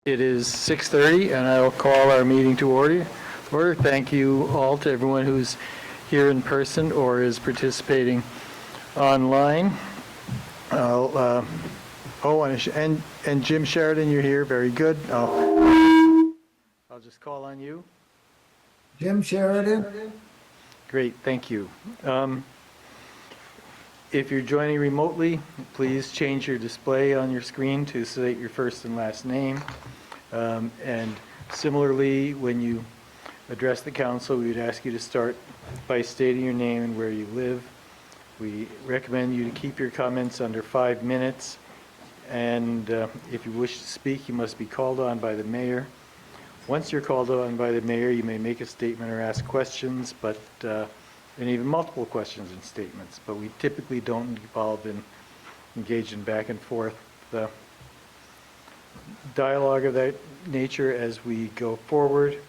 It is 6:30, and I will call our meeting to order. Thank you all to everyone who's here in person or is participating online. And Jim Sheridan, you're here. Very good. I'll just call on you. Jim Sheridan. Great, thank you. If you're joining remotely, please change your display on your screen to state your first and last name. And similarly, when you address the council, we would ask you to start by stating your name and where you live. We recommend you to keep your comments under 5 minutes. And if you wish to speak, you must be called on by the mayor. Once you're called on by the mayor, you may make a statement or ask questions, and even multiple questions and statements, but we typically don't engage in back and forth dialogue of that nature as we go forward.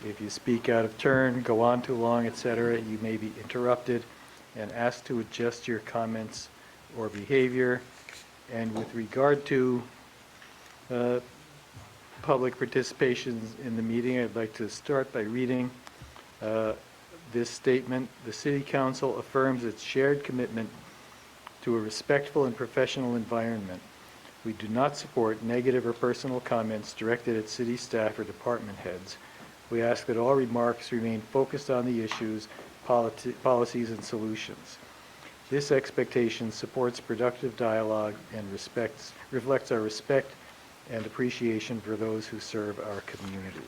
If you speak out of turn, go on too long, etc., you may be interrupted and asked to adjust your comments or behavior. And with regard to public participation in the meeting, I'd like to start by reading this statement. The City Council affirms its shared commitment to a respectful and professional environment. We do not support negative or personal comments directed at city staff or department heads. We ask that all remarks remain focused on the issues, policies, and solutions. This expectation supports productive dialogue and reflects our respect and appreciation for those who serve our community.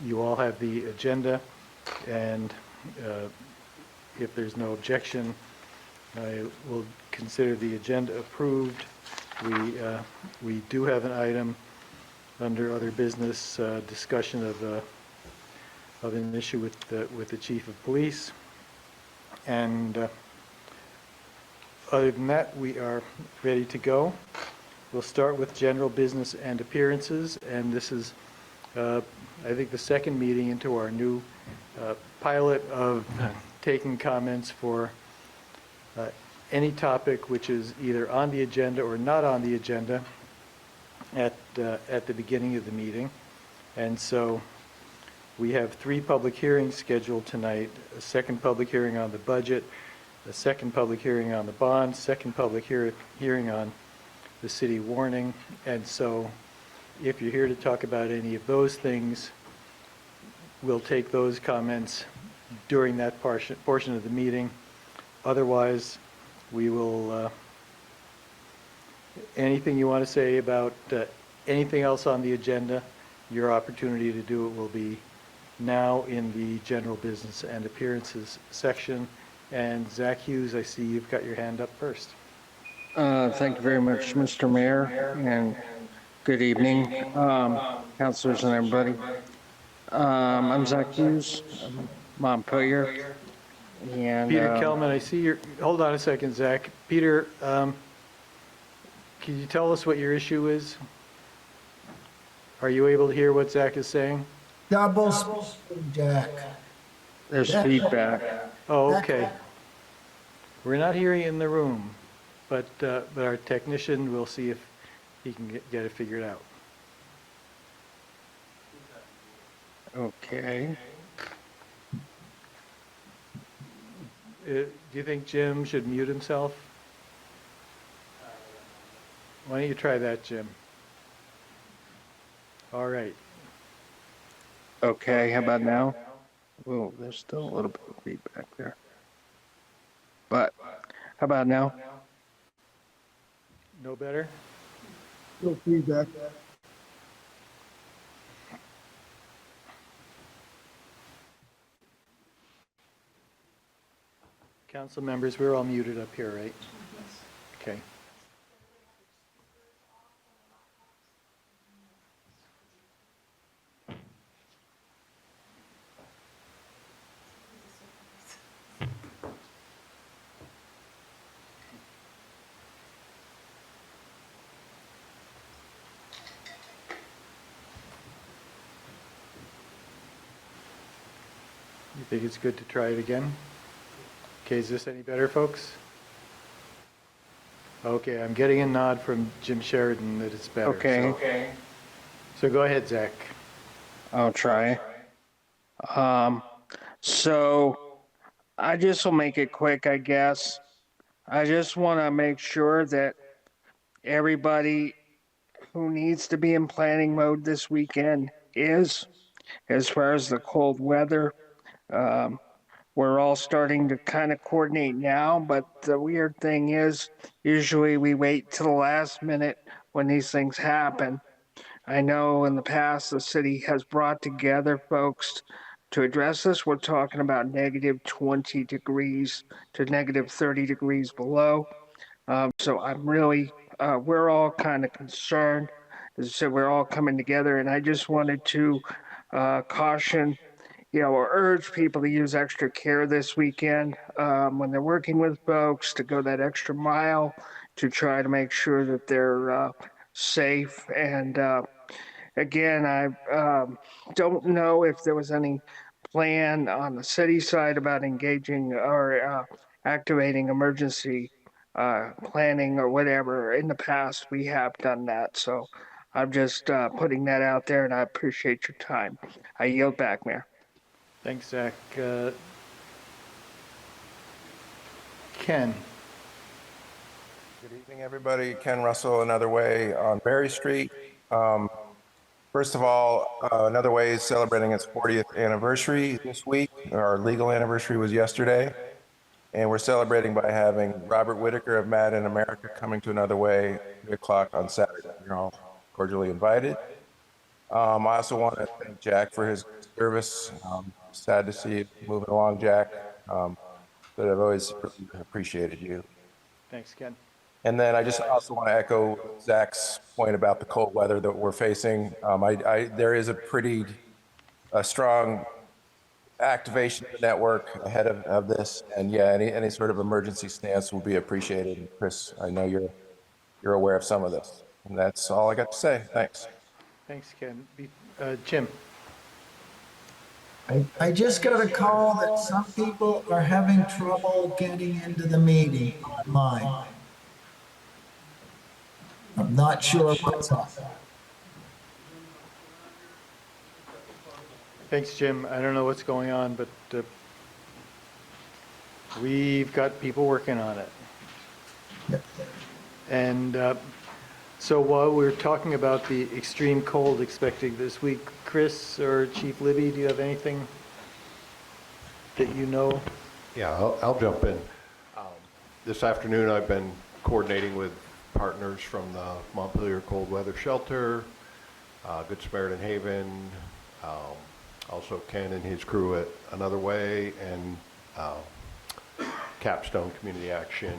You all have the agenda, and if there's no objection, I will consider the agenda approved. We do have an item under other business, discussion of an issue with the chief of police, and other than that, we are ready to go. We'll start with general business and appearances, and this is I think the second meeting into our new pilot of taking comments for any topic which is either on the agenda or not on the agenda at the beginning of the meeting. And so we have 3 public hearings scheduled tonight: a second public hearing on the budget, a second public hearing on the bond, second public hearing on the city warning. And so if you're here to talk about any of those things, we'll take those comments during that portion of the meeting. Otherwise, we will, anything you want to say about anything else on the agenda, your opportunity to do it will be now in the general business and appearances section. And Zach Hughes, I see you've got your hand up first. Thank you very much, Mr. Mayor, and good evening, councilors and everybody. I'm Zach Hughes, Montpelier. And Peter Kelman, I see your, hold on a second, Zach. Peter, can you tell us what your issue is? Are you able to hear what Zach is saying? Double speed, Jack. there's feedback. Oh, okay. We're not hearing it in the room, but our technician will see if he can get it figured out. Okay. Do you think Jim should mute himself? Why don't you try that, Jim? All right. Okay, how about now? Well, there's still a little bit of feedback there. But how about now? No better? No feedback. Council members, we're all muted up here, right? Okay. You think it's good to try it again? Okay, is this any better, folks? Okay, I'm getting a nod from Jim Sheridan that it's better. Okay, So go ahead, Zach. I'll try. Um, so I just will make it quick, I guess. I just want to make sure that everybody who needs to be in planning mode this weekend is, as far as the cold weather. Um, we're all starting to kind of coordinate now, but the weird thing is, usually we wait till the last minute when these things happen. I know in the past the city has brought together folks to address this. We're talking about negative 20 degrees to negative 30 degrees below. So I'm really, we're all kind of concerned. As I said, we're all coming together, and I just wanted to caution, or urge people to use extra care this weekend when they're working with folks, to go that extra mile to try to make sure that they're safe. And again, I don't know if there was any plan on the city side about engaging or activating emergency planning or whatever. In the past, we have done that. So I'm just putting that out there, and I appreciate your time. I yield back, Mayor. Thanks, Zach. Ken? Good evening, everybody. Ken Russell, Another Way on Berry Street. First of all, Another Way is celebrating its 40th anniversary this week. Our legal anniversary was yesterday. And we're celebrating by having Robert Whitaker of Mad in America coming to Another Way 3 o'clock on Saturday. You're all cordially invited. I also want to thank Jack for his service. Sad to see you moving along, Jack. But I've always really appreciated you. Thanks, Ken. And then I just also want to echo Zach's point about the cold weather that we're facing. There is a pretty strong activation of the network ahead of this, and yeah, any sort of emergency stance will be appreciated. And Chris, I know you're aware of some of this, and that's all I got to say. Thanks. Thanks, Ken. Jim? I just got a call that some people are having trouble getting into the meeting online. I'm not sure what's up. Thanks, Jim. I don't know what's going on, but we've got people working on it. Yep. And so while we're talking about the extreme cold expected this week, Chris or Chief Libby, do you have anything that you know? Yeah, I'll jump in. This afternoon, I've been coordinating with partners from the Montpelier Cold Weather Shelter, Good Samaritan Haven, also Ken and his crew at Another Way, and Capstone Community Action.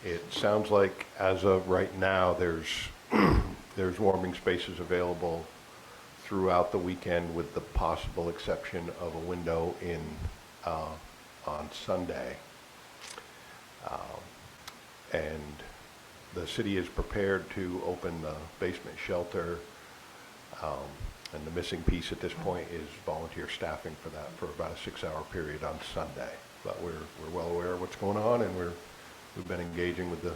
It sounds like as of right now, there's warming spaces available throughout the weekend, with the possible exception of a window in on Sunday. And the city is prepared to open the basement shelter. And the missing piece at this point is volunteer staffing for that for about a 6-hour period on Sunday. But we're well aware of what's going on, and we've been engaging with the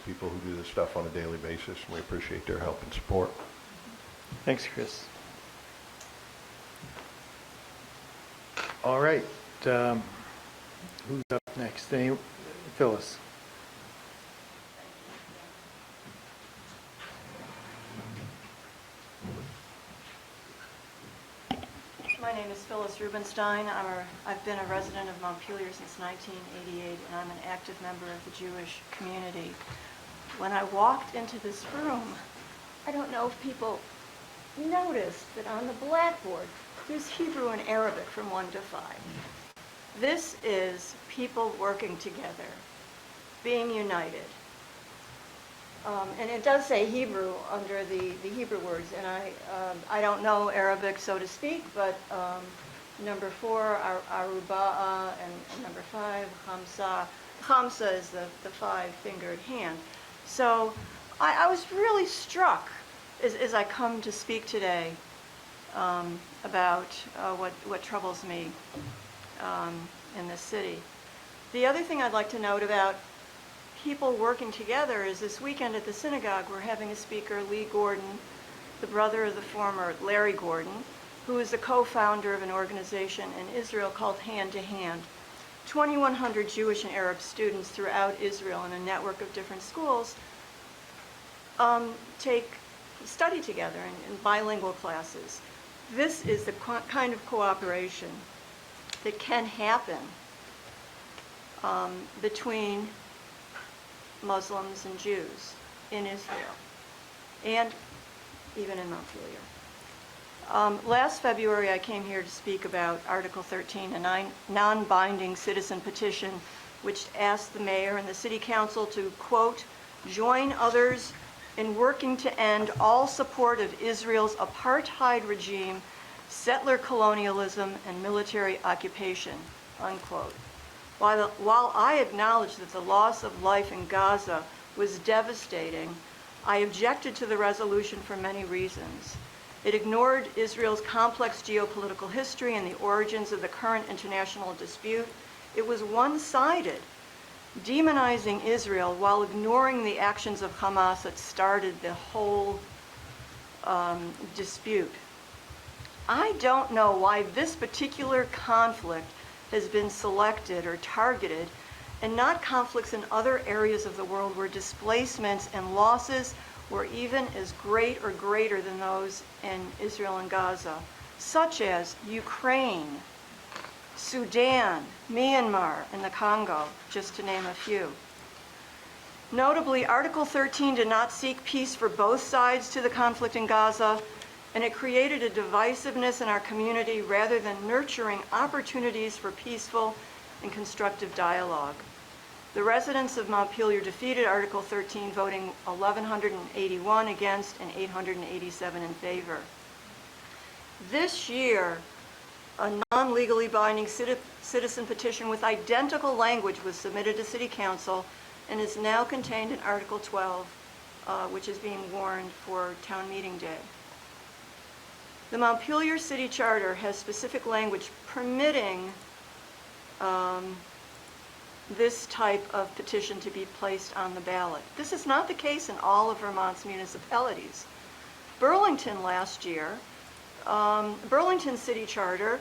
people who do this stuff on a daily basis, and we appreciate their help and support. Thanks, Chris. All right. Who's up next? Phyllis. My name is Phyllis Rubenstein. I've been a resident of Montpelier since 1988, and I'm an active member of the Jewish community. When I walked into this room, I don't know if people noticed that on the blackboard, there's Hebrew and Arabic from 1 to 5. This is people working together, being united. And it does say Hebrew under the Hebrew words, and I don't know Arabic, so to speak, but number 4, Aruba'a, and number 5, Hamsa. Hamsa is the 5-fingered hand. So I was really struck as I come to speak today about what troubles me in this city. The other thing I'd like to note about people working together is this weekend at the synagogue, we're having a speaker, Lee Gordon, the brother of the former Larry Gordon, who is the co-founder of an organization in Israel called Hand to Hand. 2,100 Jewish and Arab students throughout Israel in a network of different schools study together in bilingual classes. This is the kind of cooperation that can happen between Muslims and Jews in Israel and even in Montpelier. Last February, I came here to speak about Article 13, a non-binding citizen petition which asked the mayor and the city council to, quote, join others in working to end all support of Israel's apartheid regime, settler colonialism, and military occupation, unquote. While I acknowledge that the loss of life in Gaza was devastating, I objected to the resolution for many reasons. It ignored Israel's complex geopolitical history and the origins of the current international dispute. It was one-sided, demonizing Israel while ignoring the actions of Hamas that started the whole dispute. I don't know why this particular conflict has been selected or targeted and not conflicts in other areas of the world where displacements and losses were even as great or greater than those in Israel and Gaza, such as Ukraine, Sudan, Myanmar, and the Congo, just to name a few. Notably, Article 13 did not seek peace for both sides to the conflict in Gaza, and it created a divisiveness in our community rather than nurturing opportunities for peaceful and constructive dialogue. The residents of Montpelier defeated Article 13, voting 1,181 against and 887 in favor. This year, a non-legally binding citizen petition with identical language was submitted to City Council and is now contained in Article 12, which is being warned for town meeting day. The Montpelier City Charter has specific language permitting this type of petition to be placed on the ballot. This is not the case in all of Vermont's municipalities. Burlington last year, Burlington City Charter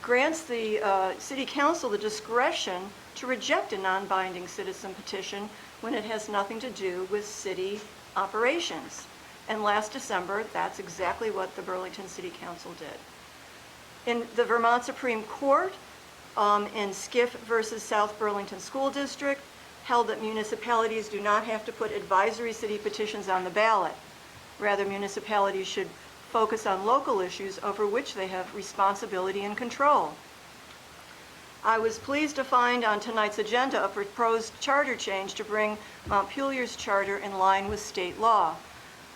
grants the City Council the discretion to reject a non-binding citizen petition when it has nothing to do with city operations. And last December, that's exactly what the Burlington City Council did. In the Vermont Supreme Court, in Skiff versus South Burlington School District, held that municipalities do not have to put advisory city petitions on the ballot. Rather, municipalities should focus on local issues over which they have responsibility and control. I was pleased to find on tonight's agenda a proposed charter change to bring Montpelier's charter in line with state law.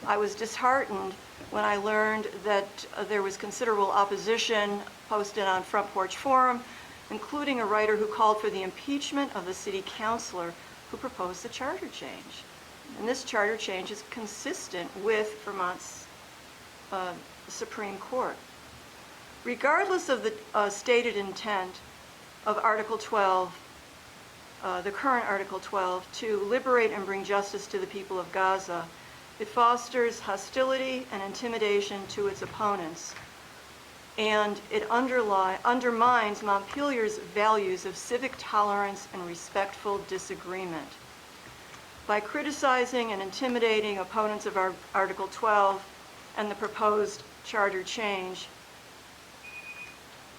I was disheartened when I learned that there was considerable opposition posted on Front Porch Forum, including a writer who called for the impeachment of the city councilor who proposed the charter change. And this charter change is consistent with Vermont's Supreme Court. Regardless of the stated intent of Article 12, the current Article 12, to liberate and bring justice to the people of Gaza, it fosters hostility and intimidation to its opponents, and it undermines Montpelier's values of civic tolerance and respectful disagreement. By criticizing and intimidating opponents of Article 12 and the proposed charter change,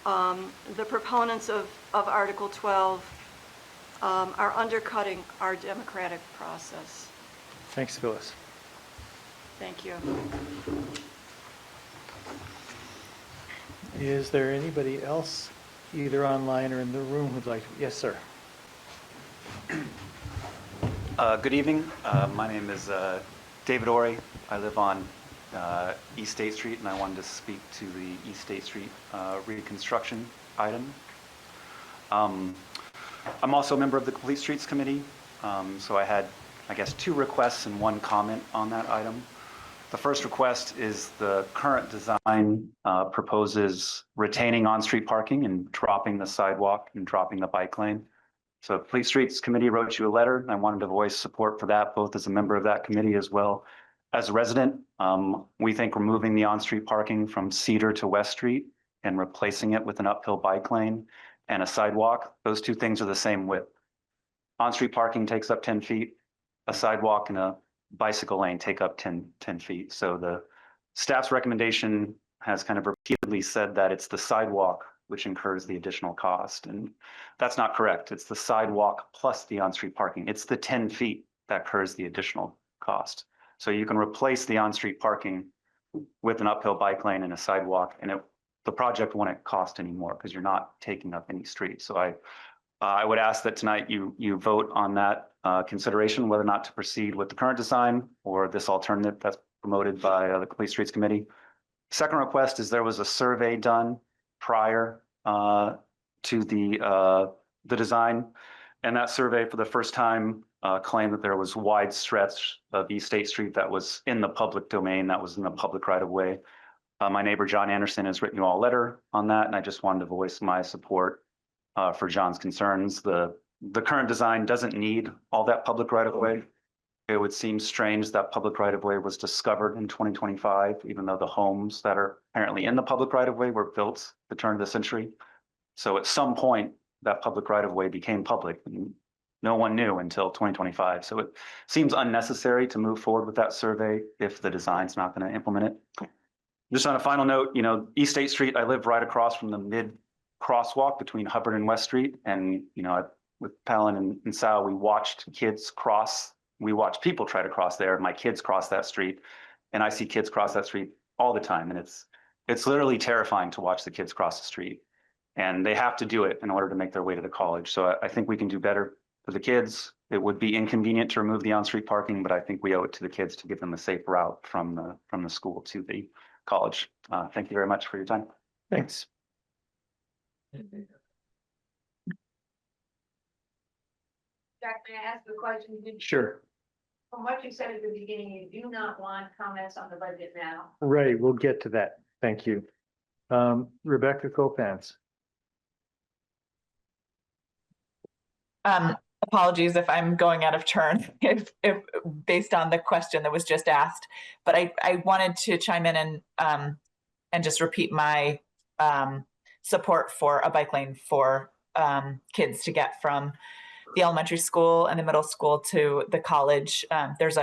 the proponents of Article 12 are undercutting our democratic process. Thanks, Phyllis. Thank you. Is there anybody else, either online or in the room, who'd like to? Yes, sir. Good evening. My name is David Ori. I live on East State Street, and I wanted to speak to the East State Street reconstruction item. I'm also a member of the Complete Streets Committee, so I had, I guess, 2 requests and 1 comment on that item. The first request is the current design proposes retaining on-street parking and dropping the sidewalk and dropping the bike lane So Complete Streets Committee wrote you a letter, and I wanted to voice support for that, both as a member of that committee as well as a resident. We think removing the on-street parking from Cedar to West Street and replacing it with an uphill bike lane and a sidewalk, those two things are the same width. On-street parking takes up 10 feet, a sidewalk and a bicycle lane take up 10 feet. So the staff's recommendation has kind of repeatedly said that it's the sidewalk which incurs the additional cost. And that's not correct. It's the sidewalk plus the on-street parking. It's the 10 feet that incurs the additional cost. So you can replace the on-street parking with an uphill bike lane and a sidewalk, and the project wouldn't cost any more because you're not taking up any street. So I would ask that tonight you vote on that consideration, whether or not to proceed with the current design or this alternative that's promoted by the Complete Streets Committee. Second request is there was a survey done prior to the design, and that survey for the first time claimed that there was wide stretch of East State Street that was in the public domain, that was in the public right of way. My neighbor John Anderson has written you all a letter on that, and I just wanted to voice my support for John's concerns. The current design doesn't need all that public right of way. It would seem strange that public right of way was discovered in 2025, even though the homes that are apparently in the public right of way were built at the turn of the century. So at some point, that public right of way became public. And no one knew until 2025. So it seems unnecessary to move forward with that survey if the design's not going to implement it. Just on a final note, East State Street, I live right across from the mid crosswalk between Hubbard and West Street. And, with Palin and Sal, we watched kids cross. We watch people try to cross there. My kids cross that street, and I see kids cross that street all the time. And it's literally terrifying to watch the kids cross the street, and they have to do it in order to make their way to the college. So I think we can do better for the kids. It would be inconvenient to remove the on-street parking, but I think we owe it to the kids to give them a safe route from the school to the college. Thank you very much for your time. Thanks. Jack, may I ask a question? Sure. From what you said at the beginning, you do not want comments on the budget now. Right, we'll get to that. Thank you. Rebecca Copans. Apologies if I'm going out of turn, if based on the question that was just asked, but I wanted to chime in and just repeat my support for a bike lane for kids to get from the elementary school and the middle school to the college. There's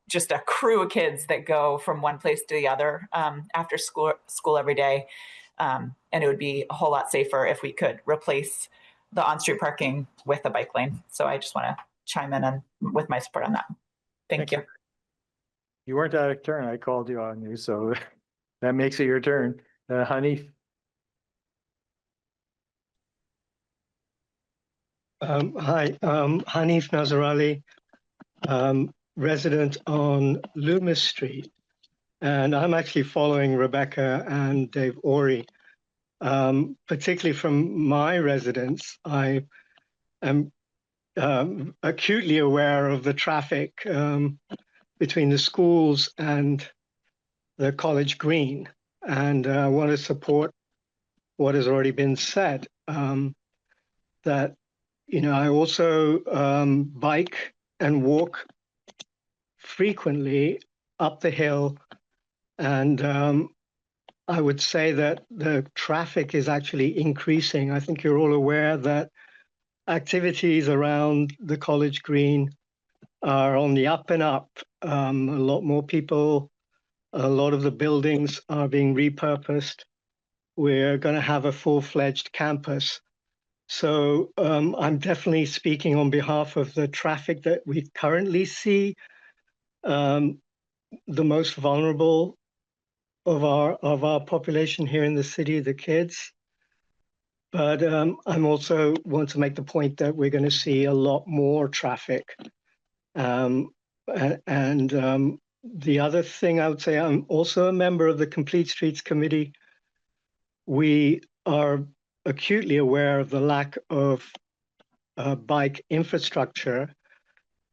just a crew of kids that go from one place to the other after school every day. And it would be a whole lot safer if we could replace the on-street parking with a bike lane. So I just want to chime in with my support on that. Thank you. You weren't out of turn. I called you on you, so that makes it your turn. Hanif. Hi, Hanif Nazarali, resident on Loomis Street, and I'm actually following Rebecca and Dave Ori. Particularly from my residence, I am acutely aware of the traffic between the schools and the College Green, and I want to support what has already been said, that I also bike and walk frequently up the hill, and I would say that the traffic is actually increasing. I think you're all aware that activities around the College Green are on the up and up. A lot more people, a lot of the buildings are being repurposed. We're going to have a full-fledged campus. So I'm definitely speaking on behalf of the traffic that we currently see. The most vulnerable of our population here in the city, the kids. But I'm also want to make the point that we're going to see a lot more traffic. And the other thing I would say, I'm also a member of the Complete Streets Committee. We are acutely aware of the lack of bike infrastructure.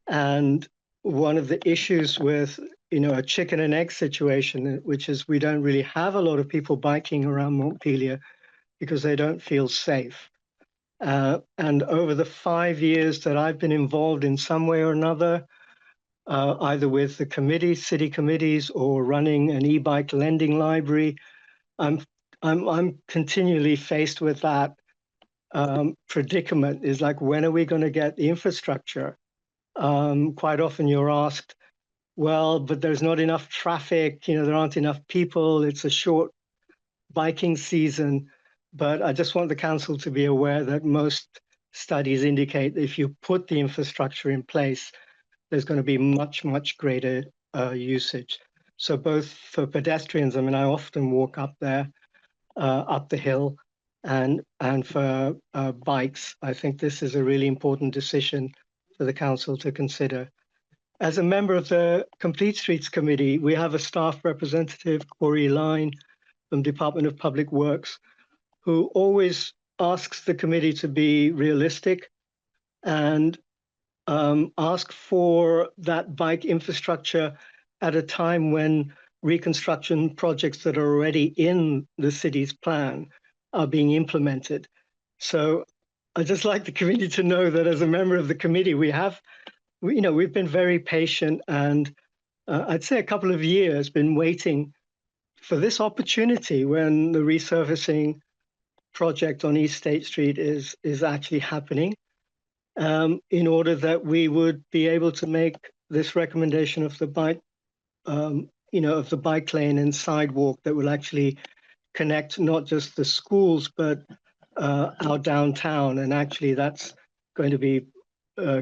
And one of the issues with, a chicken and egg situation, which is we don't really have a lot of people biking around Montpelier because they don't feel safe. And over the 5 years that I've been involved in some way or another, either with the committee, city committees, or running an e-bike lending library, I'm continually faced with that predicament. Is like, when are we going to get the infrastructure? Quite often you're asked, well, but there's not enough traffic, there aren't enough people, it's a short biking season. But I just want the council to be aware that most studies indicate that if you put the infrastructure in place, there's going to be much, much greater usage. So both for pedestrians, I mean, I often walk up there, up the hill, and for bikes, I think this is a really important decision for the council to consider. As a member of the Complete Streets Committee, we have a staff representative, Corey Line, from Department of Public Works, who always asks the committee to be realistic and ask for that bike infrastructure at a time when reconstruction projects that are already in the city's plan are being implemented. So I'd just like the committee to know that as a member of the committee, we've been very patient, and I'd say a couple of years been waiting for this opportunity when the resurfacing project on East State Street is actually happening, in order that we would be able to make this recommendation of the bike, of the bike lane and sidewalk that will actually connect not just the schools but our downtown. And actually, that's going to be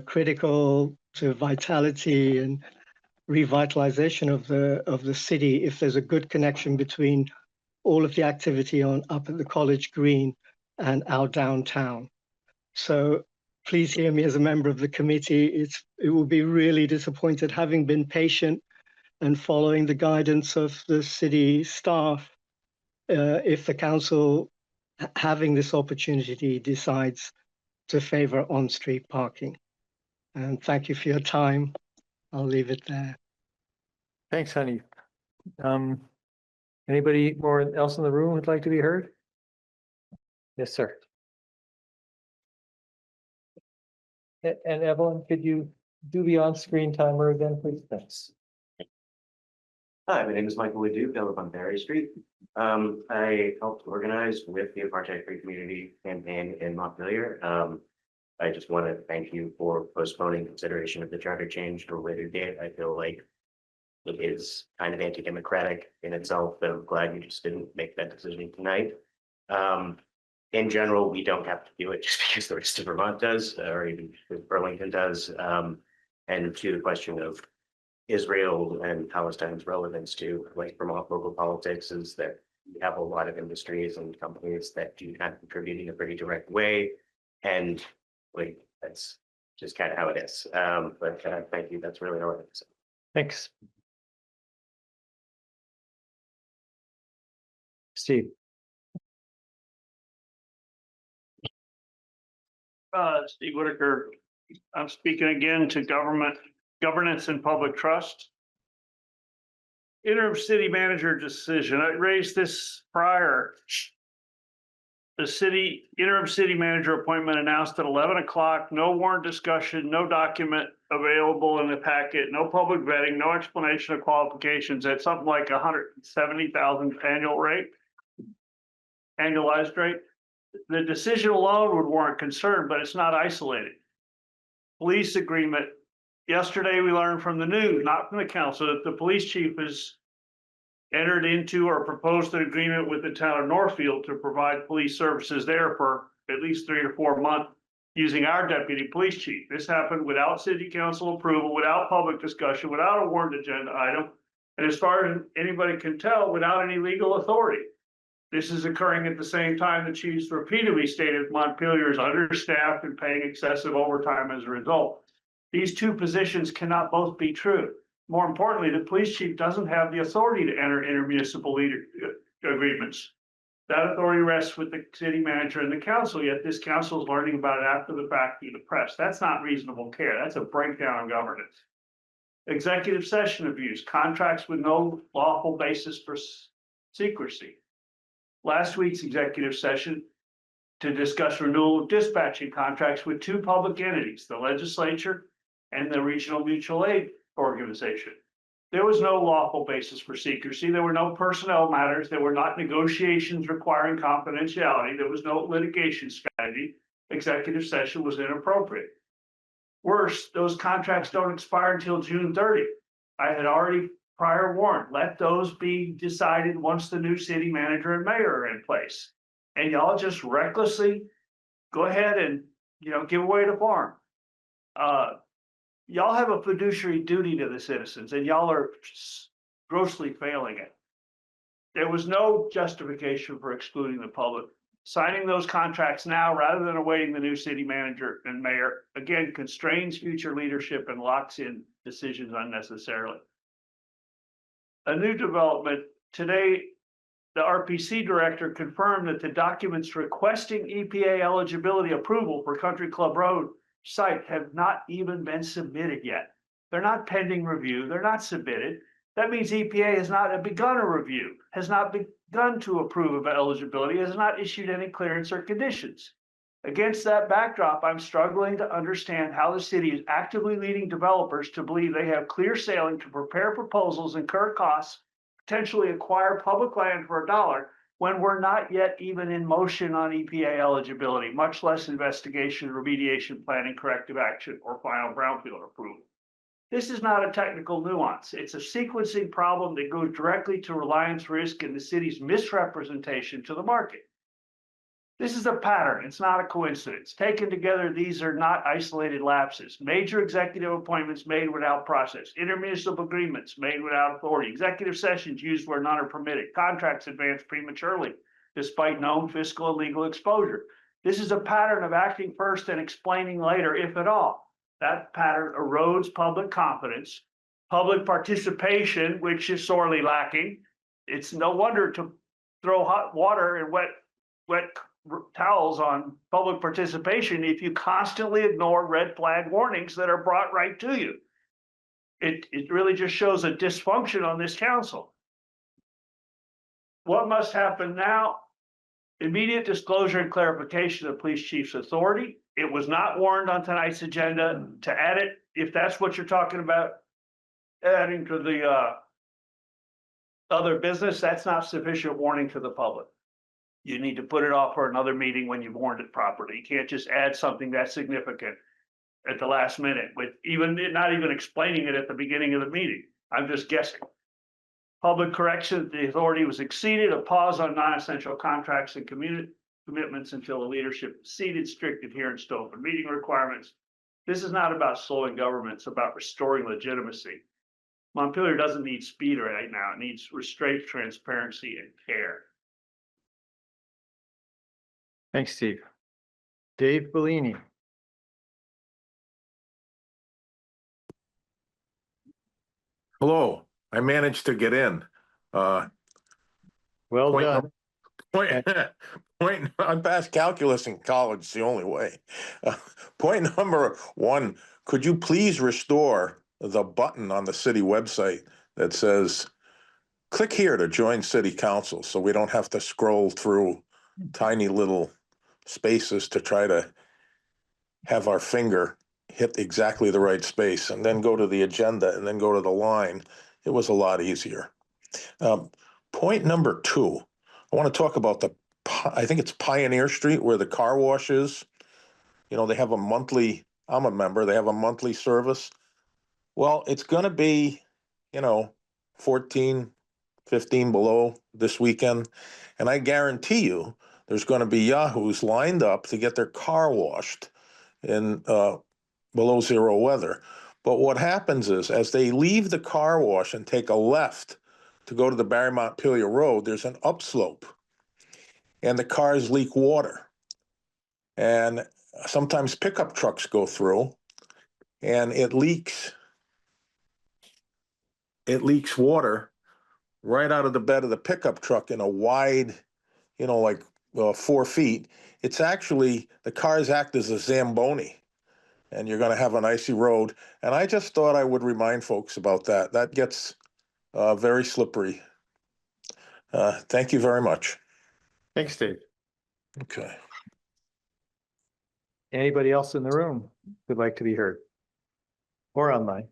critical to vitality and revitalization of the city if there's a good connection between all of the activity up at the College Green and our downtown. So please hear me as a member of the committee. It will be really disappointed, having been patient and following the guidance of the city staff, if the council, having this opportunity, decides to favor on-street parking. And thank you for your time. I'll leave it there. Thanks, Honey. Anybody more else in the room would like to be heard? Yes, sir. And Evelyn, could you do the on-screen timer again, please? Thanks. Hi, my name is Michael Leduc. I live on Berry Street. I helped organize with the Apartheid Free Community campaign in Montpelier. I just want to thank you for postponing consideration of the charter change to a later date. I feel like it is kind of anti-democratic in itself, but I'm glad you just didn't make that decision tonight. In general, we don't have to do it just because the rest of Vermont does, or even Burlington does. And to the question of Israel and Palestine's relevance to Vermont local politics, is that we have a lot of industries and companies that do kind of contribute in a pretty direct way. And that's just kind of how it is. But thank you. That's really all I have to say. Thanks. Steve. Steve Whitaker. I'm speaking again to governance and public trust. Interim city manager decision. I raised this prior. The interim city manager appointment announced at 11 o'clock, no warrant discussion, no document available in the packet, no public vetting, no explanation of qualifications at something like 170,000 annualized rate. The decision alone would warrant concern, but it's not isolated. Police agreement. Yesterday, we learned from the news, not from the council, that the police chief has entered into or proposed an agreement with the town of Northfield to provide police services there for at least 3 to 4 months using our deputy police chief. This happened without city council approval, without public discussion, without a warrant agenda item, and as far as anybody can tell, without any legal authority. This is occurring at the same time the chiefs repeatedly stated Montpelier is understaffed and paying excessive overtime as a result. These two positions cannot both be true. More importantly, the police chief doesn't have the authority to enter intermunicipal agreements. That authority rests with the city manager and the council, yet this council is learning about it after the fact through the press. That's not reasonable care. That's a breakdown in governance. Executive session abuse, contracts with no lawful basis for secrecy. Last week's executive session, to discuss renewal of dispatching contracts with two public entities, the legislature and the Regional Mutual Aid Organization. There was no lawful basis for secrecy. There were no personnel matters. There were not negotiations requiring confidentiality. There was no litigation strategy. Executive session was inappropriate. Worse, those contracts don't expire until June 30th. I had already prior warned, let those be decided once the new city manager and mayor are in place. And y'all just recklessly go ahead and, give away the farm. Y'all have a fiduciary duty to the citizens, and y'all are grossly failing it. There was no justification for excluding the public. Signing those contracts now rather than awaiting the new city manager and mayor, again, constrains future leadership and locks in decisions unnecessarily. A new development today, the RPC director confirmed that the documents requesting EPA eligibility approval for Country Club Road site have not even been submitted yet. They're not pending review. They're not submitted. That means EPA has not begun a review, has not begun to approve of eligibility, has not issued any clearance or conditions. Against that backdrop, I'm struggling to understand how the city is actively leading developers to believe they have clear sailing to prepare proposals, incur costs, potentially acquire public land for $1 when we're not yet even in motion on EPA eligibility, much less investigation, remediation, planning, corrective action, or final brownfield approval. This is not a technical nuance. It's a sequencing problem that goes directly to reliance risk and the city's misrepresentation to the market. This is a pattern. It's not a coincidence. Taken together, these are not isolated lapses. Major executive appointments made without process, intermunicipal agreements made without authority, executive sessions used where none are permitted, contracts advanced prematurely, despite known fiscal and legal exposure. This is a pattern of acting first and explaining later, if at all. That pattern erodes public confidence, public participation, which is sorely lacking. It's no wonder to throw hot water and wet towels on public participation if you constantly ignore red flag warnings that are brought right to you. It really just shows a dysfunction on this council. What must happen now? Immediate disclosure and clarification of the police chief's authority. It was not warned on tonight's agenda. To add it, if that's what you're talking about, adding to the other business, that's not sufficient warning to the public. You need to put it off for another meeting when you've warned it properly. You can't just add something that's significant at the last minute with not even explaining it at the beginning of the meeting. I'm just guessing. Public correction, the authority was exceeded, a pause on non-essential contracts and commitments until the leadership is seated, strict adherence to open meeting requirements. This is not about slowing government, it's about restoring legitimacy. Montpelier doesn't need speed right now. It needs restraint, transparency, and care. Thanks, Steve. Dave Bellini. Hello, I managed to get in. Well done. I'm past calculus in college, it's the only way. Point number one, could you please restore the button on the city website that says, click here to join city council, so we don't have to scroll through tiny little spaces to try to have our finger hit exactly the right space and then go to the agenda and then go to the line. It was a lot easier. Point number two, I want to talk about I think it's Pioneer Street where the car wash is. They have a monthly, I'm a member, they have a monthly service. Well, it's going to be, 14, 15 below this weekend. And I guarantee you there's going to be yahoos lined up to get their car washed in below zero weather. But what happens is, as they leave the car wash and take a left to go to the Montpelier Road, there's an upslope, and the cars leak water. And sometimes pickup trucks go through, and it leaks water right out of the bed of the pickup truck in a wide, 4 feet. It's actually, the cars act as a Zamboni, and you're going to have an icy road. And I just thought I would remind folks about that. That gets very slippery. Thank you very much. Thanks, Dave. Okay. Anybody else in the room who'd like to be heard? Or online?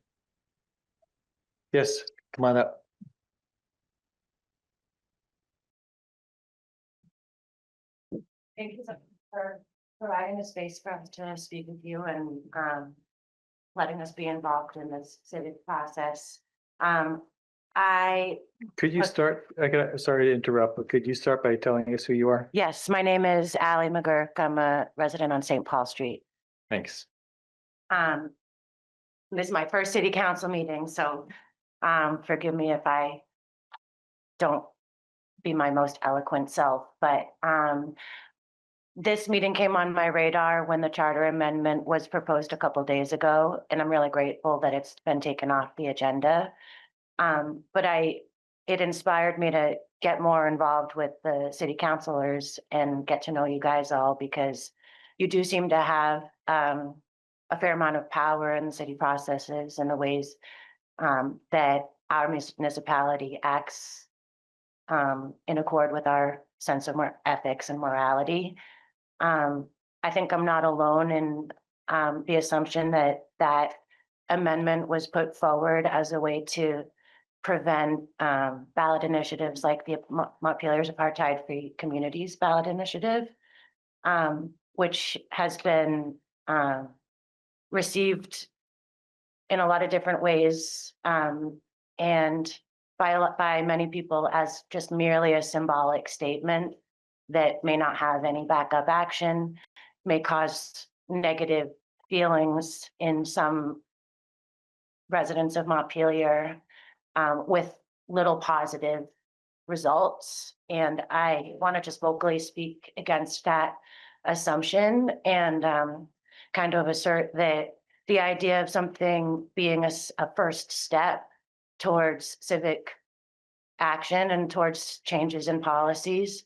Yes, come on up. Thank you for providing a space for us to speak with you and letting us be involved in this civic process. Could you start, sorry to interrupt, but could you start by telling us who you are? Yes, my name is Allie McGurk. I'm a resident on St. Paul Street. Thanks. This is my first city council meeting, so forgive me if I don't be my most eloquent self, but this meeting came on my radar when the charter amendment was proposed a couple days ago, and I'm really grateful that it's been taken off the agenda. But it inspired me to get more involved with the city councilors and get to know you guys all, because you do seem to have a fair amount of power in the city processes and the ways that our municipality acts in accord with our sense of ethics and morality. I think I'm not alone in the assumption that that amendment was put forward as a way to prevent ballot initiatives like the Montpelier's Apartheid-Free Communities ballot initiative, which has been received in a lot of different ways and by many people as just merely a symbolic statement that may not have any backup action, may cause negative feelings in some residents of Montpelier with little positive results. And I want to just vocally speak against that assumption and kind of assert that the idea of something being a first step towards civic action and towards changes in policies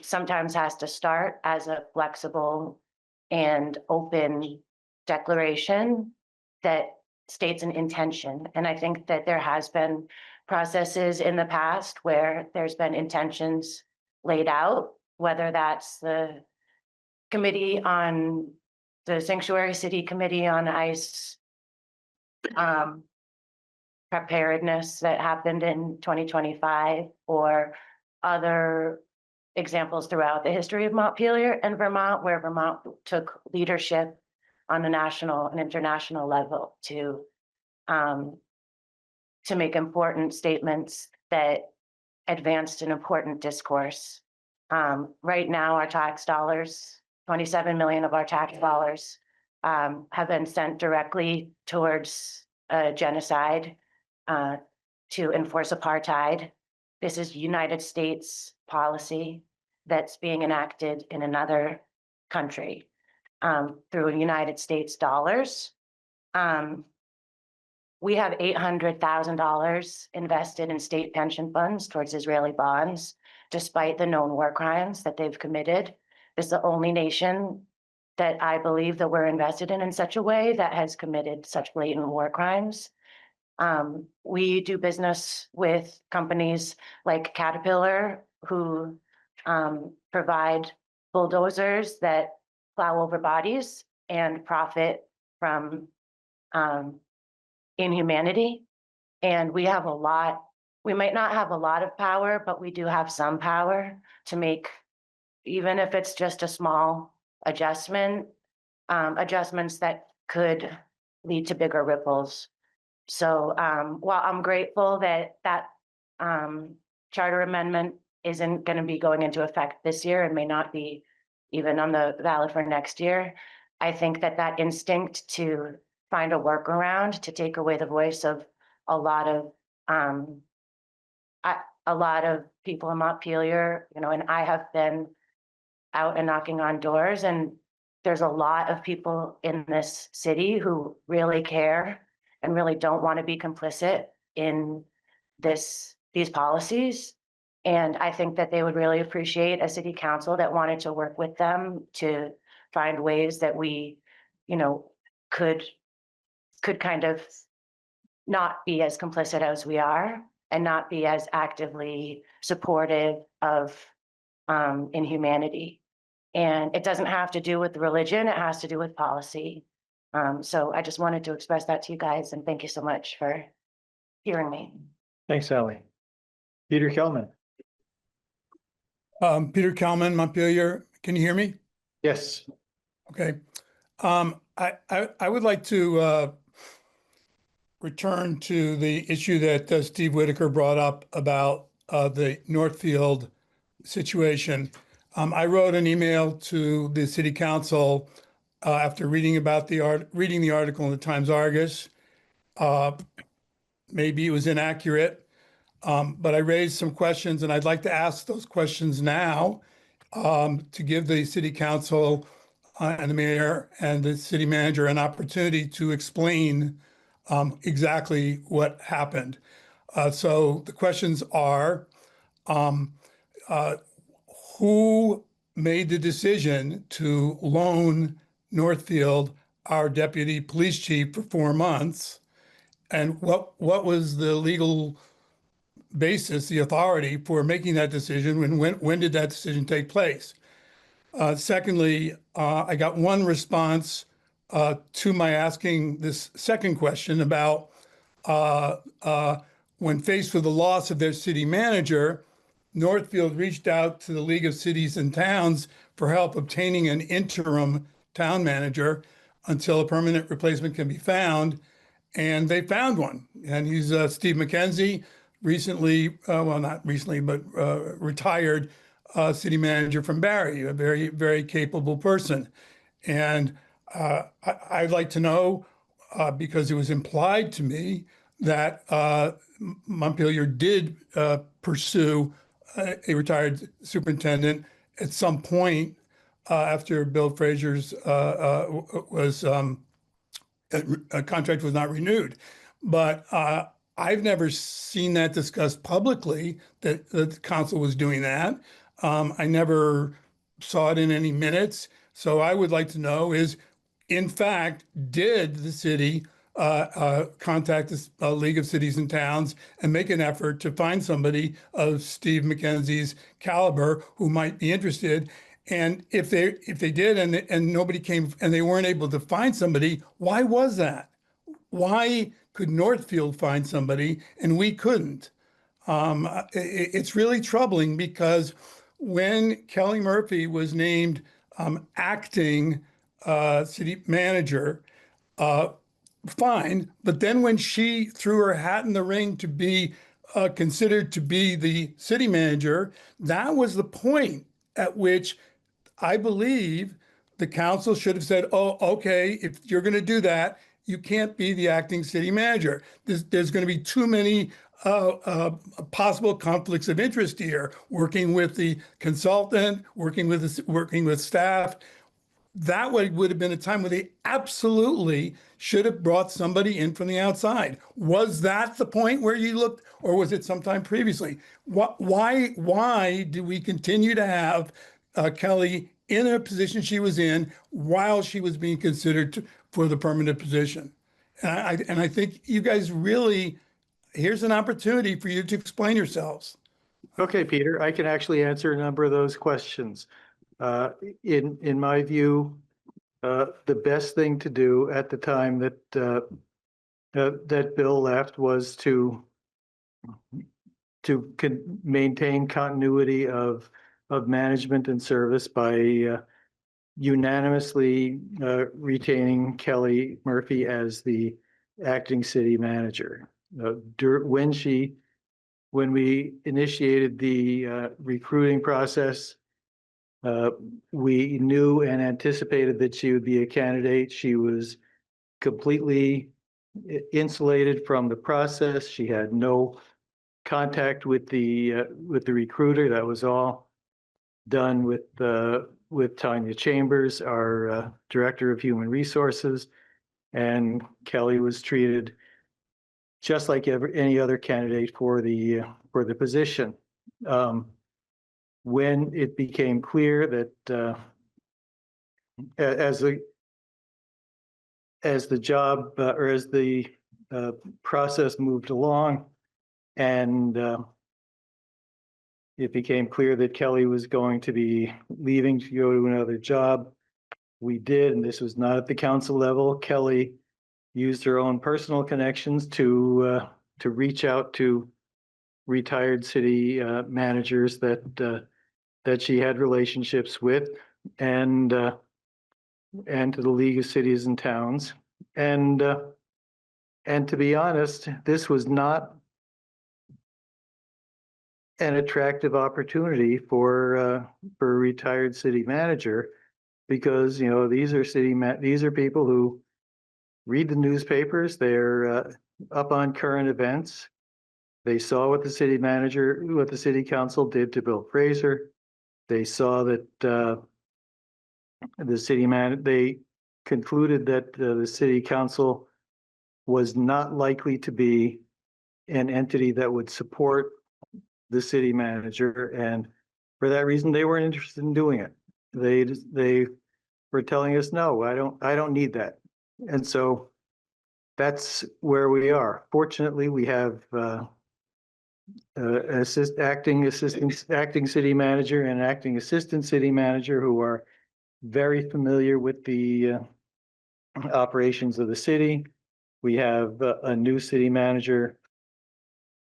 sometimes has to start as a flexible and open declaration that states an intention. And I think that there has been processes in the past where there's been intentions laid out, whether that's the committee on the Sanctuary City Committee on ICE preparedness that happened in 2025, or other examples throughout the history of Montpelier and Vermont, where Vermont took leadership on a national and international level to make important statements that advanced an important discourse. Right now, our tax dollars, 27 million of our tax dollars have been sent directly towards genocide to enforce apartheid. This is United States policy that's being enacted in another country through United States dollars. We have $800,000 invested in state pension funds towards Israeli bonds, despite the known war crimes that they've committed. This is the only nation that I believe that we're invested in such a way that has committed such blatant war crimes. We do business with companies like Caterpillar, who provide bulldozers that plow over bodies and profit from inhumanity. And we have we might not have a lot of power, but we do have some power to make, even if it's just a small adjustment, adjustments that could lead to bigger ripples. So while I'm grateful that charter amendment isn't going to be going into effect this year and may not be even on the ballot for next year, I think that instinct to find a workaround to take away the voice of a lot of people in Montpelier, and I have been out and knocking on doors, and there's a lot of people in this city who really care and really don't want to be complicit in these policies. And I think that they would really appreciate a city council that wanted to work with them to find ways that we, could kind of not be as complicit as we are and not be as actively supportive of inhumanity. And it doesn't have to do with religion, it has to do with policy. So I just wanted to express that to you guys, and thank you so much for hearing me. Thanks, Sally. Peter Kelman. Peter Kalman, Montpelier. Can you hear me? Yes. Okay. I would like to return to the issue that Steve Whitaker brought up about the Northfield situation. I wrote an email to the city council after reading about the article in the Times Argus. Maybe it was inaccurate, but I raised some questions, and I'd like to ask those questions now to give the city council and the mayor and the city manager an opportunity to explain exactly what happened. So the questions are, who made the decision to loan Northfield our deputy police chief for 4 months? And what was the legal basis, the authority for making that decision? When did that decision take place? Secondly, I got one response to my asking this second question about when faced with the loss of their city manager, Northfield reached out to the League of Cities and Towns for help obtaining an interim town manager until a permanent replacement can be found. And they found one. And he's Steve McKenzie, recently, well, not recently, but retired city manager from Barry, a very, very capable person. And I'd like to know, because it was implied to me that Montpelier did pursue a retired superintendent at some point after Bill Frazier's a contract was not renewed. But I've never seen that discussed publicly, that the council was doing that. I never saw it in any minutes. So I would like to know is, in fact, did the city contact the League of Cities and Towns and make an effort to find somebody of Steve McKenzie's caliber who might be interested? And if they did and nobody came and they weren't able to find somebody, why was that? Why could Northfield find somebody and we couldn't? It's really troubling because when Kelly Murphy was named acting city manager, fine. But then when she threw her hat in the ring to be considered to be the city manager, that was the point at which I believe the council should have said, oh, okay, if you're going to do that, you can't be the acting city manager. There's going to be too many possible conflicts of interest here, working with the consultant, working with staff. That would have been a time where they absolutely should have brought somebody in from the outside. Was that the point where you looked, or was it sometime previously? Why do we continue to have Kelly in a position she was in while she was being considered for the permanent position? And I think you guys really, here's an opportunity for you to explain yourselves. Okay, Peter, I can actually answer a number of those questions. In my view, the best thing to do at the time that Bill left was to maintain continuity of management and service by unanimously retaining Kelly Murphy as the acting city manager. When we initiated the recruiting process, we knew and anticipated that she would be a candidate. She was completely insulated from the process. She had no contact with the recruiter. That was all done with Tanya Chambers, our Director of Human Resources, and Kelly was treated just like any other candidate for the position. When it became clear that as the job or as the process moved along, and it became clear that Kelly was going to be leaving to go to another job. We did, and this was not at the council level. Kelly used her own personal connections to reach out to retired city managers that she had relationships with, and to the League of Cities and Towns. And to be honest, this was not an attractive opportunity for a retired city manager, because these are people who read the newspapers. They're up on current events. They saw what the city council did to Bill Fraser. They saw that they concluded that the city council was not likely to be an entity that would support the city manager, and for that reason, they weren't interested in doing it. They were telling us, no, I don't need that, and so that's where we are. Fortunately, we have acting city manager and acting assistant city manager who are very familiar with the operations of the city. We have a new city manager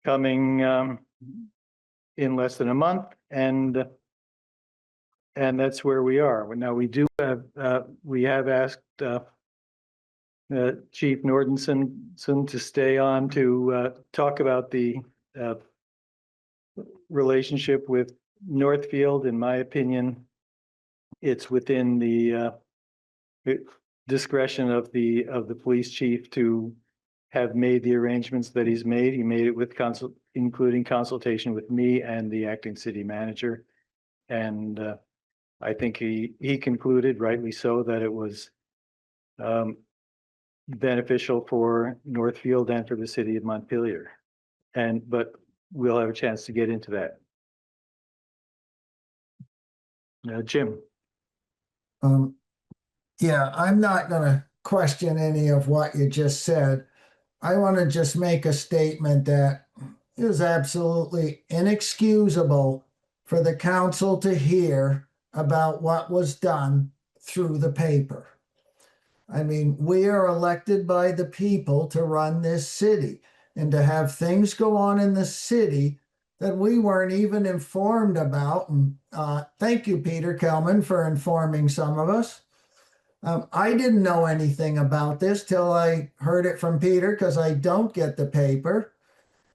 coming in less than a month, and that's where we are. Now we have asked Chief Nordenson to stay on to talk about the relationship with Northfield. In my opinion, it's within the discretion of the police chief to have made the arrangements that he's made. He made it with including consultation with me and the acting city manager. And I think he concluded, rightly so, that it was beneficial for Northfield and for the city of Montpelier. But we'll have a chance to get into that. Jim. Yeah, I'm not going to question any of what you just said. I want to just make a statement that it is absolutely inexcusable for the council to hear about what was done through the paper. I mean, we are elected by the people to run this city, and to have things go on in the city that we weren't even informed about. And thank you, Peter Kelman, for informing some of us. I didn't know anything about this till I heard it from Peter, because I don't get the paper.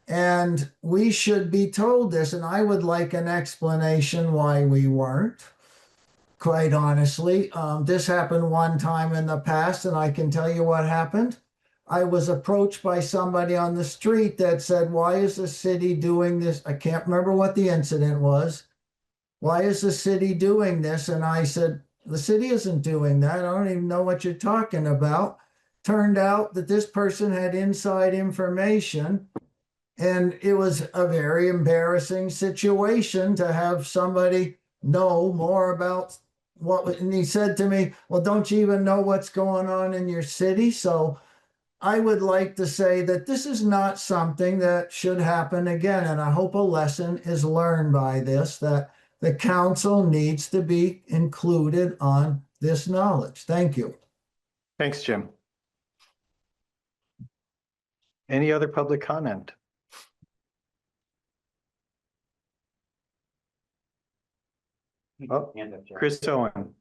And we should be told this, and I would like an explanation why we weren't, quite honestly. This happened one time in the past, and I can tell you what happened. I was approached by somebody on the street that said, why is the city doing this? I can't remember what the incident was. Why is the city doing this? And I said, the city isn't doing that. I don't even know what you're talking about. Turned out that this person had inside information, and it was a very embarrassing situation to have somebody know more about and he said to me, well, don't you even know what's going on in your city? So I would like to say that this is not something that should happen again. And I hope a lesson is learned by this, that the council needs to be included on this knowledge. Thank you. Thanks, Jim. Any other public comment? Oh, Chris Owen.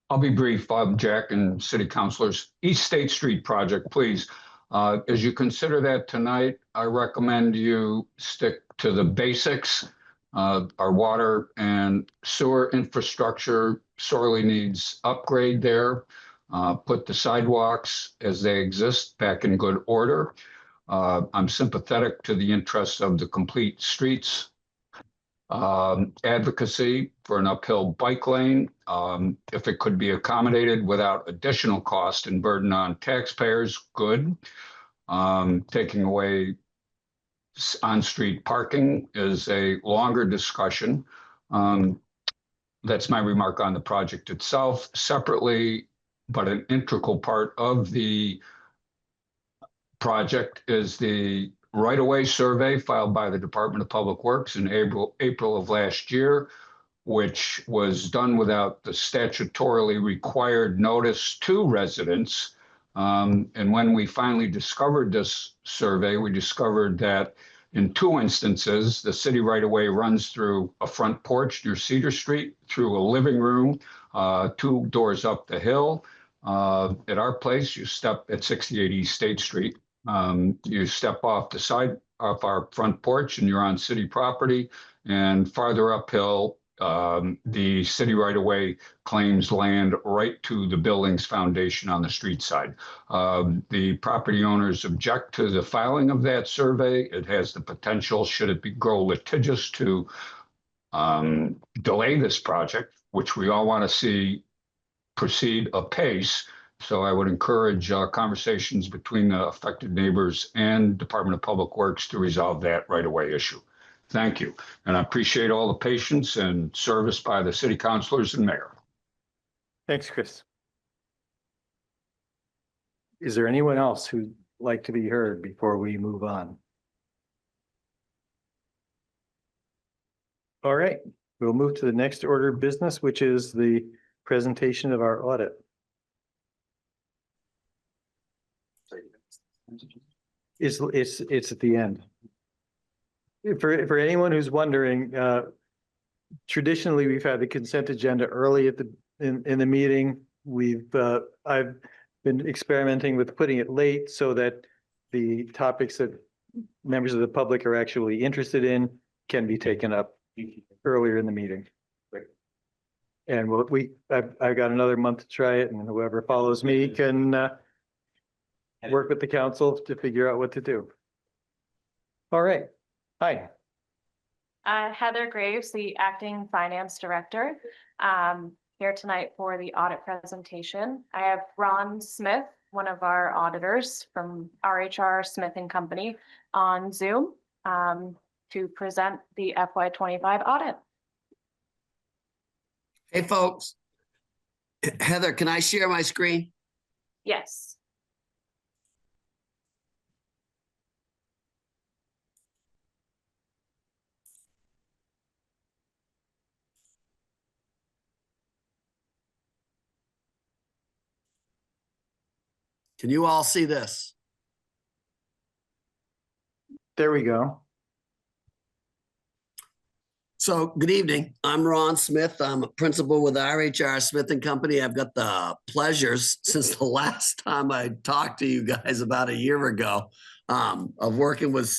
I'll be brief, Bob, Jack, and city councilors. East State Street project, please. As you consider that tonight, I recommend you stick to the basics. Our water and sewer infrastructure sorely needs upgrade there. Put the sidewalks as they exist back in good order. I'm sympathetic to the interests of the complete streets. Advocacy for an uphill bike lane, if it could be accommodated without additional cost and burden on taxpayers, good. Taking away on-street parking is a longer discussion. That's my remark on the project itself. Separately, but an integral part of the project is the right-of-way survey filed by the Department of Public Works in April of last year, which was done without the statutorily required notice to residents. And when we finally discovered this survey, we discovered that in 2 instances, the city right-of-way runs through a front porch near Cedar Street, through a living room, 2 doors up the hill. At our place, you step at 68 East State Street. You step off the side of our front porch and you're on city property. And farther uphill, the city right-of-way claims land right to the building's foundation on the street side. The property owners object to the filing of that survey. It has the potential, should it grow litigious, to delay this project, which we all want to see proceed apace. So I would encourage conversations between the affected neighbors and Department of Public Works to resolve that right-of-way issue. Thank you. And I appreciate all the patience and service by the city councilors and mayor. Thanks, Chris. Is there anyone else who'd like to be heard before we move on? All right, we'll move to the next order of business, which is the presentation of our audit. It's at the end. For anyone who's wondering, traditionally we've had the consent agenda early at in the meeting. I've been experimenting with putting it late so that the topics that members of the public are actually interested in can be taken up earlier in the meeting. And I've got another month to try it, and whoever follows me can work with the council to figure out what to do. All right. Hi. Heather Graves, the acting finance director, here tonight for the audit presentation. I have Ron Smith, one of our auditors from RHR Smith and Company, on Zoom to present the FY25 audit. Hey, folks. Heather, can I share my screen? Yes. Can you all see this? There we go. So good evening. I'm Ron Smith. I'm a principal with RHR Smith and Company. I've got the pleasures since the last time I talked to you guys about a year ago of working with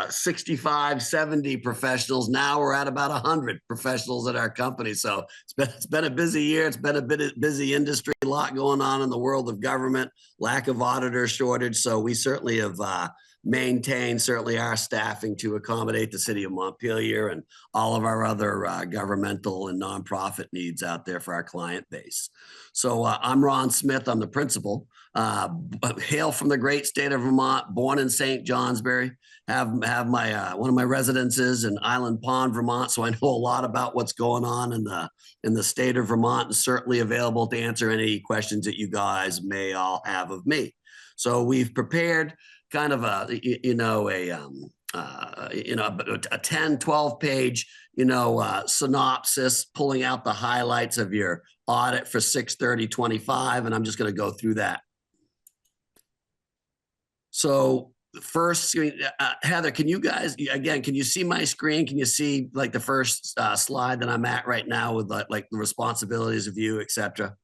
65, 70 professionals. Now we're at about 100 professionals at our company. So it's been a busy year. It's been a busy industry, a lot going on in the world of government, lack of auditor shortage. So we certainly have maintain certainly our staffing to accommodate the city of Montpelier and all of our other governmental and nonprofit needs out there for our client base. So I'm Ron Smith. I'm the principal. Hail from the great state of Vermont, born in St. Johnsbury. Have my one of my residences in Island Pond, Vermont. So I know a lot about what's going on in the state of Vermont, and certainly available to answer any questions that you guys may all have of me. So we've prepared kind of a 10, 12 page, synopsis, pulling out the highlights of your audit for 6/30/25. And I'm just going to go through that. So first, Heather, can you guys, again, can you see my screen? Can you see like the first slide that I'm at right now with like the responsibilities of you, et cetera?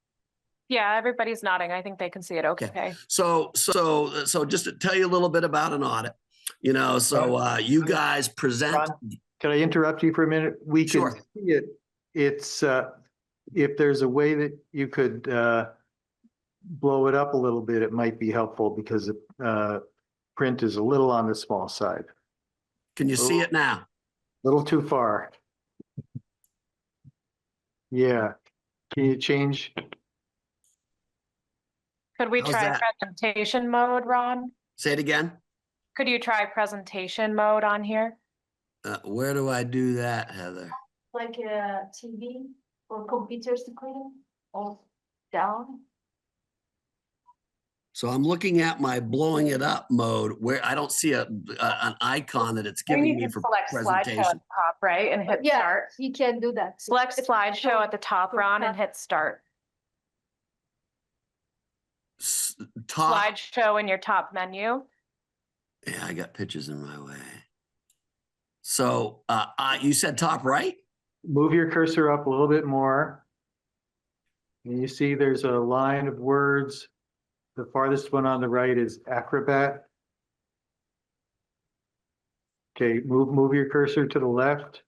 Yeah, everybody's nodding. I think they can see it. Okay. So just to tell you a little bit about an audit, you guys present. Ron, can I interrupt you for a minute? We can see it. It's if there's a way that you could blow it up a little bit, it might be helpful because print is a little on the small side. Can you see it now? A little too far. Yeah. Can you change? Could we try presentation mode, Ron? Say it again. Could you try presentation mode on here? Where do I do that, Heather? Like a TV or computer screen or down? So I'm looking at my blowing it up mode where I don't see an icon that it's giving me for Select slideshow at presentation. the top, right, and hit Yeah, start. you can do that. Select slideshow at the top, Ron, and hit start. Top, Slideshow in your top menu. yeah, I got pictures in my way. So you said top right? Move your cursor up a little bit more. And you see there's a line of words. The farthest one on the right is acrobat. Okay, move your cursor to the left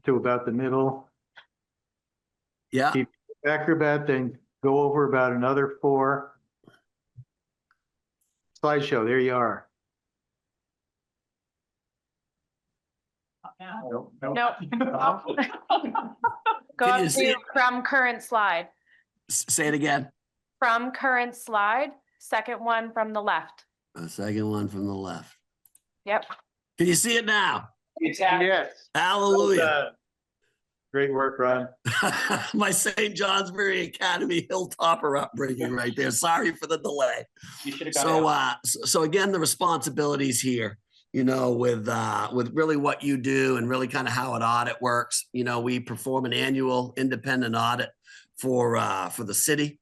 to about the middle. Yeah. Keep acrobat, then go over about another 4. Slideshow, there you are. Nope. Nope. Go Can you up see to it? from current slide. Say it again. From current slide, second one from the left. The second one from the left. Yep. Can you see it now? Yes. Hallelujah. Great work, Ron. My St. Johnsbury Academy Hilltopper upbringing right there. Sorry for the delay. You should have got So again, the responsibilities here, you know, with really what you do and really kind of how an audit works. You know, we perform an annual independent audit for the city.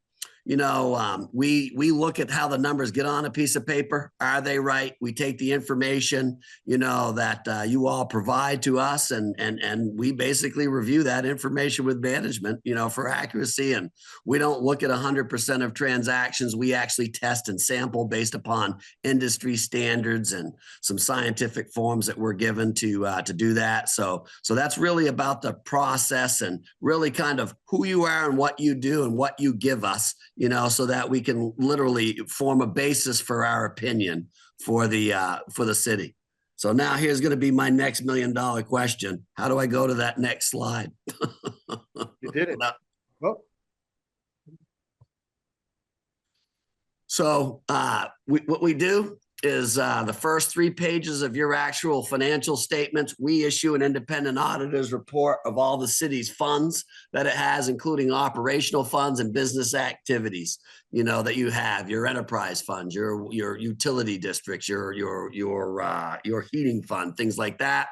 You know, we look at how the numbers get on a piece of paper. Are they right? We take the information, you know, that you all provide to us, and we basically review that information with management, you know, for accuracy. And we don't look at 100% of transactions. We actually test and sample based upon industry standards and some scientific forms that we're given to do that. So that's really about the process and really kind of who you are and what you do and what you give us, you know, so that we can literally form a basis for our opinion for the city. So now here's going to be my next $1 million question. How do I go to that next slide? You did it. Well, so what we do is the first 3 pages of your actual financial statements. We issue an independent auditor's report of all the city's funds that it has, including operational funds and business activities, you know, that you have, your enterprise funds, your utility districts, your heating fund, things like that.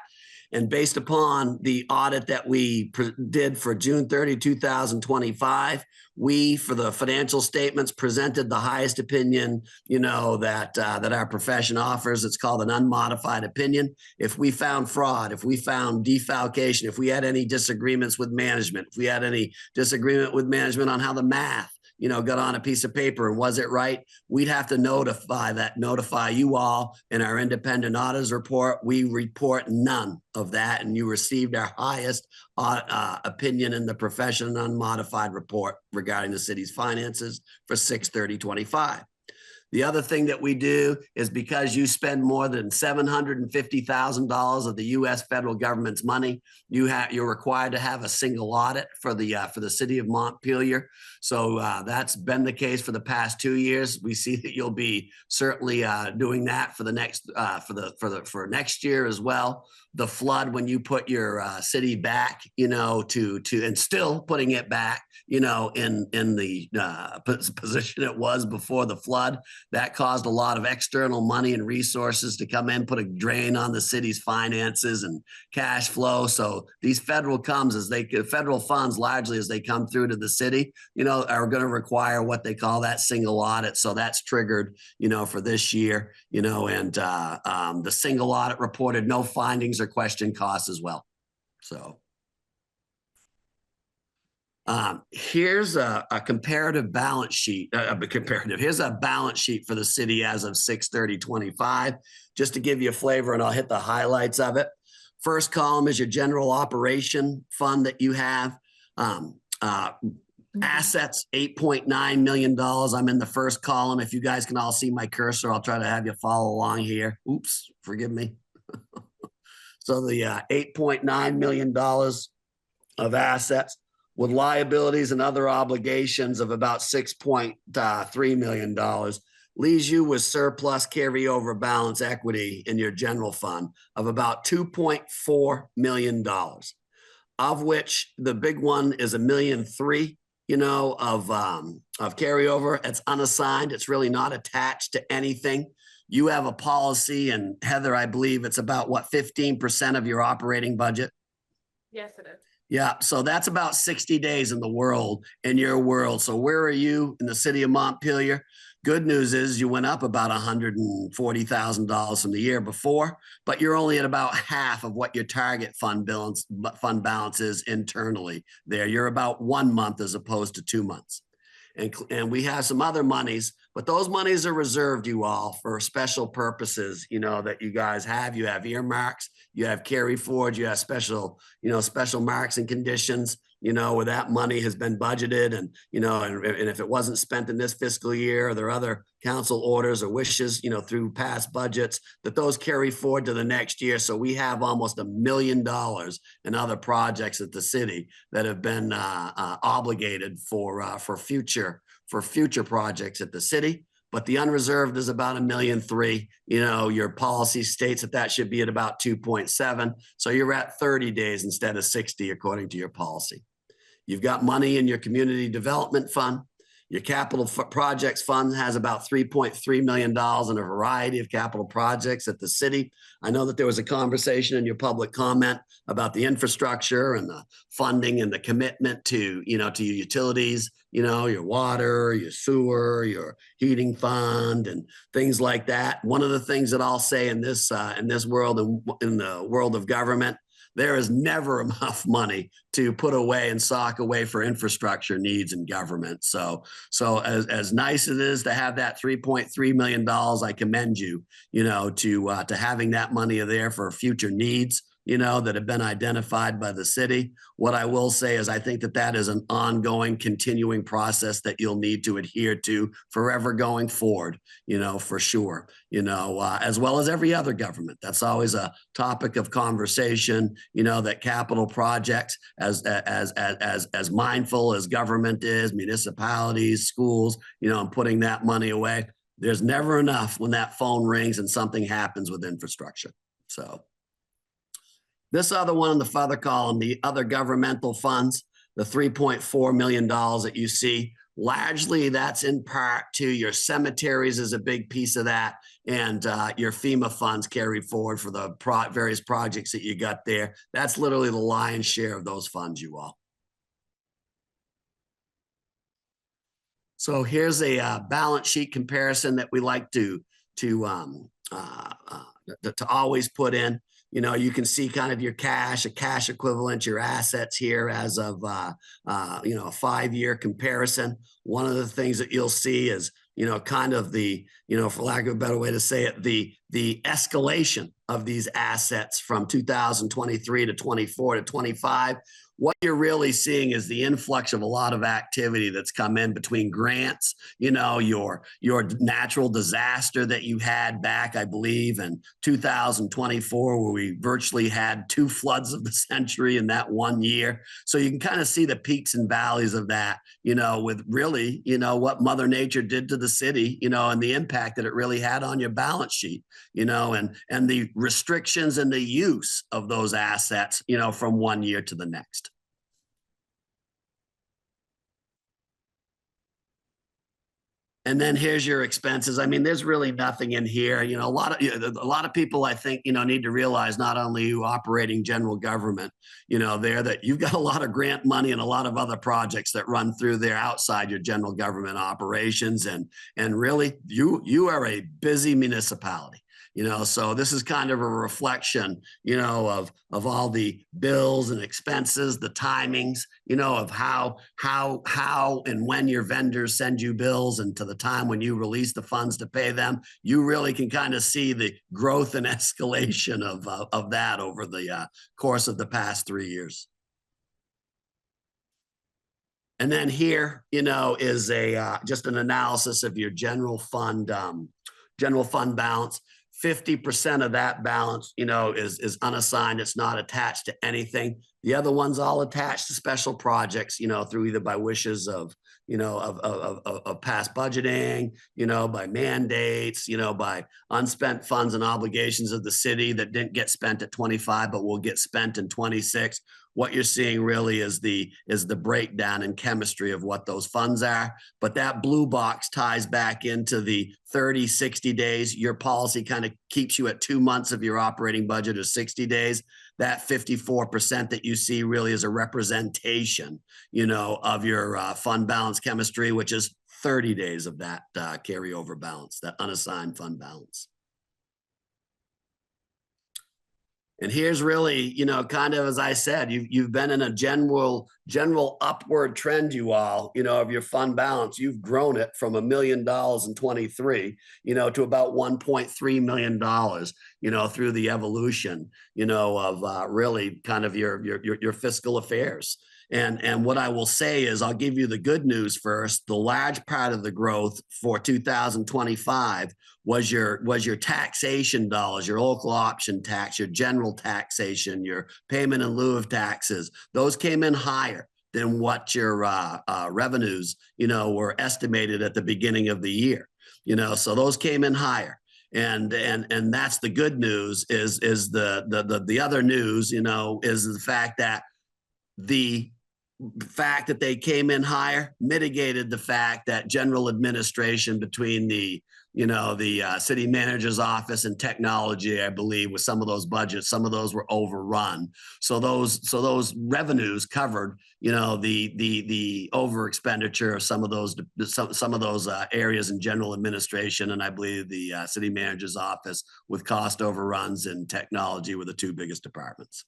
And based upon the audit that we did for June 30, 2025, we, for the financial statements, presented the highest opinion, you know, that our profession offers. It's called an unmodified opinion. If we found fraud, if we found defalcation, if we had any disagreements with management, if we had any disagreement with management on how the math, you know, got on a piece of paper and was it right, we'd have to notify you all in our independent auditors report. We report none of that, and you received our highest opinion in the profession unmodified report regarding the city's finances for 6/30/25. The other thing that we do is, because you spend more than $750,000 of the U.S. federal government's money, you're required to have a single audit for the city of Montpelier. So that's been the case for the past 2 years. We see that you'll be certainly doing that for the next for next year as well. The flood, when you put your city back, you know, and still putting it back, you know, in the position it was before the flood, that caused a lot of external money and resources to come in, put a drain on the city's finances and cash flow. So these federal funds, largely as they come through to the city, you know, are going to require what they call that single audit. So that's triggered, you know, for this year, you know, and the single audit reported no findings or question costs as well. So here's a comparative balance sheet. Here's a balance sheet for the city as of 6/30/25, just to give you a flavor, and I'll hit the highlights of it. First column is your general operation fund that you have. Assets, $8.9 million. I'm in the first column. If you guys can all see my cursor, I'll try to have you follow along here. Oops, forgive me. So the $8.9 million of assets, with liabilities and other obligations of about $6.3 million, leaves you with surplus carryover balance equity in your general fund of about $2.4 million, of which the big one is $1.3 million of carryover. It's unassigned. It's really not attached to anything. You have a policy, and Heather, I believe it's about what, 15% of your operating budget? Yes, it is. Yeah, so that's about 60 days in your world. So where are you in the city of Montpelier? Good news is you went up about $140,000 from the year before, but you're only at about half of what your target fund balance is internally there. You're about 1 month as opposed to 2 months. And we have some other monies, but those monies are reserved, you all, for special purposes, that you guys have. You have earmarks, you have carry forward, you have special marks and conditions, where that money has been budgeted, and if it wasn't spent in this fiscal year, or there are other council orders or wishes, through past budgets, that those carry forward to the next year. So we have almost $1 million in other projects at the city that have been obligated for future projects at the city. But the unreserved is about $1.3 million. Your policy states that should be at about 2.7. So you're at 30 days instead of 60, according to your policy. You've got money in your community development fund. Your capital projects fund has about $3.3 million in a variety of capital projects at the city. I know that there was a conversation in your public comment about the infrastructure and the funding and the commitment to your utilities, your water, your sewer, your heating fund, and things like that. One of the things that I'll say in this world, in the world of government, there is never enough money to put away and sock away for infrastructure needs in government. So as nice as it is to have that $3.3 million, I commend you, to having that money there for future needs, that have been identified by the city. What I will say is I think that is an ongoing, continuing process that you'll need to adhere to forever going forward, for sure, as well as every other government. That's always a topic of conversation, that capital projects, as mindful as government is, municipalities, schools, and putting that money away, there's never enough when that phone rings and something happens with infrastructure. So this other one in the further column, the other governmental funds, the $3.4 million that you see, largely that's in part to your cemeteries is a big piece of that, and your FEMA funds carried forward for the various projects that you got there. That's literally the lion's share of those funds, you all. So here's a balance sheet comparison that we like to always put in. You can see kind of your cash, a cash equivalent, your assets here as of, a 5-year comparison. One of the things that you'll see is, kind of the, for lack of a better way to say it, the escalation of these assets from 2023 to 24 to 25. What you're really seeing is the influx of a lot of activity that's come in between grants, your natural disaster that you had back, I believe, in 2024, where we virtually had 2 floods of the century in that 1 year. So you can kind of see the peaks and valleys of that, with really, what Mother Nature did to the city, and the impact that it really had on your balance sheet, and the restrictions and the use of those assets, from 1 year to the next. And then here's your expenses. I mean, there's really nothing in here. A lot of people, I think, need to realize, not only you operating general government, that you've got a lot of grant money and a lot of other projects that run through there outside your general government operations. And really, you are a busy municipality. So this is kind of a reflection, of all the bills and expenses, the timings, of how and when your vendors send you bills, and to the time when you release the funds to pay them. You really can kind of see the growth and escalation of that over the course of the past 3 years. And then here, is just an analysis of your general fund balance. 50% of that balance, is unassigned. It's not attached to anything. The other one's all attached to special projects, through either by wishes of, of past budgeting, by mandates, by unspent funds and obligations of the city that didn't get spent at 25, but will get spent in 26. What you're seeing really is the breakdown in chemistry of what those funds are. But that blue box ties back into the 30, 60 days. Your policy kind of keeps you at 2 months of your operating budget or 60 days. That 54% that you see really is a representation, of your fund balance chemistry, which is 30 days of that carryover balance, that unassigned fund balance. And here's really, kind of, as I said, you've been in a general upward trend, you all, of your fund balance. You've grown it from $1 million in 23, to about $1.3 million, through the evolution, of really kind of your fiscal affairs. And what I will say is, I'll give you the good news first. The large part of the growth for 2025 was your taxation dollars, your local option tax, your general taxation, your payment in lieu of taxes. Those came in higher than what your revenues, were estimated at the beginning of the year. So those came in higher. And that's the good news. Is the other news, is the fact that they came in higher mitigated the fact that general administration between the city manager's office and technology, I believe, with some of those budgets, some of those were overrun. So those revenues covered, the over expenditure of some of those areas in general administration, and I believe the city manager's office with cost overruns and technology were the two biggest departments.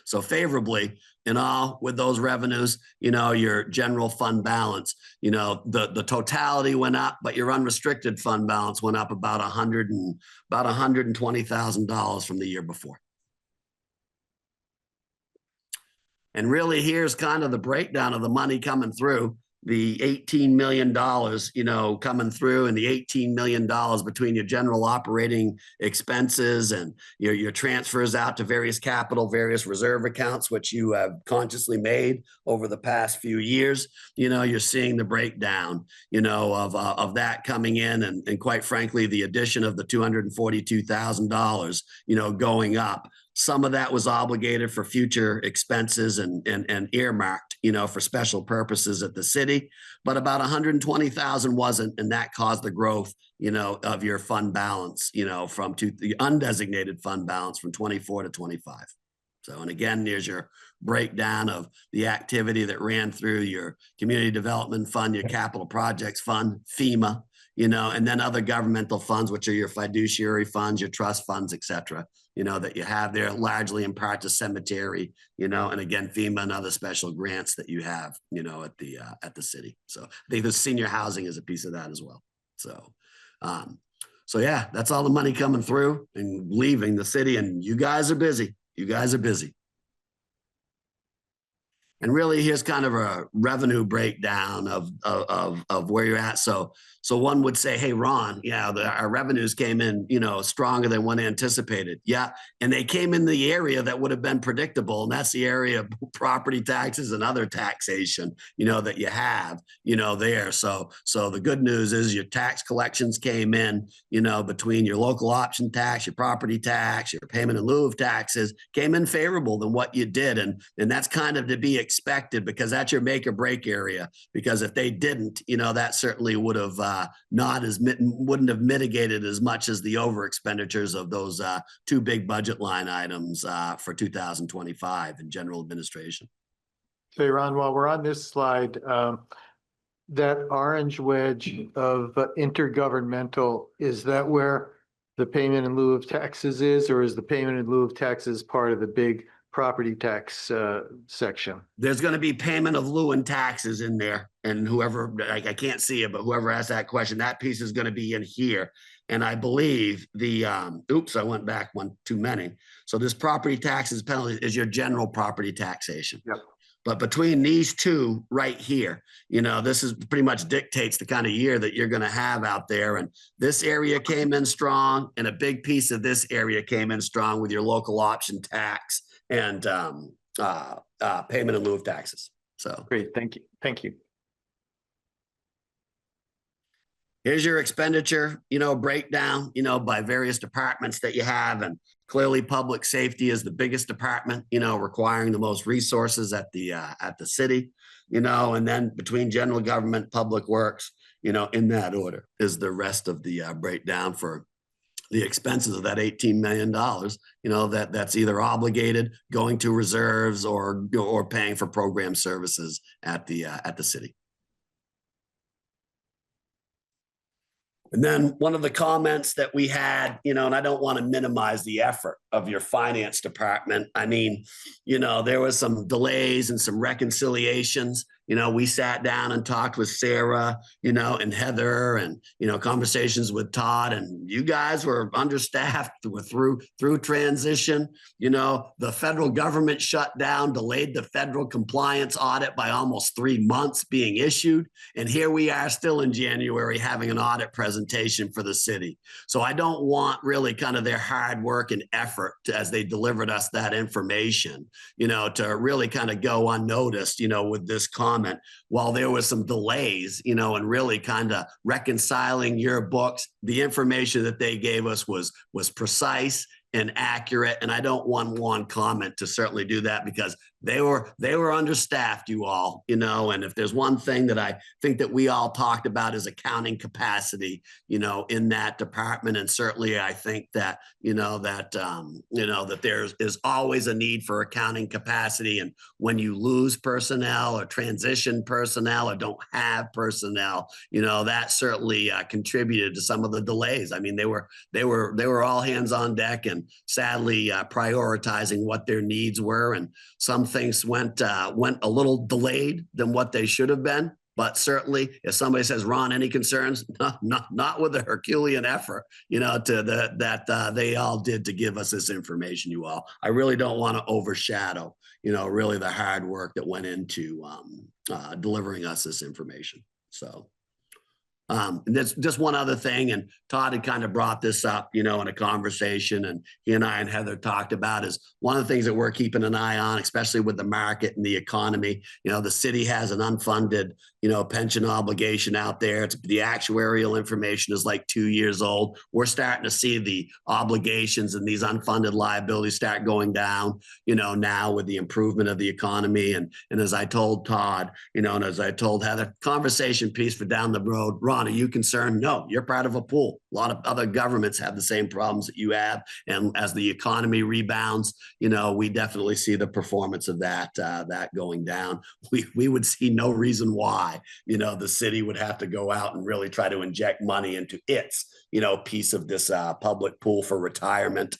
So favorably in all with those revenues, your general fund balance, the totality went up, but your unrestricted fund balance went up about $120,000 from the year before. And really, here's kind of the breakdown of the money coming through. The $18 million, coming through, and the $18 million between your general operating expenses and your transfers out to various capital, various reserve accounts, which you have consciously made over the past few years. You're seeing the breakdown, of that coming in, and quite frankly, the addition of the $242,000, going up. Some of that was obligated for future expenses and earmarked, for special purposes at the city, but about 120,000 wasn't, and that caused the growth, of your fund balance, from the undesignated fund balance from 24 to 25. So, and again, there's your breakdown of the activity that ran through your community development fund, your capital projects fund, FEMA, and then other governmental funds, which are your fiduciary funds, your trust funds, et cetera, that you have there, largely in part to cemetery, and again, FEMA and other special grants that you have, at the city. So I think the senior housing is a piece of that as well. So yeah, that's all the money coming through and leaving the city, and you guys are busy. You guys are busy. And really, here's kind of a revenue breakdown of where you're at. So one would say, hey, Ron, our revenues came in, stronger than one anticipated. Yeah. And they came in the area that would have been predictable. And that's the area of property taxes and other taxation, that you have, there. So the good news is your tax collections came in, between your local option tax, your property tax, your payment in lieu of taxes, came in favorable than what you did. And that's kind of to be expected, because that's your make or break area. Because if they didn't, that certainly would have wouldn't have mitigated as much as the over expenditures of those two big budget line items for 2025 in general administration. Hey, Ron, while we're on this slide, that orange wedge of intergovernmental, is that where the payment in lieu of taxes is, or is the payment in lieu of taxes part of the big property tax section? There's going to be payment of lieu and taxes in there. And whoever, I can't see it, but whoever asked that question, that piece is going to be in here. And I believe the, oops, I went back one too many. So this property taxes penalty is your general property taxation. Yep. But between these two right here, this is pretty much dictates the kind of year that you're going to have out there. And this area came in strong, and a big piece of this area came in strong with your local option tax and payment in lieu of taxes. So great, thank you. here's your expenditure, breakdown, by various departments that you have. And clearly public safety is the biggest department, requiring the most resources at the city, and then between general government, public works, in that order is the rest of the breakdown for the expenses of that $18 million, that's either obligated, going to reserves, or paying for program services at the city. And then one of the comments that we had, and I don't want to minimize the effort of your finance department. I mean, there was some delays and some reconciliations. We sat down and talked with Sarah, and Heather, and, conversations with Todd, and you guys were understaffed. We're through transition. The federal government shut down, delayed the federal compliance audit by almost 3 months being issued. And here we are still in January having an audit presentation for the city. So I don't want really kind of their hard work and effort as they delivered us that information, to really kind of go unnoticed, with this comment. While there was some delays, and really kind of reconciling your books, the information that they gave us was precise and accurate. And I don't want one comment to certainly do that, because they were understaffed, you all, and if there's one thing that I think that we all talked about is accounting capacity, in that department. And certainly I think that, that there's always a need for accounting capacity. And when you lose personnel or transition personnel or don't have personnel, that certainly contributed to some of the delays. I mean, they were all hands on deck and sadly prioritizing what their needs were. And some things went a little delayed than what they should have been. But certainly, if somebody says, Ron, any concerns? Not with a Herculean effort, that they all did to give us this information, you all. I really don't want to overshadow, really the hard work that went into delivering us this information. So. And there's just one other thing, and Todd had kind of brought this up, in a conversation, and he and I and Heather talked about, is one of the things that we're keeping an eye on, especially with the market and the economy. The city has an unfunded, pension obligation out there. The actuarial information is like 2 years old. We're starting to see the obligations and these unfunded liabilities start going down, now with the improvement of the economy. And as I told Todd, and as I told Heather, conversation piece for down the road. Ron, are you concerned? No, you're part of a pool. A lot of other governments have the same problems that you have. And as the economy rebounds, we definitely see the performance of that going down. We would see no reason why, the city would have to go out and really try to inject money into its, piece of this public pool for retirement,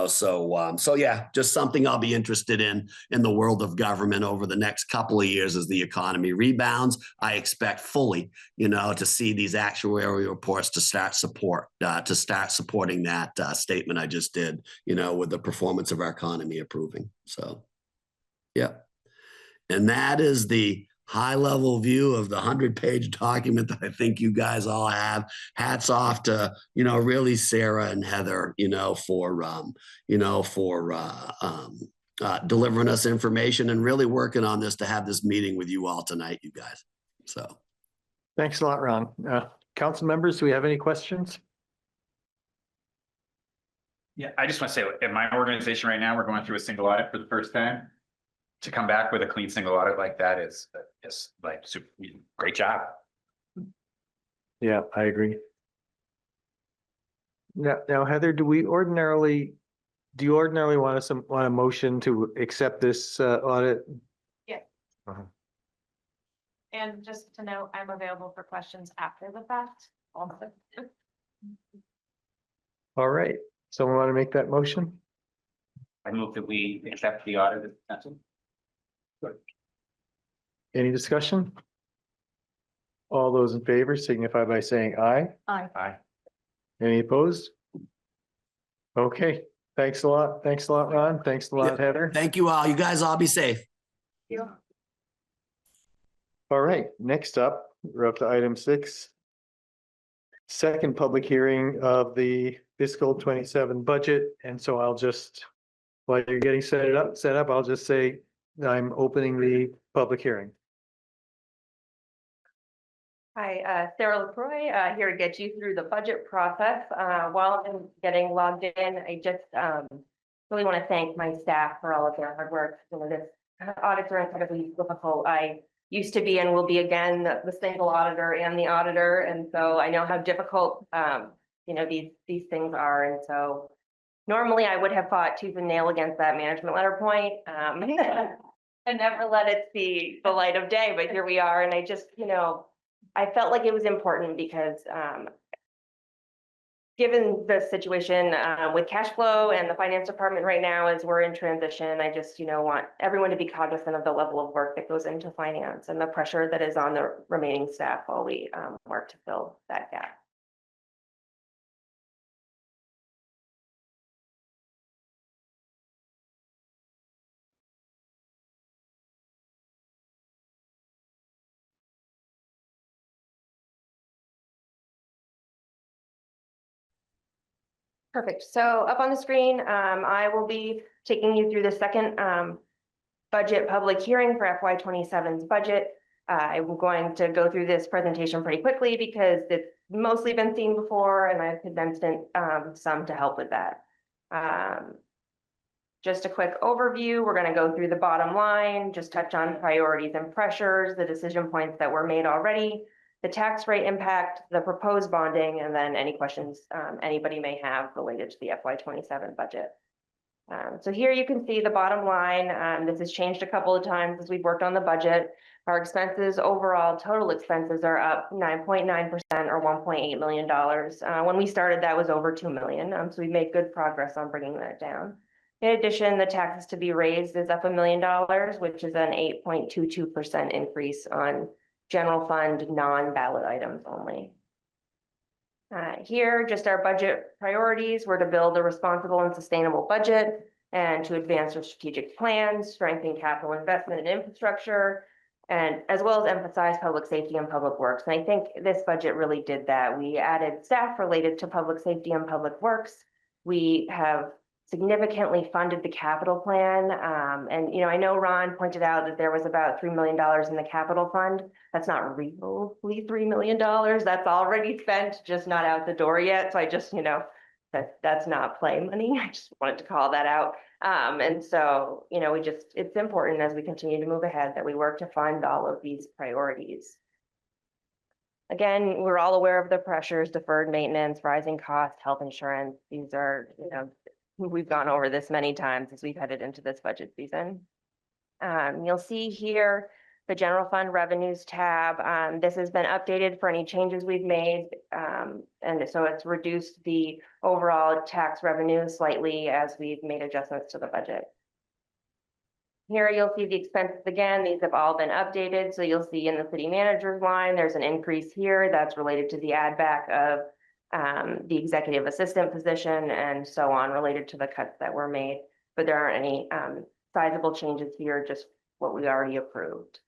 so yeah, just something I'll be interested in the world of government over the next couple of years as the economy rebounds. I expect fully, to see these actuarial reports to start supporting that statement I just did, with the performance of our economy improving. So, yeah. And that is the high-level view of the 100-page document that I think you guys all have. Hats off to, really Sarah and Heather, for delivering us information and really working on this to have this meeting with you all tonight, you guys. So. Thanks a lot, Ron. Council members, do we have any questions? Yeah, I just want to say, in my organization right now, we're going through a single audit for the first time. To come back with a clean single audit like that is like super, great job. Yeah, I agree. Now, Heather, do you ordinarily want a motion to accept this audit? Yeah. And just to note, I'm available for questions after the fact also. All right. Someone want to make that motion? I move that we accept the audit of the council. Any discussion? All those in favor signify by saying aye. Aye. Aye. Any opposed? Okay, thanks a lot. Thanks a lot, Ron. Thanks a lot, Heather. Thank you all. You guys all be safe. Yeah. All right, next up, we're up to item 6. Second public hearing of the fiscal 27 budget. And so I'll just, while you're getting set up, I'll just say I'm opening the public hearing. Hi, Sarah LaCroix, here to get you through the budget process. While I'm getting logged in, I just really want to thank my staff for all of their hard work. You know, this audits are incredibly difficult. I used to be and will be again the single auditor and the auditor, and so I know how difficult you know these things are. And so normally I would have fought tooth and nail against that management letter point. And never let it see the light of day, but here we are, and I just, you know, I felt like it was important because given the situation with cash flow and the finance department right now as we're in transition, I just, you know, want everyone to be cognizant of the level of work that goes into finance and the pressure that is on the remaining staff while we work to fill that gap. Perfect. So up on the screen, I will be taking you through the second budget public hearing for FY27's budget. I'm going to go through this presentation pretty quickly because it's mostly been seen before and I've condensed in some to help with that. Just a quick overview. We're going to go through the bottom line, just touch on priorities and pressures, the decision points that were made already, the tax rate impact, the proposed bonding, and then any questions anybody may have related to the FY27 budget. So here you can see the bottom line. This has changed a couple of times as we've worked on the budget. Our expenses overall, total expenses are up 9.9% or $1.8 million. When we started, that was over 2 million. So we made good progress on bringing that down. In addition, the taxes to be raised is up $1 million, which is an 8.22% increase on general fund non-ballot items only. Here, just our budget priorities were to build a responsible and sustainable budget and to advance our strategic plans, strengthen capital investment and infrastructure, and as well as emphasize public safety and public works. And I think this budget really did that. We added staff related to public safety and public works. We have significantly funded the capital plan. And, you know, I know Ron pointed out that there was about $3 million in the capital fund. That's not really $3 million. That's already spent, just not out the door yet. So I just, you know, that's not play money. I just wanted to call that out. And so, you know, it's important as we continue to move ahead that we work to fund all of these priorities. Again, we're all aware of the pressures, deferred maintenance, rising costs, health insurance. These are, you know, we've gone over this many times as we've headed into this budget season. You'll see here the general fund revenues tab. This has been updated for any changes we've made. And so it's reduced the overall tax revenue slightly as we've made adjustments to the budget. Here you'll see the expenses again. These have all been updated. So you'll see in the city manager's line, there's an increase here that's related to the add back of the executive assistant position and so on related to the cuts that were made, but there aren't any sizable changes here, just what we already approved.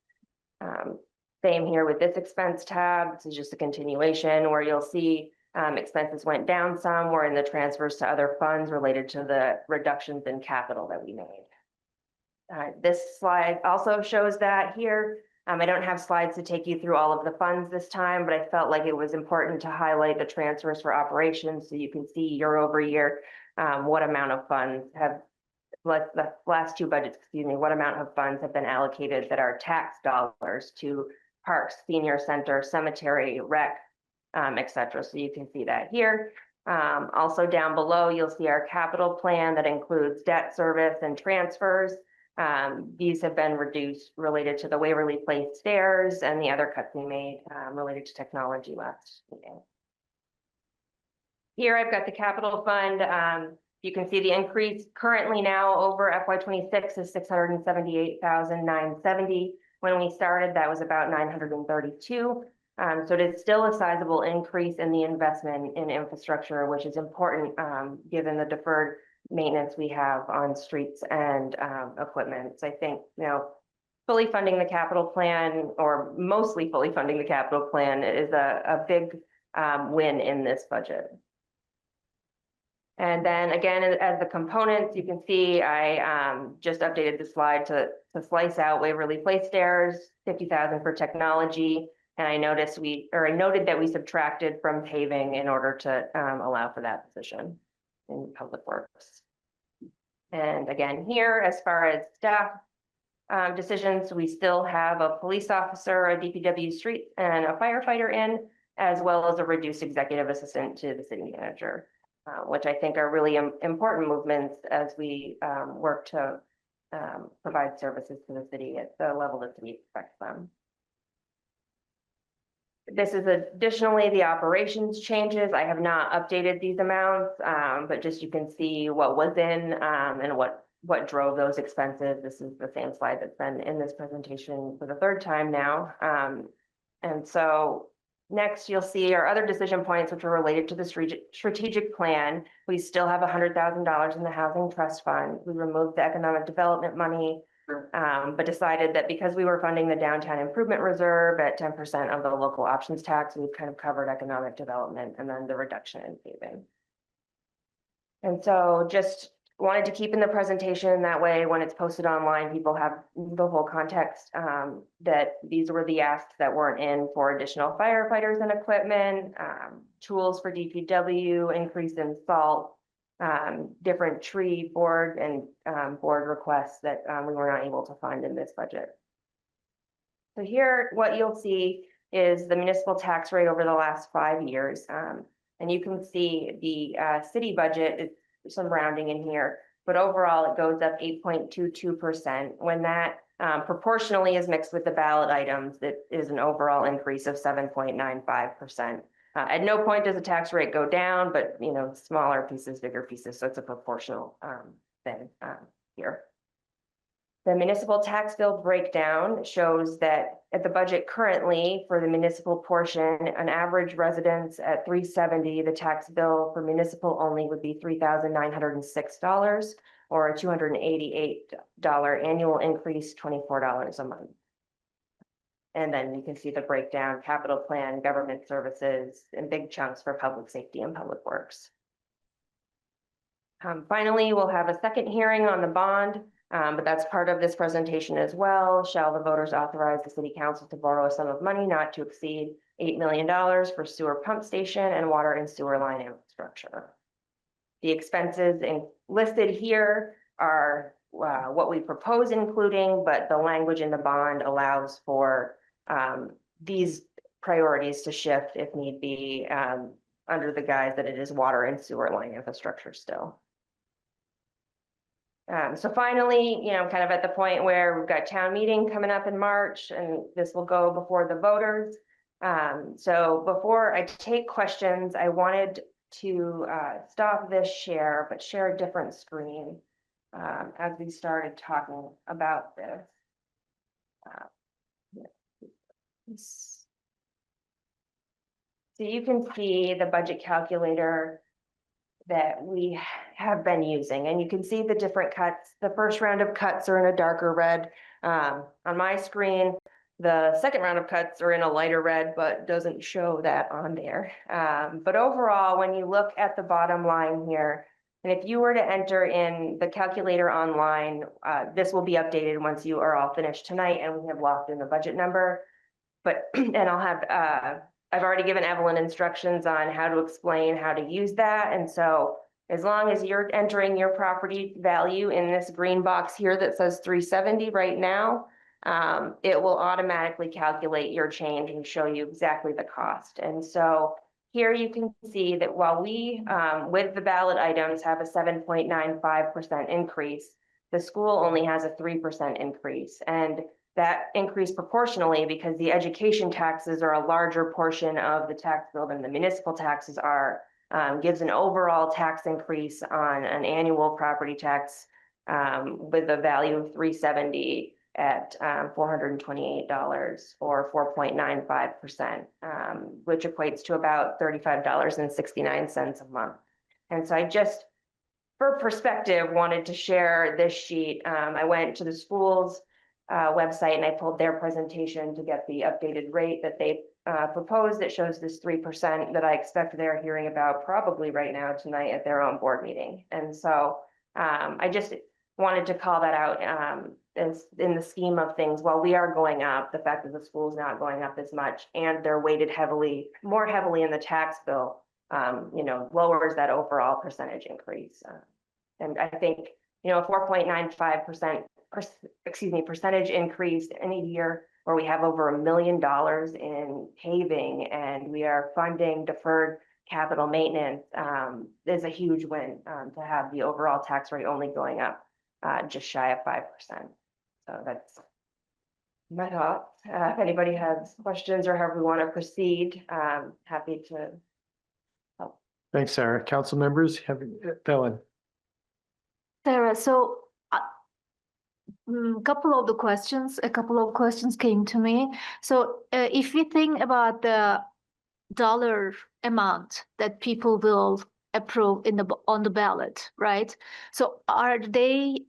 Same here with this expense tab. This is just a continuation where you'll see expenses went down some. We're in the transfers to other funds related to the reductions in capital that we made. This slide also shows that here. I don't have slides to take you through all of the funds this time, but I felt like it was important to highlight the transfers for operations so you can see year over year what amount of funds have, like the last two budgets, excuse me, what amount of funds have been allocated that are tax dollars to parks, senior center, cemetery, rec, etc. So you can see that here. Also down below, you'll see our capital plan that includes debt service and transfers. These have been reduced related to the Waverly Place stairs and the other cuts we made related to technology last meeting. Here I've got the capital fund. You can see the increase currently now over FY26 is $678,970. When we started, that was about 932. So it is still a sizable increase in the investment in infrastructure, which is important given the deferred maintenance we have on streets and equipment. So I think, you know, fully funding the capital plan or mostly fully funding the capital plan is a big win in this budget. And then again, as the components, you can see I just updated the slide to slice out Waverly Place stairs, $50,000 for technology, And I noticed I noted that we subtracted from paving in order to allow for that position in Public Works. And again, here, as far as staff decisions, we still have a police officer, a DPW street, and a firefighter in, as well as a reduced executive assistant to the city manager, which I think are really important movements as we work to provide services to the city at the level that we expect them. This is additionally the operations changes. I have not updated these amounts, but just you can see what was in and what drove those expenses. This is the same slide that's been in this presentation for the third time now. And so next you'll see our other decision points, which are related to the strategic plan. We still have $100,000 in the housing trust fund. We removed the economic development money, but decided that because we were funding the downtown improvement reserve at 10% of the local options tax, we've kind of covered economic development and then the reduction in paving. And so just wanted to keep in the presentation that way when it's posted online, people have the whole context that these were the asks that weren't in for additional firefighters and equipment, tools for DPW, increase in salt, different tree board and board requests that we were not able to fund in this budget. So here, what you'll see is the municipal tax rate over the last 5 years. And you can see the city budget, some rounding in here, but overall it goes up 8.22%. When that proportionally is mixed with the ballot items, that is an overall increase of 7.95%. At no point does the tax rate go down, but smaller pieces, bigger pieces, so it's a proportional thing here. The municipal tax bill breakdown shows that at the budget currently for the municipal portion, an average residence at 370, the tax bill for municipal only would be $3,906 or a $288 annual increase, $24 a month. And then you can see the breakdown, capital plan, government services, and big chunks for public safety and public works. Finally, we'll have a second hearing on the bond. But that's part of this presentation as well. Shall the voters authorize the city council to borrow a sum of money not to exceed $8 million for sewer pump station and water and sewer line infrastructure? The expenses listed here are what we propose including, but the language in the bond allows for these priorities to shift if need be under the guise that it is water and sewer line infrastructure still. So finally, kind of at the point where we've got town meeting coming up in March, and this will go before the voters. So before I take questions, I wanted to stop this share, but share a different screen as we started talking about this. So you can see the budget calculator that we have been using, and you can see the different cuts. The first round of cuts are in a darker red on my screen. The second round of cuts are in a lighter red, but doesn't show that on there. But overall, when you look at the bottom line here, and if you were to enter in the calculator online, this will be updated once you are all finished tonight and we have locked in the budget number. But, and I'll have, I've already given Evelyn instructions on how to explain how to use that. And so as long as you're entering your property value in this green box here that says 370 right now, it will automatically calculate your change and show you exactly the cost. And so here you can see that while we, with the ballot items, have a 7.95% increase, the school only has a 3% increase. And that increase proportionally because the education taxes are a larger portion of the tax bill than the municipal taxes are, gives an overall tax increase on an annual property tax with a value of 370 at $428 or 4.95%, which equates to about $35.69 a month. And so I just, for perspective, wanted to share this sheet. I went to the school's website and I pulled their presentation to get the updated rate that they proposed that shows this 3% that I expect they're hearing about probably right now tonight at their own board meeting. And so I just wanted to call that out, as in the scheme of things, while we are going up, the fact that the school's not going up as much and they're weighted more heavily in the tax bill, lowers that overall percentage increase. And I think, a 4.95% percentage increase in a year where we have over $1 million in paving and we are funding deferred capital maintenance, is a huge win, to have the overall tax rate only going up just shy of 5%. So that's my thoughts. If anybody has questions or however we want to proceed, happy to help. Thanks, Sarah. Council members, Ellen. Sarah, so a couple of questions came to me. So if we think about the dollar amount that people will approve on the ballot, right? So are they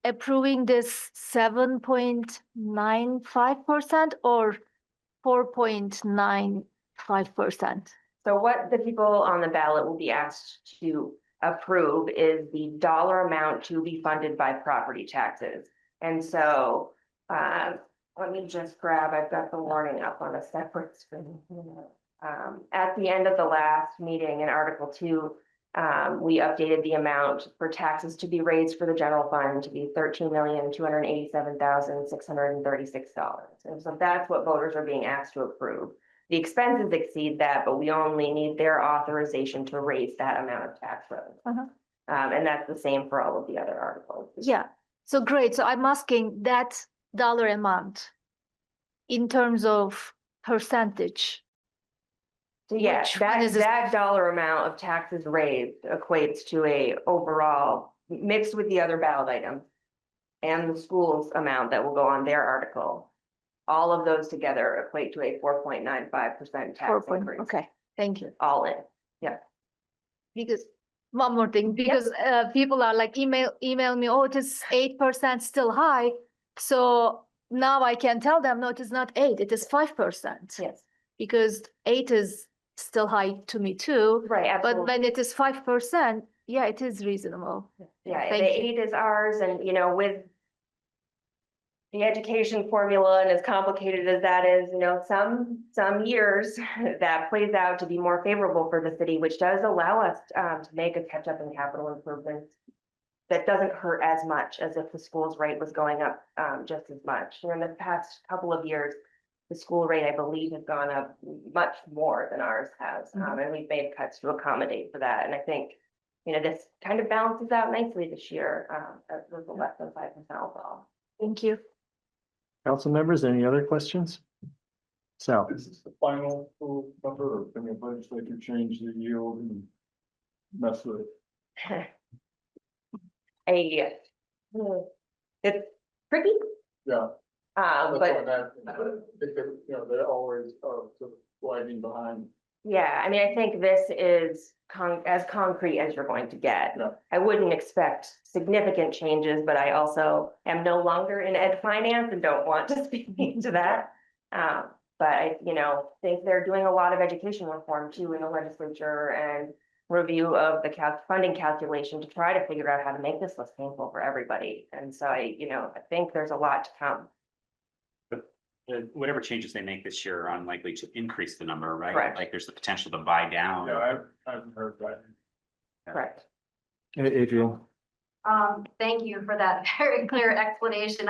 approving this 7.95% or 4.95%? So what the people on the ballot will be asked to approve is the dollar amount to be funded by property taxes. And so let me just I've got the warning up on a separate screen. At the end of the last meeting in Article 2, we updated the amount for taxes to be raised for the general fund to be $13,287,636. And so that's what voters are being asked to approve. The expenses exceed that, but we only need their authorization to raise that amount of tax revenue. And that's the same for all of the other articles. Yeah, so great. So I'm asking that dollar amount in terms of percentage. So yeah, that dollar amount of taxes raised equates to a overall, mixed with the other ballot items and the school's amount that will go on their article. All of those together equate to a 4.95% tax increase. Okay, thank you. All in, yeah. Because one more thing, because people are like email me, oh, it is 8% still high. So now I can tell them, no, it is not 8, it is 5%. Yes. Because 8 is still high to me too. Right, absolutely. But when it is 5%, yeah, it is reasonable. Yeah, the 8 is ours, and with the education formula and as complicated as that is, some years that plays out to be more favorable for the city, which does allow us to make a catch up in capital improvements that doesn't hurt as much as if the school's rate was going up just as much. In the past couple of years, the school rate, I believe, has gone up much more than ours has. And we've made cuts to accommodate for that. And I think, this kind of balances out nicely this year, with less than 5% overall. Thank you. Council members, any other questions? Sal. Is this the final number, or can the legislature change the yield and mess with it? It's tricky. Yeah. But they're always sort of lagging behind. Yeah, I mean, I think this is as concrete as you're going to get. Yeah. I wouldn't expect significant changes, but I also am no longer in ed finance and don't want to speak into that. But I, think they're doing a lot of education reform too in the legislature and review of the funding calculation to try to figure out how to make this less painful for everybody. And so I think there's a lot to come. Whatever changes they make this year are unlikely to increase the number, right? Correct. Like there's the potential to buy down. Yeah, I haven't heard that. Correct. Adrian. Thank you for that very clear explanation.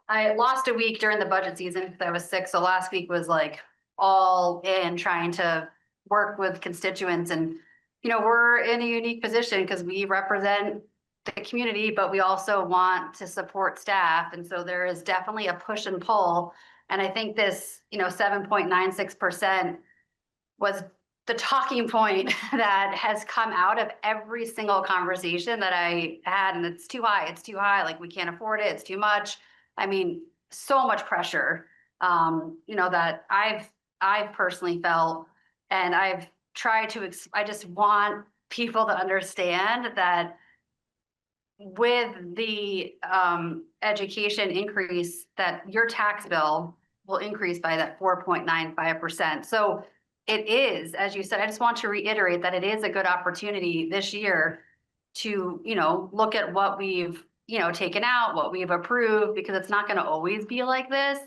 I lost a week during the budget season because I was sick. So last week was like all in trying to work with constituents, and we're in a unique position because we represent the community, but we also want to support staff. And so there is definitely a push and pull. And I think this, 7.96% was the talking point that has come out of every single conversation that I had. And it's too high. It's too high. Like, we can't afford it. It's too much. I mean, so much pressure, that I've personally felt, and I've tried to, I just want people to understand that with the education increase, that your tax bill will increase by that 4.95%. So it is, as you said, I just want to reiterate that it is a good opportunity this year to, look at what we've, taken out, what we've approved, because it's not gonna always be like this.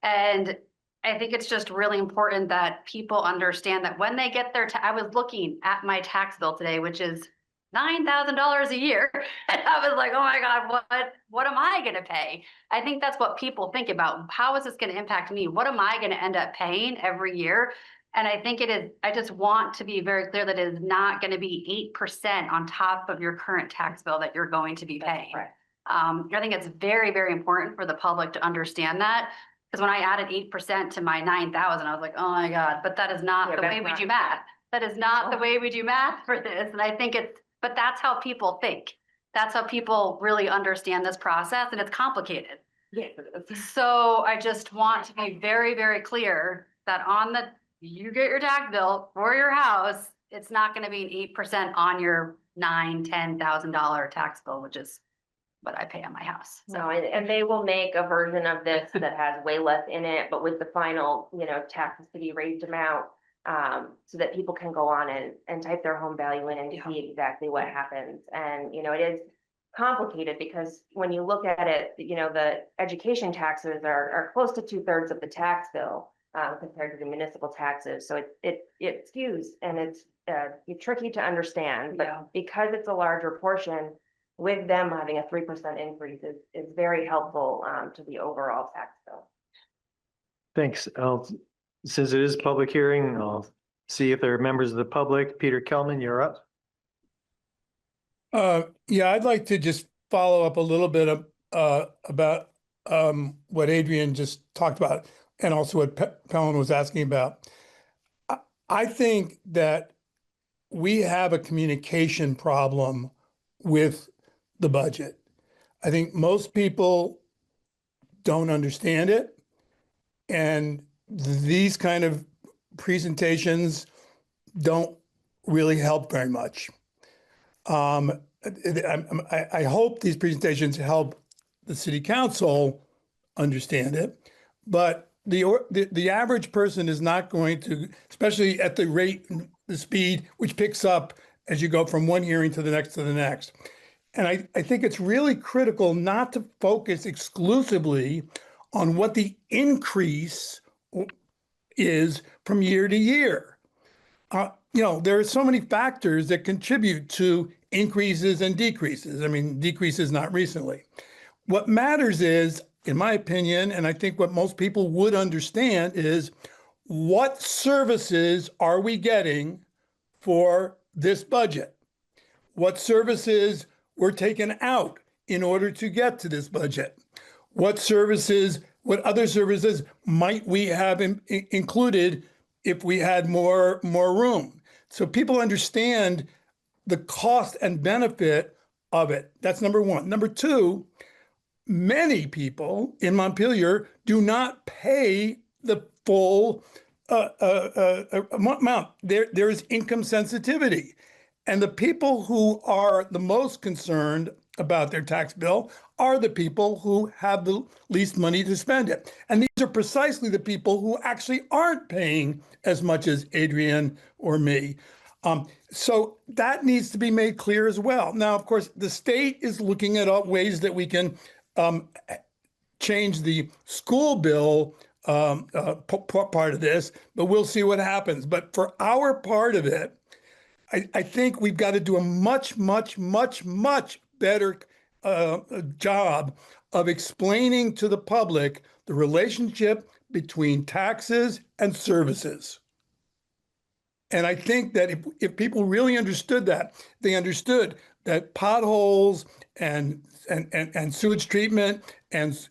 And I think it's just really important that people understand that when they get their, I was looking at my tax bill today, which is $9,000 a year. And I was like, oh my God, what am I gonna pay? I think that's what people think about. How is this gonna impact me? What am I gonna end up paying every year? And I think it is, I just want to be very clear that it is not gonna be 8% on top of your current tax bill that you're going to be paying. I think it's very, very important for the public to understand that. Because when I added 8% to my 9,000, I was like, oh my God, but that is not the way we do math. That is not the way we do math for this. And I think but that's how people think. That's how people really understand this process, and it's complicated. So I just want to be very, very clear that you get your tax bill for your house, it's not gonna be an 8% on your $10,000 tax bill, which is what I pay on my house. No, and they will make a version of this that has way less in it, but with the final, tax city raised amount, so that people can go on and type their home value in and see exactly what happens. And, it is complicated because when you look at it, the education taxes are close to 2/3 of the tax bill, compared to the municipal taxes. So it skews, and it's tricky to understand, but because it's a larger portion, with them having a 3% increase is very helpful, to the overall tax bill. Thanks. Since it is a public hearing, I'll see if there are members of the public. Peter Kelman, you're up. Yeah, I'd like to just follow up a little bit about what Adrian just talked about, and also what Pelham was asking about. I think that we have a communication problem with the budget. I think most people don't understand it, and these kind of presentations don't really help very much. I hope these presentations help the city council understand it, but the average person is not going to, especially at the rate, the speed, which picks up as you go from one hearing to the next to the next. And I think it's really critical not to focus exclusively on what the increase is from year to year. There are so many factors that contribute to increases and decreases. I mean, decreases not recently. What matters is, in my opinion, and I think what most people would understand, is what services are we getting for this budget? What services were taken out in order to get to this budget? What other services might we have included if we had more room? So people understand the cost and benefit of it. That's number one. Number two, many people in Montpelier do not pay the full amount. There is income sensitivity. And the people who are the most concerned about their tax bill are the people who have the least money to spend it. And these are precisely the people who actually aren't paying as much as Adrian or me. So that needs to be made clear as well. Now, of course, the state is looking at ways that we can change the school bill part of this, but we'll see what happens. But for our part of it, I think we've got to do a much, much, much, much better job of explaining to the public the relationship between taxes and services. And I think that if people really understood that, they understood that potholes and sewage treatment and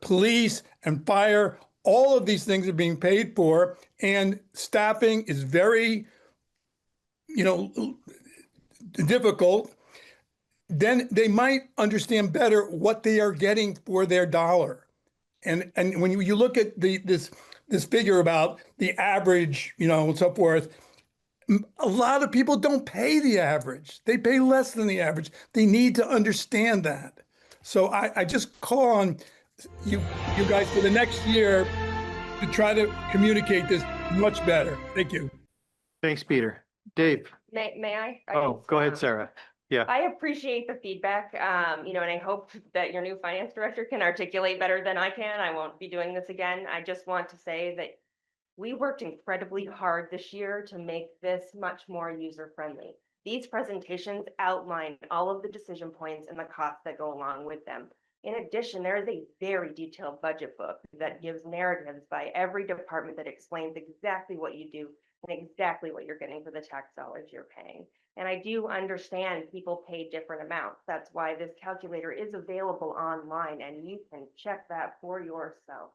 police and fire, all of these things are being paid for, and staffing is very, difficult. Then they might understand better what they are getting for their dollar. And when you look at this figure about the average, and so forth, a lot of people don't pay the average. They pay less than the average. They need to understand that. So I just call on you guys for the next year to try to communicate this much better. Thank you. Thanks, Peter. Dave. May I? Oh, go ahead, Sarah. Yeah. I appreciate the feedback, and I hope that your new finance director can articulate better than I can. I won't be doing this again. I just want to say that we worked incredibly hard this year to make this much more user-friendly. These presentations outline all of the decision points and the costs that go along with them. In addition, there is a very detailed budget book that gives narratives by every department that explains exactly what you do and exactly what you're getting for the tax dollars you're paying. And I do understand people pay different amounts. That's why this calculator is available online and you can check that for yourself.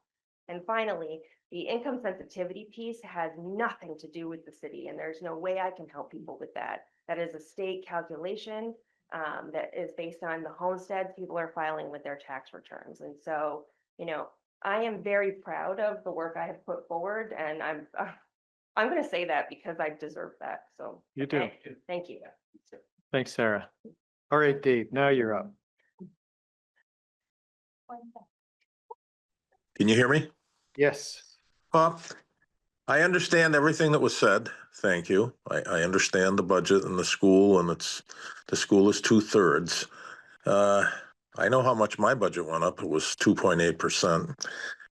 And finally, the income sensitivity piece has nothing to do with the city, and there's no way I can help people with that. That is a state calculation that is based on the homesteads people are filing with their tax returns. And so, I am very proud of the work I have put forward, and I'm going to say that because I deserve that. So You do. Thank you. Thanks, Sarah. All right, Dave, now you're up. Can you hear me? Yes. I understand everything that was said. Thank you. I understand the budget and the school, and the school is 2/3. I know how much my budget went up. It was 2.8%.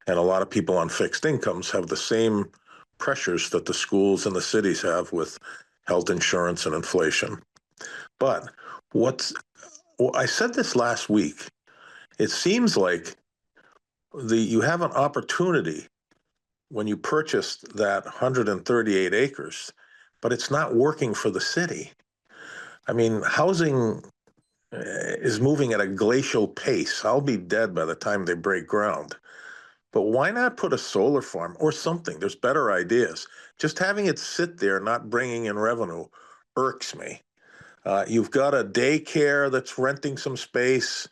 And a lot of people on fixed incomes have the same pressures that the schools and the cities have with health insurance and inflation. But I said this last week. It seems like you have an opportunity when you purchased that 138 acres, but it's not working for the city. I mean, housing is moving at a glacial pace. I'll be dead by the time they break ground. But why not put a solar farm or something? There's better ideas. Just having it sit there, not bringing in revenue, irks me. You've got a daycare that's renting some space.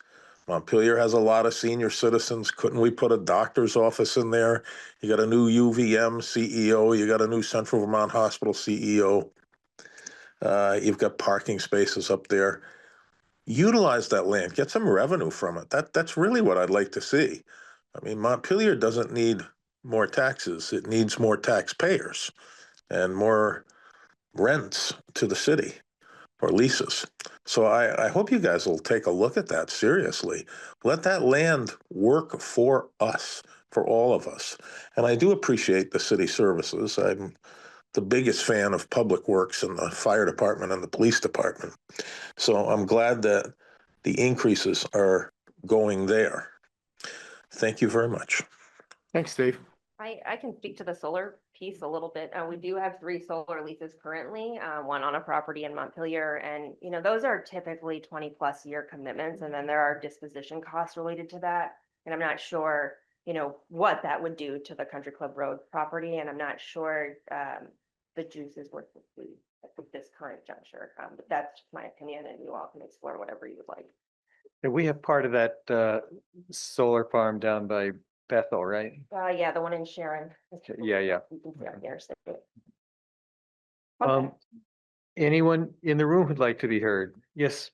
Montpelier has a lot of senior citizens. Couldn't we put a doctor's office in there? You got a new UVM CEO. You got a new Central Vermont Hospital CEO. You've got parking spaces up there. Utilize that land. Get some revenue from it. That's really what I'd like to see. I mean, Montpelier doesn't need more taxes. It needs more taxpayers and more rents to the city or leases. So I hope you guys will take a look at that seriously. Let that land work for us, for all of us. And I do appreciate the city services. I'm the biggest fan of public works and the fire department and the police department. So I'm glad that the increases are going there. Thank you very much. Thanks, Dave. I can speak to the solar piece a little bit. We do have 3 solar leases currently, one on a property in Montpelier, and those are typically 20+ year commitments, and then there are disposition costs related to that. And I'm not sure, what that would do to the Country Club Road property, and I'm not sure the juice is worth the squeeze at this current juncture. But that's my opinion, and you all can explore whatever you would like. And we have part of that solar farm down by Bethel, right? Yeah, the one in Sharon. Yeah. You can see on here. Anyone in the room who'd like to be heard? Yes.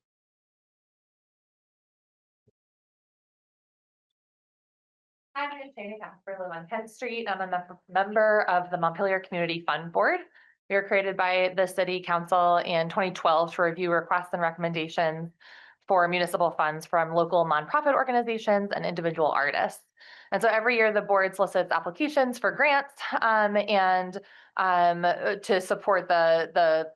I'm Shana Casper, live on 10th Street. I'm a member of the Montpelier Community Fund Board. We were created by the City Council in 2012 to review requests and recommendations for municipal funds from local nonprofit organizations and individual artists. And so every year the board solicits applications for grants and to support the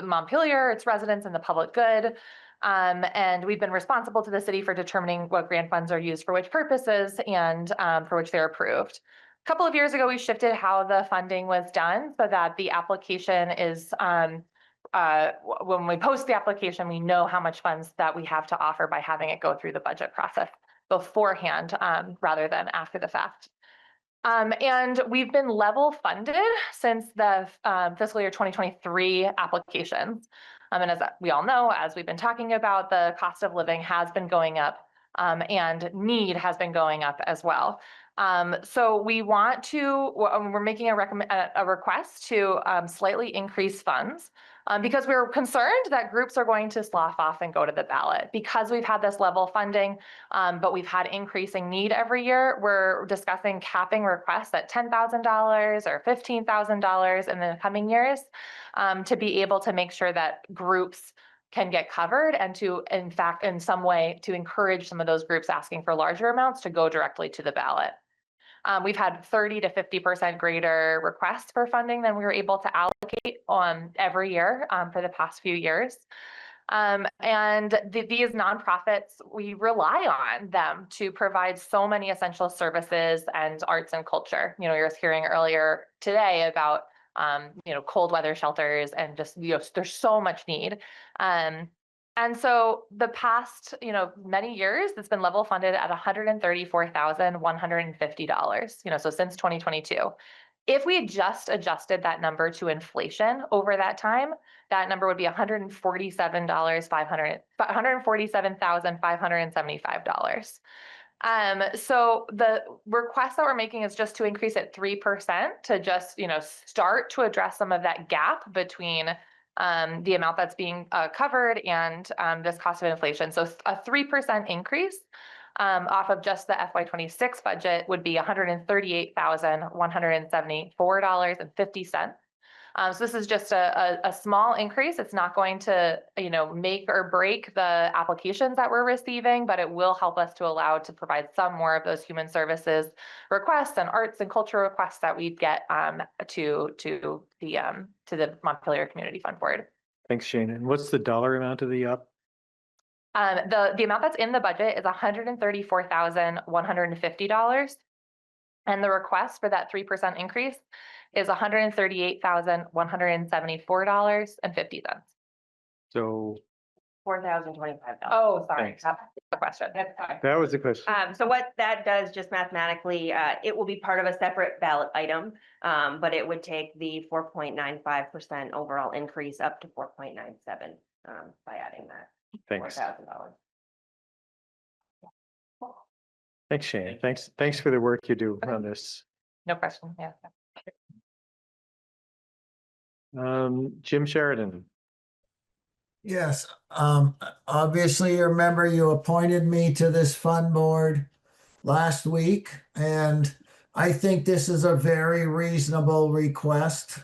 Montpelier, its residents, and the public good. And we've been responsible to the city for determining what grant funds are used for which purposes and for which they're approved. A couple of years ago, we shifted how the funding was done so that the application is when we post the application, we know how much funds that we have to offer by having it go through the budget process beforehand rather than after the fact. And we've been level funded since the fiscal year 2023 applications. And as we all know, as we've been talking about, the cost of living has been going up and need has been going up as well. So we're making a request to slightly increase funds because we were concerned that groups are going to slough off and go to the ballot. Because we've had this level funding, but we've had increasing need every year, we're discussing capping requests at $10,000 or $15,000 in the coming years to be able to make sure that groups can get covered and to, in fact, in some way, to encourage some of those groups asking for larger amounts to go directly to the ballot. We've had 30 to 50% greater requests for funding than we were able to allocate every year for the past few years. These nonprofits, we rely on them to provide so many essential services and arts and culture. You know, you were hearing earlier today about you know, cold weather shelters and just, you know, there's so much need. And so the past, you know, many years, it's been level funded at $134,150, you know, so since 2022. If we just adjusted that number to inflation over that time, that number would be $147,575. So the request that we're making is just to increase it 3% to just, you know, start to address some of that gap between the amount that's being covered and this cost of inflation. So a 3% increase off of just the FY26 budget would be $138,174.50. So this is just a small increase. It's not going to, you know, make or break the applications that we're receiving, but it will help us to allow to provide some more of those human services requests and arts and culture requests that we get to the Montpelier Community Fund Board. Thanks, Shane. And what's the dollar amount of the up? The amount that's in the budget is $134,150. And the request for that 3% increase is $138,174.50. So $4,025. Oh, sorry, Thanks. that's the question. that was the question. So what that does just mathematically, it will be part of a separate ballot item, but it would take the 4.95% overall increase up to 4.97 by adding that Thanks. $4,000. Thanks, Shane. Thanks for the work you do on this. No question, yeah. Jim Sheridan. Yes, obviously you remember you appointed me to this fund board last week, and I think this is a very reasonable request,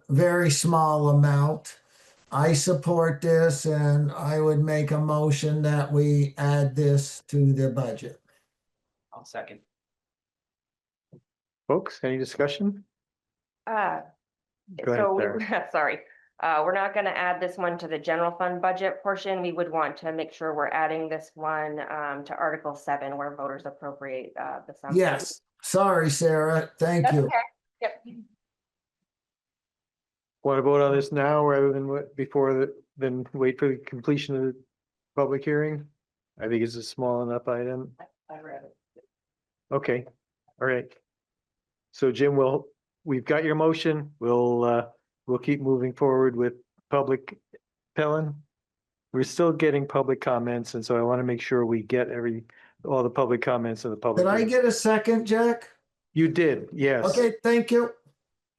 very small amount. I support this, and I would make a motion that we add this to the budget. I'll second. Folks, any discussion? Go ahead, Sarah. Sorry, we're not going to add this one to the general fund budget portion. We would want to make sure we're adding this one to Article 7, where voters appropriate the sum. Yes, sorry, Sarah. Thank you. Okay. Yep. Want to vote on this now rather than then wait for the completion of the public hearing? I think it's a small enough item. I read it. Okay, all right. So Jim, we've got your motion. We'll keep moving forward with public. Helen, we're still getting public comments, and so I want to make sure we get all the public comments of the public. Did I get a second, Jack? You did, yes. Okay, thank you.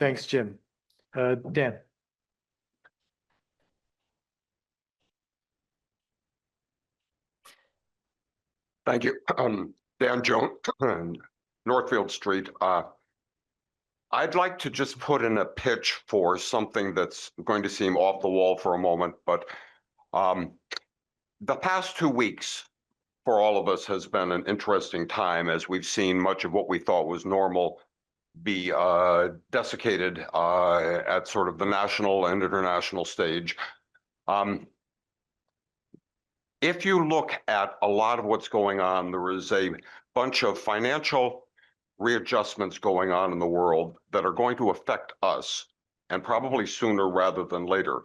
Thanks, Jim. Dan. Thank you. Dan Jones, Northfield Street. I'd like to just put in a pitch for something that's going to seem off the wall for a moment, but the past 2 weeks for all of us has been an interesting time as we've seen much of what we thought was normal be desiccated at sort of the national and international stage. If you look at a lot of what's going on, there is a bunch of financial readjustments going on in the world that are going to affect us, and probably sooner rather than later.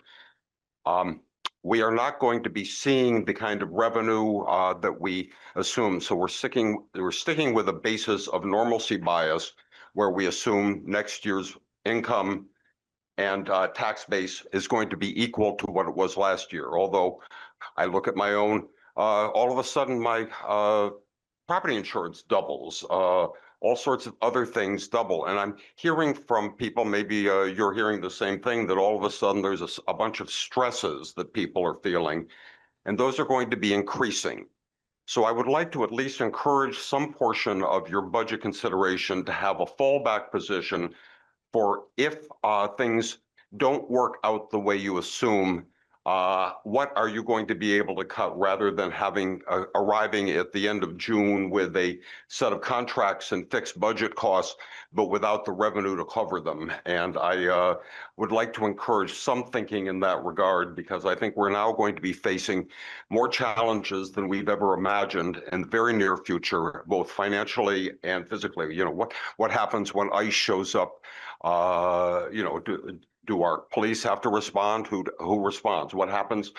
We are not going to be seeing the kind of revenue that we assume. So we're sticking with a basis of normalcy bias, where we assume next year's income and tax base is going to be equal to what it was last year. Although I look at my own, all of a sudden my property insurance doubles, all sorts of other things double. And I'm hearing from people, maybe you're hearing the same thing, that all of a sudden there's a bunch of stresses that people are feeling, and those are going to be increasing. So I would like to at least encourage some portion of your budget consideration to have a fallback position for if things don't work out the way you assume, what are you going to be able to cut, rather than arriving at the end of June with a set of contracts and fixed budget costs, but without the revenue to cover them. And I would like to encourage some thinking in that regard, because I think we're now going to be facing more challenges than we've ever imagined in the very near future, both financially and physically. You know, what happens when ICE shows up? You know, do our police have to respond? Who responds? What happens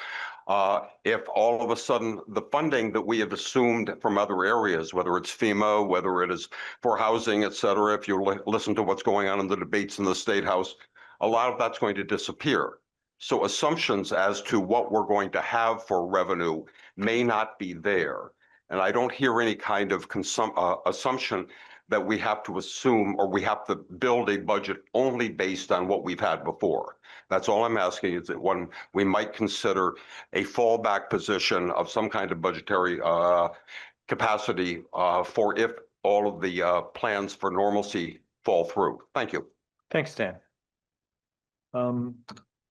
if all of a sudden the funding that we have assumed from other areas, whether it's FEMA, whether it is for housing, et cetera, if you listen to what's going on in the debates in the State House, a lot of that's going to disappear. So assumptions as to what we're going to have for revenue may not be there. And I don't hear any kind of assumption that we have to assume, or we have to build a budget only based on what we've had before. That's all I'm asking, is that when we might consider a fallback position of some kind of budgetary capacity for if all of the plans for normalcy fall through. Thank you. Thanks, Dan.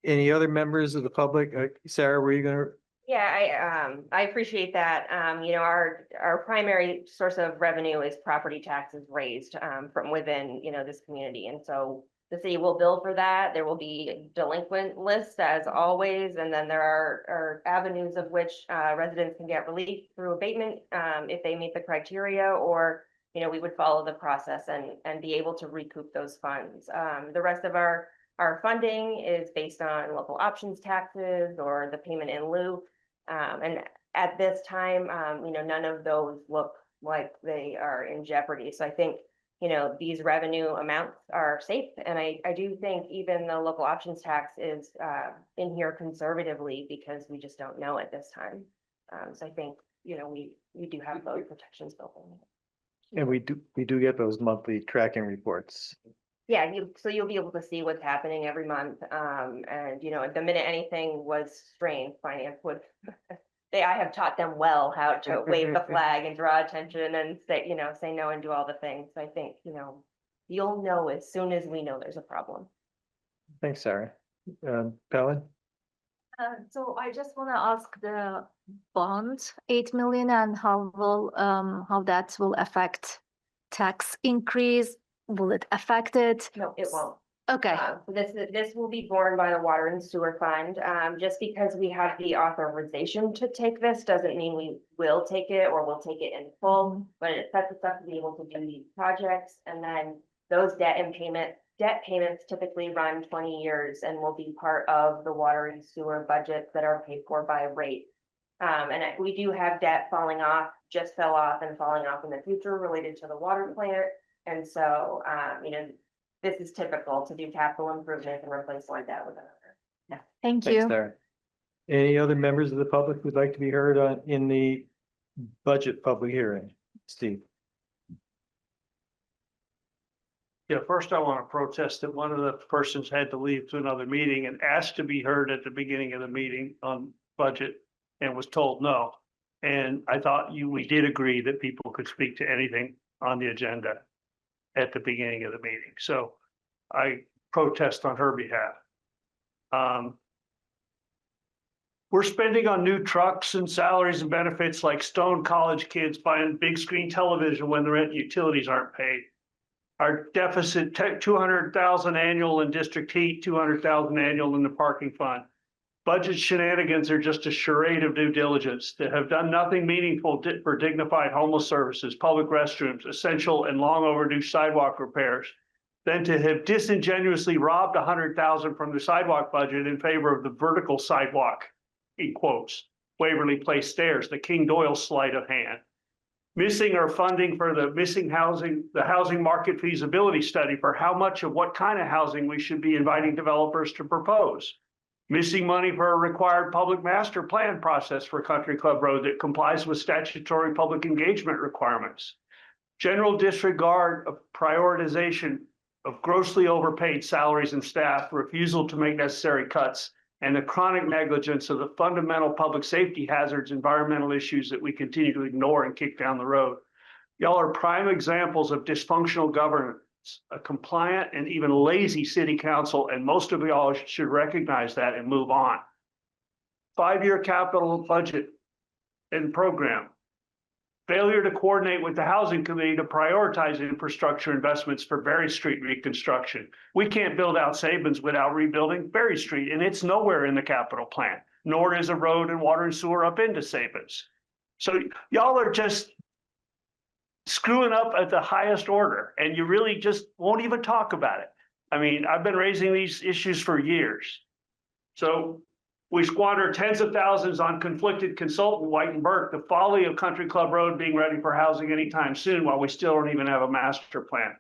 Any other members of the public? Sarah, were you going to? Yeah, I appreciate that. You know, our primary source of revenue is property taxes raised from within, you know, this community. And so the city will bill for that. There will be delinquent lists as always. And then there are avenues of which residents can get relief through abatement if they meet the criteria, or, you know, we would follow the process and be able to recoup those funds. The rest of our funding is based on local options taxes or the payment in lieu. And at this time, you know, none of those look like they are in jeopardy. So I think, you know, these revenue amounts are safe. And I do think even the local options tax is in here conservatively, because we just don't know at this time. So I think, you know, we do have those protections built in. And we do get those monthly tracking reports. Yeah, so you'll be able to see what's happening every month. And, you know, the minute anything was strained, finance would, I have taught them well how to wave the flag and draw attention and say, you know, say no and do all the things. So I think, you know, you'll know as soon as we know there's a problem. Thanks, Sarah. Palin? So I just want to ask the bond, 8 million, and how that will affect tax increase. Will it affect it? No, it won't. Okay. This will be borne by the Water and Sewer Fund. Just because we have the authorization to take this doesn't mean we will take it or we'll take it in full, but it sets us up to be able to do these projects. And then those debt payments typically run 20 years and will be part of the water and sewer budgets that are paid for by rate. And we do have debt falling off, just fell off and falling off in the future related to the water plant. And so, you know, this is typical to do capital improvements and replace one debt with another. Yeah. Thank Thanks, you. Sarah. Any other members of the public who'd like to be heard in the budget public hearing? Steve? Yeah, first I want to protest that one of the persons had to leave to another meeting and asked to be heard at the beginning of the meeting on budget and was told no. And I thought we did agree that people could speak to anything on the agenda at the beginning of the meeting. So I protest on her behalf. We're spending on new trucks and salaries and benefits like stone college kids buying big screen television when the rent and utilities aren't paid. Our deficit, 200,000 annual in district heat, 200,000 annual in the parking fund. Budget shenanigans are just a charade of due diligence that have done nothing meaningful for dignified homeless services, public restrooms, essential and long overdue sidewalk repairs, than to have disingenuously robbed 100,000 from the sidewalk budget in favor of the vertical sidewalk, in quotes, Waverly Place stairs, the King Doyle sleight of hand. Missing our funding for the housing market feasibility study for how much of what kind of housing we should be inviting developers to propose. Missing money for a required public master plan process for Country Club Road that complies with statutory public engagement requirements. General disregard of prioritization of grossly overpaid salaries and staff, refusal to make necessary cuts, and the chronic negligence of the fundamental public safety hazards, environmental issues that we continue to ignore and kick down the road. Y'all are prime examples of dysfunctional governance, a compliant and even lazy city council, and most of y'all should recognize that and move on. 5-year capital budget and program. Failure to coordinate with the housing committee to prioritize infrastructure investments for Berry Street reconstruction. We can't build out Sabins without rebuilding Berry Street, and it's nowhere in the capital plan, nor is a road and water and sewer up into Sabins. So y'all are just screwing up at the highest order, and you really just won't even talk about it. I mean, I've been raising these issues for years. So we squander tens of thousands on conflicted consultant White and Burke, the folly of Country Club Road being ready for housing anytime soon while we still don't even have a master plan.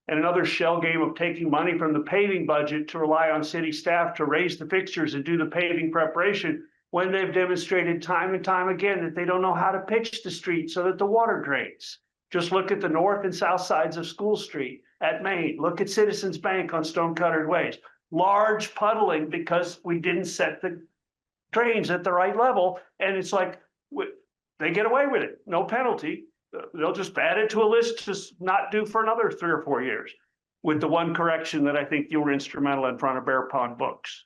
And another shell game of taking money from the paving budget to rely on city staff to raise the fixtures and do the paving preparation when they've demonstrated time and time again that they don't know how to pitch the street so that the water drains. Just look at the north and south sides of School Street at Main. Look at Citizens Bank on Stone-Cuttered Ways. Large puddling because we didn't set the drains at the right level. And it's like, they get away with it, no penalty. They'll just add it to a list to not do for another 3 or 4 years, with the one correction that I think you were instrumental in front of Bear Pond Books.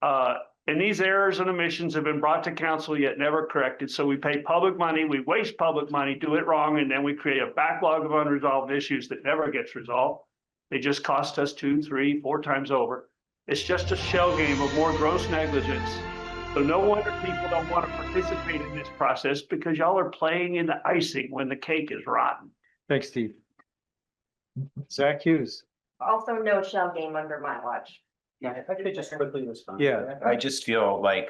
And these errors and omissions have been brought to council yet never corrected. So we pay public money, we waste public money, do it wrong, and then we create a backlog of unresolved issues that never gets resolved. They just cost us 2, 3, 4 times over. It's just a shell game of more gross negligence. So no wonder people don't want to participate in this process, because y'all are playing in the icing when the cake is rotten. Thanks, Steve. Zach Hughes. Also, no shell game under my watch. Yeah, if I could just quickly respond. Yeah. I just feel like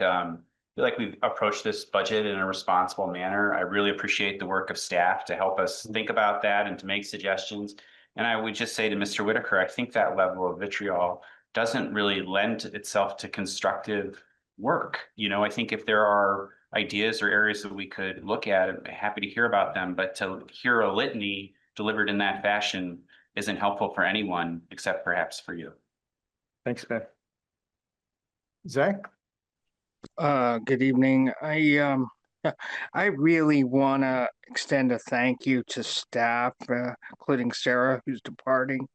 we've approached this budget in a responsible manner. I really appreciate the work of staff to help us think about that and to make suggestions. And I would just say to Mr. Whitaker, I think that level of vitriol doesn't really lend itself to constructive work. You know, I think if there are ideas or areas that we could look at, I'm happy to hear about them, but to hear a litany delivered in that fashion isn't helpful for anyone except perhaps for you. Thanks, Ben. Zach? Good evening. I really want to extend a thank you to staff, including Sarah, who's departing.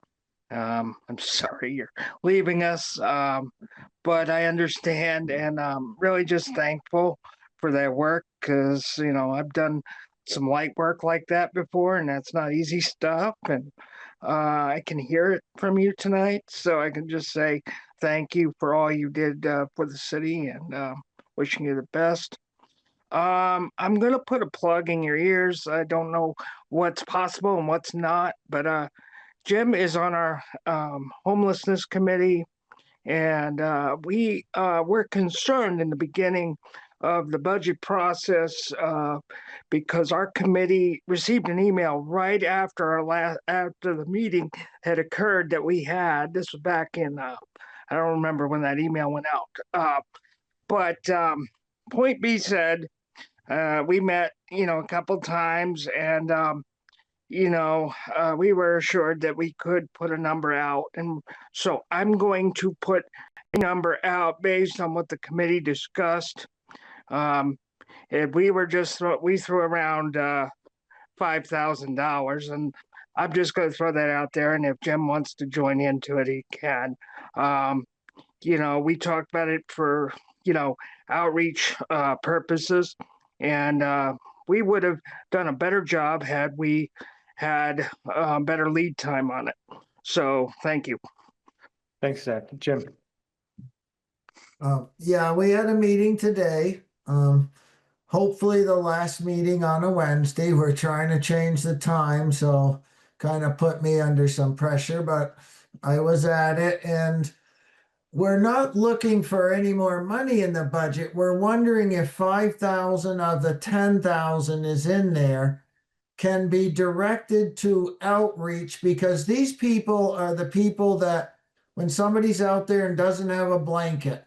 I'm sorry you're leaving us, but I understand, and I'm really just thankful for their work, because, you know, I've done some light work like that before, and that's not easy stuff. And I can hear it from you tonight, so I can just say thank you for all you did for the city, and wishing you the best. I'm going to put a plug in your ears. I don't know what's possible and what's not, but Jim is on our homelessness committee, and we were concerned in the beginning of the budget process because our committee received an email right after after the meeting had occurred that we had. This was back in I don't remember when that email went out, but point being said, we met, you know, a couple times, and you know, we were assured that we could put a number out. And so I'm going to put a number out based on what the committee discussed. If we were we threw around $5,000, and I'm just going to throw that out there. And if Jim wants to join into it, he can. You know, we talked about it for, you know, outreach purposes, and we would have done a better job had we had better lead time on it. So thank you. Thanks, Zach. Jim? Yeah, we had a meeting today. Hopefully the last meeting on a Wednesday. We're trying to change the time, so kind of put me under some pressure, but I was at it, and we're not looking for any more money in the budget. We're wondering if 5,000 of the 10,000 is in there, can be directed to outreach, because these people are the people that when somebody's out there and doesn't have a blanket,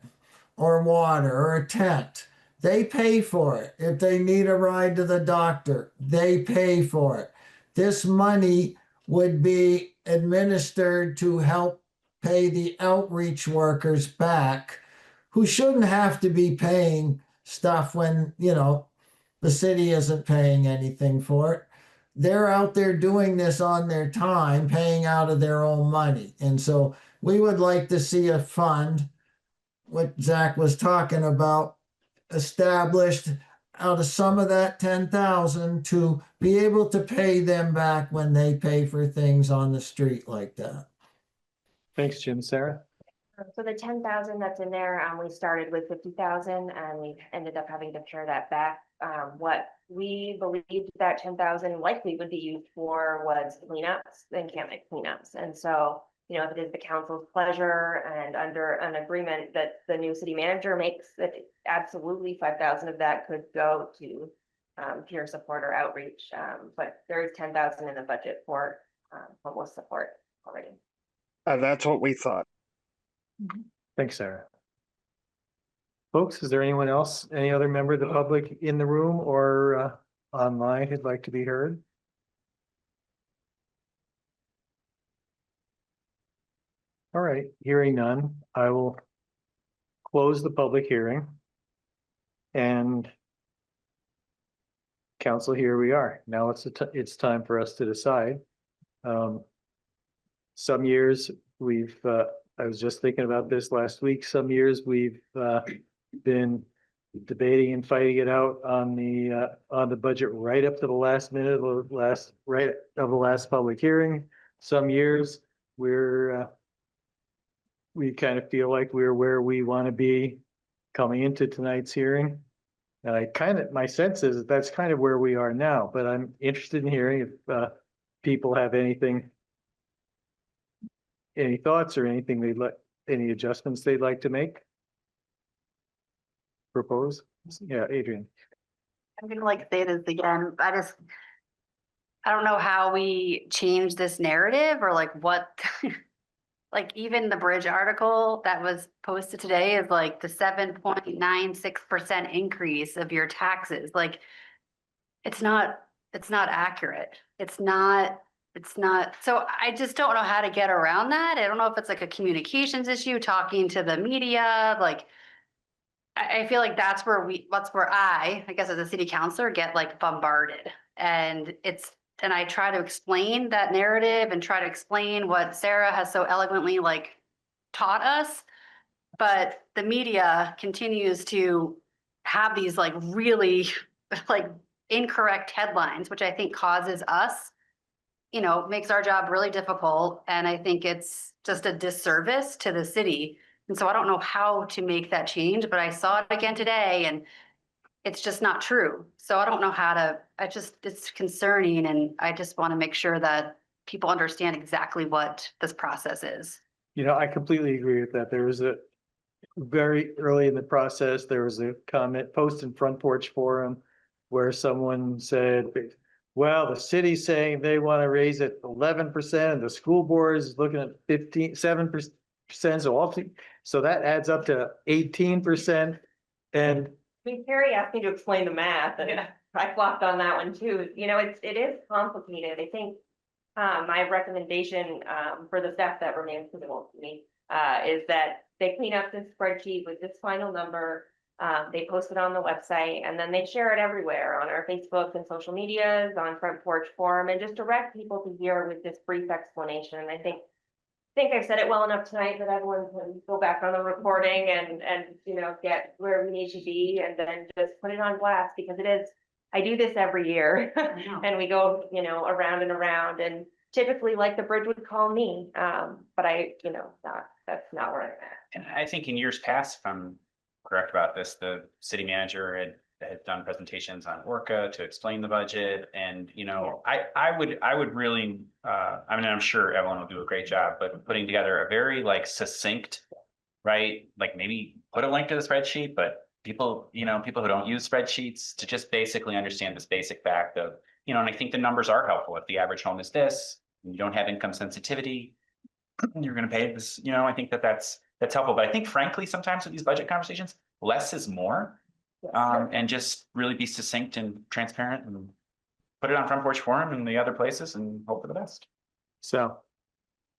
or water or a tent. They pay for it. If they need a ride to the doctor, they pay for it. This money would be administered to help pay the outreach workers back who shouldn't have to be paying stuff when, the city isn't paying anything for it. They're out there doing this on their time, paying out of their own money. And so we would like to see a fund, what Zach was talking about, established out of some of that 10,000 to be able to pay them back when they pay for things on the street like that. Thanks, Jim. Sarah? So the 10,000 that's in there, we started with 50,000 and we ended up having to pare that back. What we believed that 10,000 likely would be used for was cleanups and encampment cleanups. And so, if it is the council's pleasure and under an agreement that the new city manager makes, that absolutely 5,000 of that could go to peer support or outreach. But there is 10,000 in the budget for homeless support already. That's what we thought. Thanks, Sarah. Folks, is there anyone else, any other member of the public in the room or online who'd like to be heard? All right, hearing none, I will close the public hearing. And council, here we are. Now it's time for us to decide. Some years we've, I was just thinking about this last week. Some years we've been debating and fighting it out on the budget right up to the last minute, of the last public hearing. Some years we kind of feel like we're where we want to be coming into tonight's hearing. And my sense is that's kind of where we are now, but I'm interested in hearing if people have any thoughts or anything any adjustments they'd like to make? Propose? Yeah, Adrian. I'm gonna say this again. I don't know how we change this narrative or what, even the Bridge article that was posted today is the 7.96% increase of your taxes. It's not accurate. It's not. So I just don't know how to get around that. I don't know if it's a communications issue, talking to the media, I feel like that's where I guess as a city councilor get bombarded. And I try to explain that narrative and try to explain what Sarah has so eloquently taught us. But the media continues to have these really incorrect headlines, which I think causes us, makes our job really difficult. And I think it's just a disservice to the city. And so I don't know how to make that change, but I saw it again today and it's just not true. So I don't know how to, it's concerning. And I just want to make sure that people understand exactly what this process is. I completely agree with that. There was very early in the process, there was a comment post in Front Porch Forum where someone said, well, the city's saying they want to raise it 11% and the school board is looking at 7%. So that adds up to 18%. And Terry asked me to explain the math and I flopped on that one too. It is complicated. I think my recommendation for the staff that remains visible to me is that they clean up this spreadsheet with this final number. They post it on the website and then they share it everywhere on our Facebook and social medias, on Front Porch Forum, and just direct people to hear with this brief explanation. And I think I've said it well enough tonight that everyone can go back on the recording and get where we need to be and then just put it on blast, because I do this every year and we go, around and around, and typically the Bridge would call me. But that's not where I'm at. And I think in years past, if I'm correct about this, the city manager had done presentations on Orca to explain the budget. And, I would really, I'm sure Evelyn will do a great job, but putting together a very succinct, right? Maybe put a link to the spreadsheet, but people who don't use spreadsheets to just basically understand this basic fact of, and I think the numbers are helpful. If the average home is this, and you don't have income sensitivity, you're going to pay this, I think that's that's helpful. But I think frankly, sometimes with these budget conversations, less is more. And just really be succinct and transparent and put it on Front Porch Forum and the other places and hope for the best. So,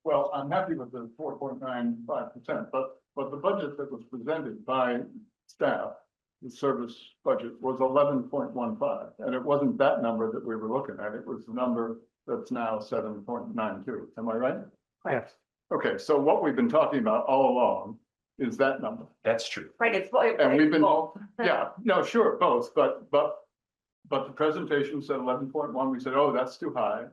Well, I'm happy with the 4.95%, but the budget that was presented by staff, the service budget was 11.15, and it wasn't that number that we were looking at. It was the number that's now 7.92. Am I right? yes, Okay, so what we've been talking about all along is that number. That's true. Right, it's. And we've been, both. yeah, no, sure, both, but the presentation said 11.1. We said, oh, that's too high.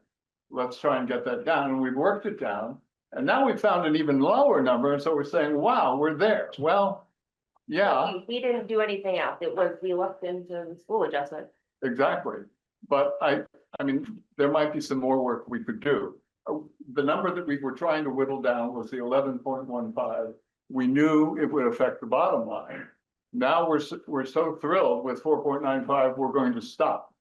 Let's try and get that down. And we've worked it down. And now we've found an even lower number. And so we're saying, wow, we're there. Well, yeah, We didn't do anything else. It was, we looked into the school adjustment. exactly. But I mean, there might be some more work we could do. The number that we were trying to whittle down was the 11.15. We knew it would affect the bottom line. Now we're so thrilled with 4.95, we're going to stop.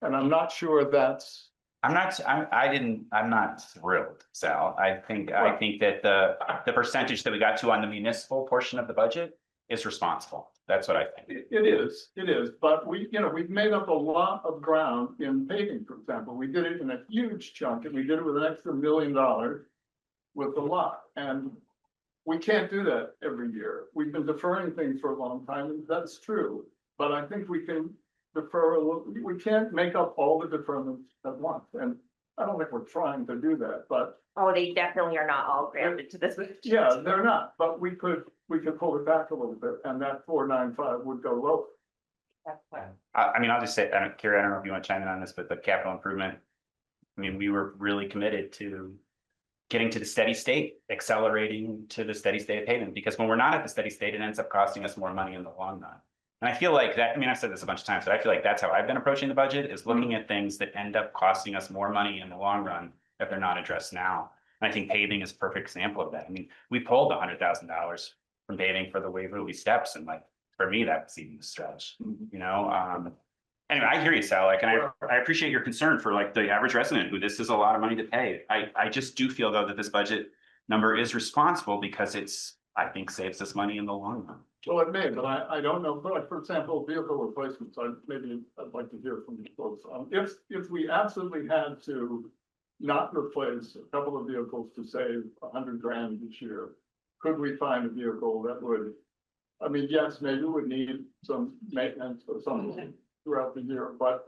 And I'm not sure that's. I'm not thrilled, Sal. I think that the percentage that we got to on the municipal portion of the budget is responsible. That's what I think. It is, but we've made up a lot of ground in paving, for example. We did it in a huge chunk and we did it with an extra $1 million with the lot. And we can't do that every year. We've been deferring things for a long time, and that's true. But I think we can defer a little, we can't make up all the deferments at once. And I don't think we're trying to do that, but. Oh, they definitely are not all granted to this. Yeah, they're not, but we could pull it back a little bit, and that 495 would go lower. That's fine. I mean, I'll just say, Carrie, I don't know if you want to chime in on this, but the capital improvement, I mean, we were really committed to getting to the steady state, accelerating to the steady state of payment, because when we're not at the steady state, it ends up costing us more money in the long run. And I feel like that, I mean, I've said this a bunch of times, but I feel like that's how I've been approaching the budget, is looking at things that end up costing us more money in the long run if they're not addressed now. And I think paving is a perfect example of that. I mean, we pulled $100,000 from paving for the Waverly Steps, and like, for me, that's even a stretch, you know? Anyway, I hear you, Sal, like, and I appreciate your concern for like the average resident who this is a lot of money to pay. I just do feel though that this budget number is responsible because it's, I think, saves us money in the long run. Well, it may, but I don't know, like, for example, vehicle replacements, maybe I'd like to hear from you folks. If we absolutely had to not replace a couple of vehicles to save $100,000 this year, could we find a vehicle that would, I mean, yes, maybe we would need some maintenance or something throughout the year, but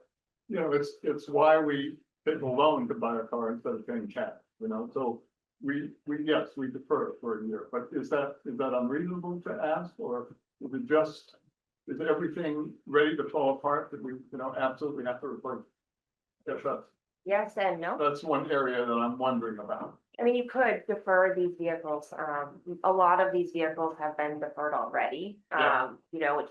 you know, it's why we take a loan to buy a car instead of paying cash, you know, so we defer it for a year, but is that unreasonable to ask, or is everything ready to fall apart that we, you know, absolutely have to replace? Yes and no. That's one area that I'm wondering about. I mean, you could defer these vehicles. A lot of these vehicles have been deferred already. You know,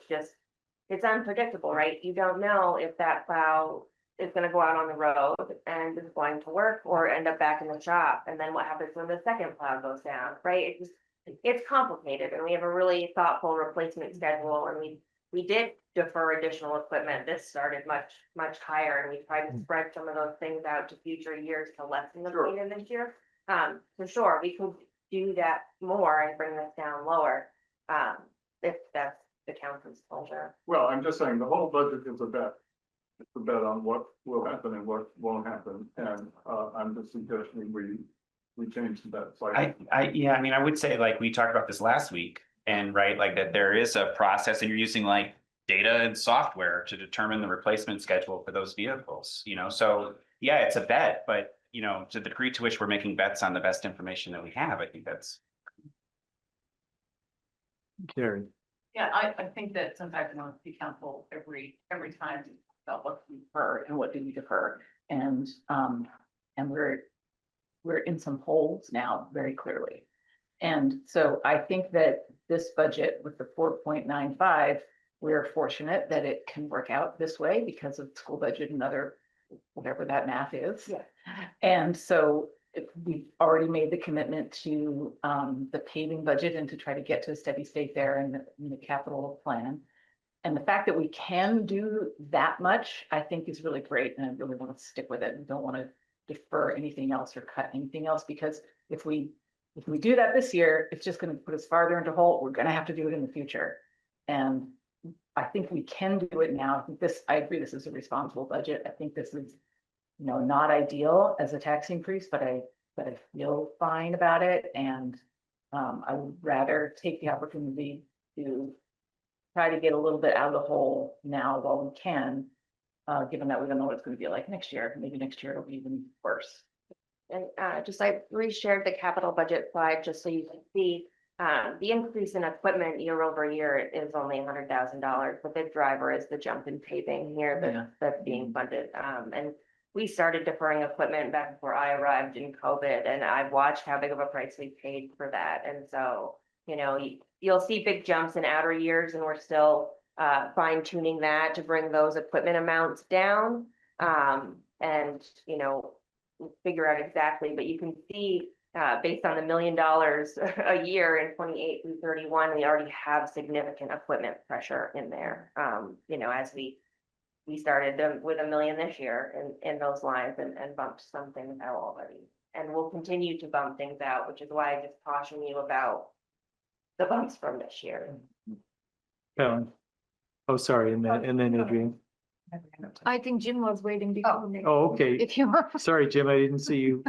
it's unpredictable, right? You don't know if that plow is gonna go out on the road and is going to work or end up back in the shop. And then what happens when the second plow goes down, right? It's complicated, and we have a really thoughtful replacement schedule, and we did defer additional equipment. This started much higher, and we tried to spread some of those things out to future years to lessen the pain this year. For sure, we could do that more and bring this down lower, if that's the council's pleasure. Well, I'm just saying the whole budget is a bet. It's a bet on what will happen and what won't happen, and I'm just suggesting we change the bet slightly. Yeah, I mean, I would say, like, we talked about this last week, and right, like, that there is a process, and you're using like data and software to determine the replacement schedule for those vehicles, you know, so yeah, it's a bet, but you know, to the degree to which we're making bets on the best information that we have, I think that's. Carrie. Yeah, I think that sometimes I want to be council every time about what we defer and what do we defer. And we're in some holes now very clearly. And so I think that this budget with the 4.95, we're fortunate that it can work out this way because of school budget and other, whatever that math is. Yeah. And so we've already made the commitment to the paving budget and to try to get to a steady state there in the capital plan. And the fact that we can do that much, I think is really great. And I really want to stick with it and don't want to defer anything else or cut anything else, because if we if we do that this year, it's just gonna put us farther into hole. We're gonna have to do it in the future. And I think we can do it now. I think I agree, this is a responsible budget. I think this is, not ideal as a tax increase, but I feel fine about it. And I would rather take the opportunity to try to get a little bit out of the hole now while we can, given that we don't know what it's going to be like next year. Maybe next year it'll be even worse. And just I reshared the capital budget slide just so you can see the increase in equipment year over year is only $100,000. The big driver is the jump in paving here that's being funded. And we started deferring equipment back before I arrived in COVID, and I've watched how big of a price we paid for that. And so, you'll see big jumps in outer years, and we're still fine tuning that to bring those equipment amounts down. And, figure out exactly, but you can see based on the $1 million a year in 28 through 31, we already have significant equipment pressure in there. As we started with $1 million this year in those lines and bumped some things out already. And we'll continue to bump things out, which is why I just caution you about the bumps from this year. Helen. Oh, sorry, and then Adrian. I think Jim was waiting before me. Oh, okay. If you want. Sorry, Jim, I didn't see you.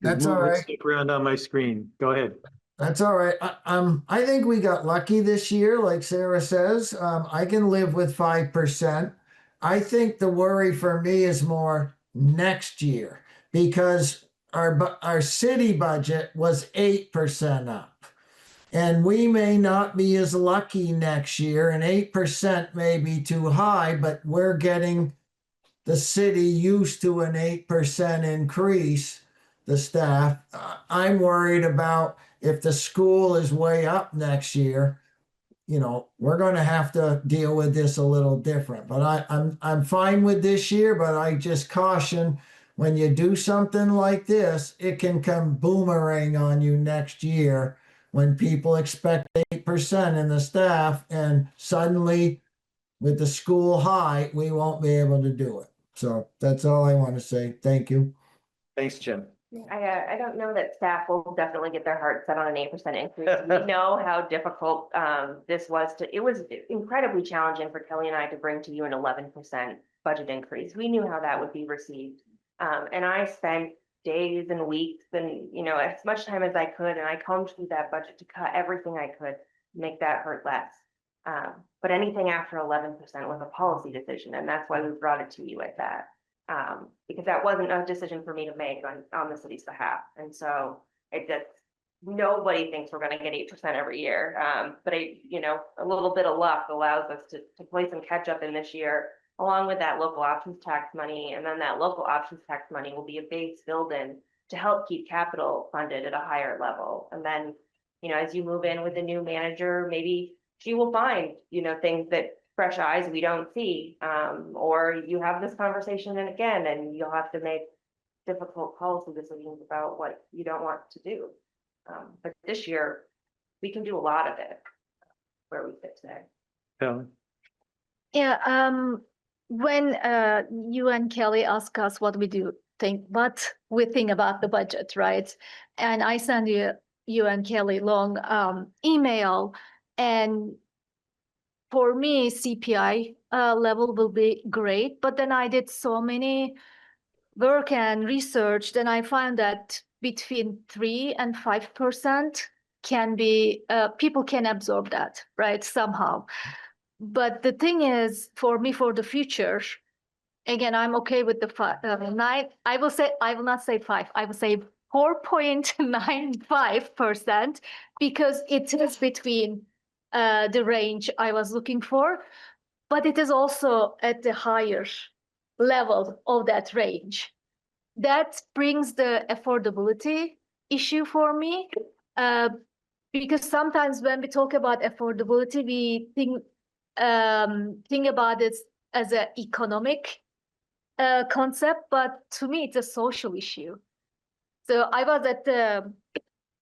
That's all right. Stick around on my screen. Go ahead. That's all right. I think we got lucky this year, like Sarah says. I can live with 5%. I think the worry for me is more next year because our city budget was 8% up. And we may not be as lucky next year, and 8% may be too high, but we're getting the city used to an 8% increase, the staff. I'm worried about if the school is way up next year, we're going to have to deal with this a little different. But I'm fine with this year, but I just caution when you do something like this, it can come boomerang on you next year when people expect 8% in the staff and suddenly with the school high, we won't be able to do it. So that's all I want to say. Thank you. Thanks, Jim. I don't know that staff will definitely get their heart set on an 8% increase. We know how difficult this was it was incredibly challenging for Kelly and I to bring to you an 11% budget increase. We knew how that would be received. And I spent days and weeks and, as much time as I could, and I combed through that budget to cut everything I could, make that hurt less. But anything after 11% was a policy decision, and that's why we brought it to you at that. Because that wasn't a decision for me to make on the city's behalf. And so nobody thinks we're going to get 8% every year. But a little bit of luck allows us to play some catch up in this year, along with that local options tax money. And then that local options tax money will be a base build in to help keep capital funded at a higher level. And then, as you move in with a new manager, maybe she will find, things that fresh eyes we don't see, or you have this conversation and you'll have to make difficult policy decisions about what you don't want to do. But this year, we can do a lot of it where we sit today. Helen. Yeah, when you and Kelly ask us what we think about the budget, right? And I send you and Kelly long email, and for me, CPI level will be great. But then I did so many work and research, then I found that between 3 and 5% can be, people can absorb that, right, somehow. But the thing is, for me, for the future, again, I'm okay with the 9. I will not say 5. I will say 4.95% because it is between the range I was looking for, but it is also at the higher level of that range. That brings the affordability issue for me, because sometimes when we talk about affordability, we think about it as an economic concept, but to me, it's a social issue. So I was at the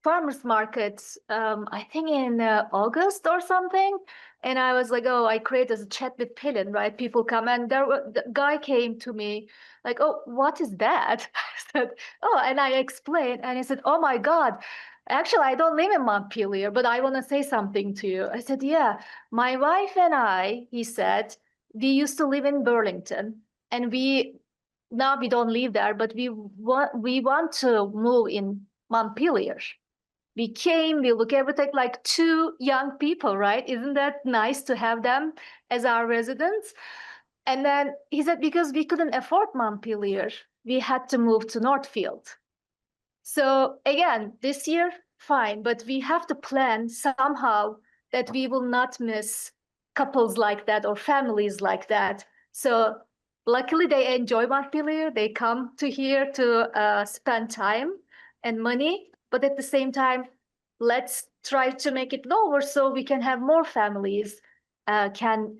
farmers market, I think in August or something. And I was like, I created a chat with Pillin, right? People come and the guy came to me like, oh, what is that? I said, and I explained, and he said, oh my God, Actually, I don't live in Montpelier, but I want to say something to you. I said, yeah, my wife and I, he said, we used to live in Burlington, and now we don't live there, but we want to move in Montpelier. We look everything like two young people, right? Isn't that nice to have them as our residents? And then he said, because we couldn't afford Montpelier, we had to move to Northfield. So again, this year, fine, but we have to plan somehow that we will not miss couples like that or families like that. So luckily they enjoy Montpelier. They come to here to spend time and money, but at the same time, let's try to make it lower so we can have more families can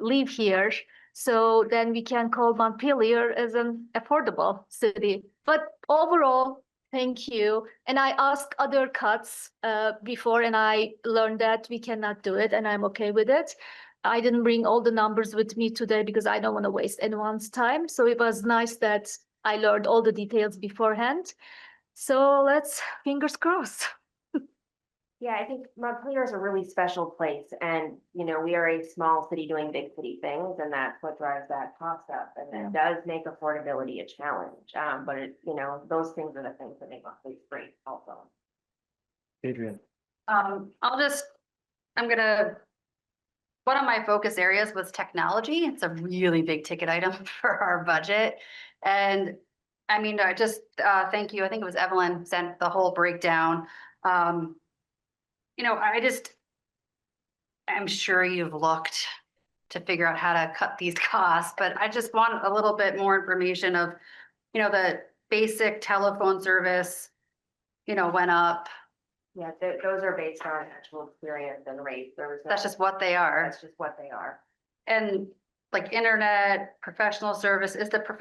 live here. So then we can call Montpelier as an affordable city. But overall, thank you. And I asked other cuts before, and I learned that we cannot do it, and I'm okay with it. I didn't bring all the numbers with me today because I don't want to waste anyone's time. So it was nice that I learned all the details beforehand. So let's fingers crossed. Yeah, I think Montpelier is a really special place, and we are a small city doing big city things, and that's what drives that cost up, and it does make affordability a challenge. But those things are the things that make Montpelier great also. Adrian. One of my focus areas was technology. It's a really big ticket item for our budget. And I mean, I just thank you. I think it was Evelyn sent the whole breakdown. I'm sure you've looked to figure out how to cut these costs, but I just want a little bit more information of, the basic telephone service, went up. Yeah, those are based on actual experience and rates. That's just what they are. That's just what they are. And like internet, professional service,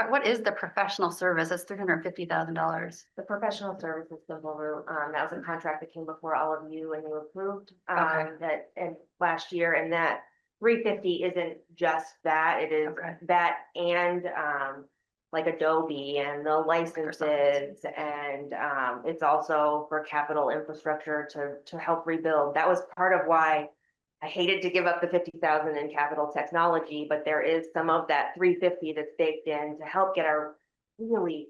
what is the professional service? That's $350,000. The professional services simple route, that was a contract that came before all of you and you approved that and last year, and that 350 isn't just that, it is that and like Adobe and the licenses, and it's also for capital infrastructure to help rebuild. That was part of why I hated to give up the 50,000 in capital technology, but there is some of that 350 that's baked in to help get our really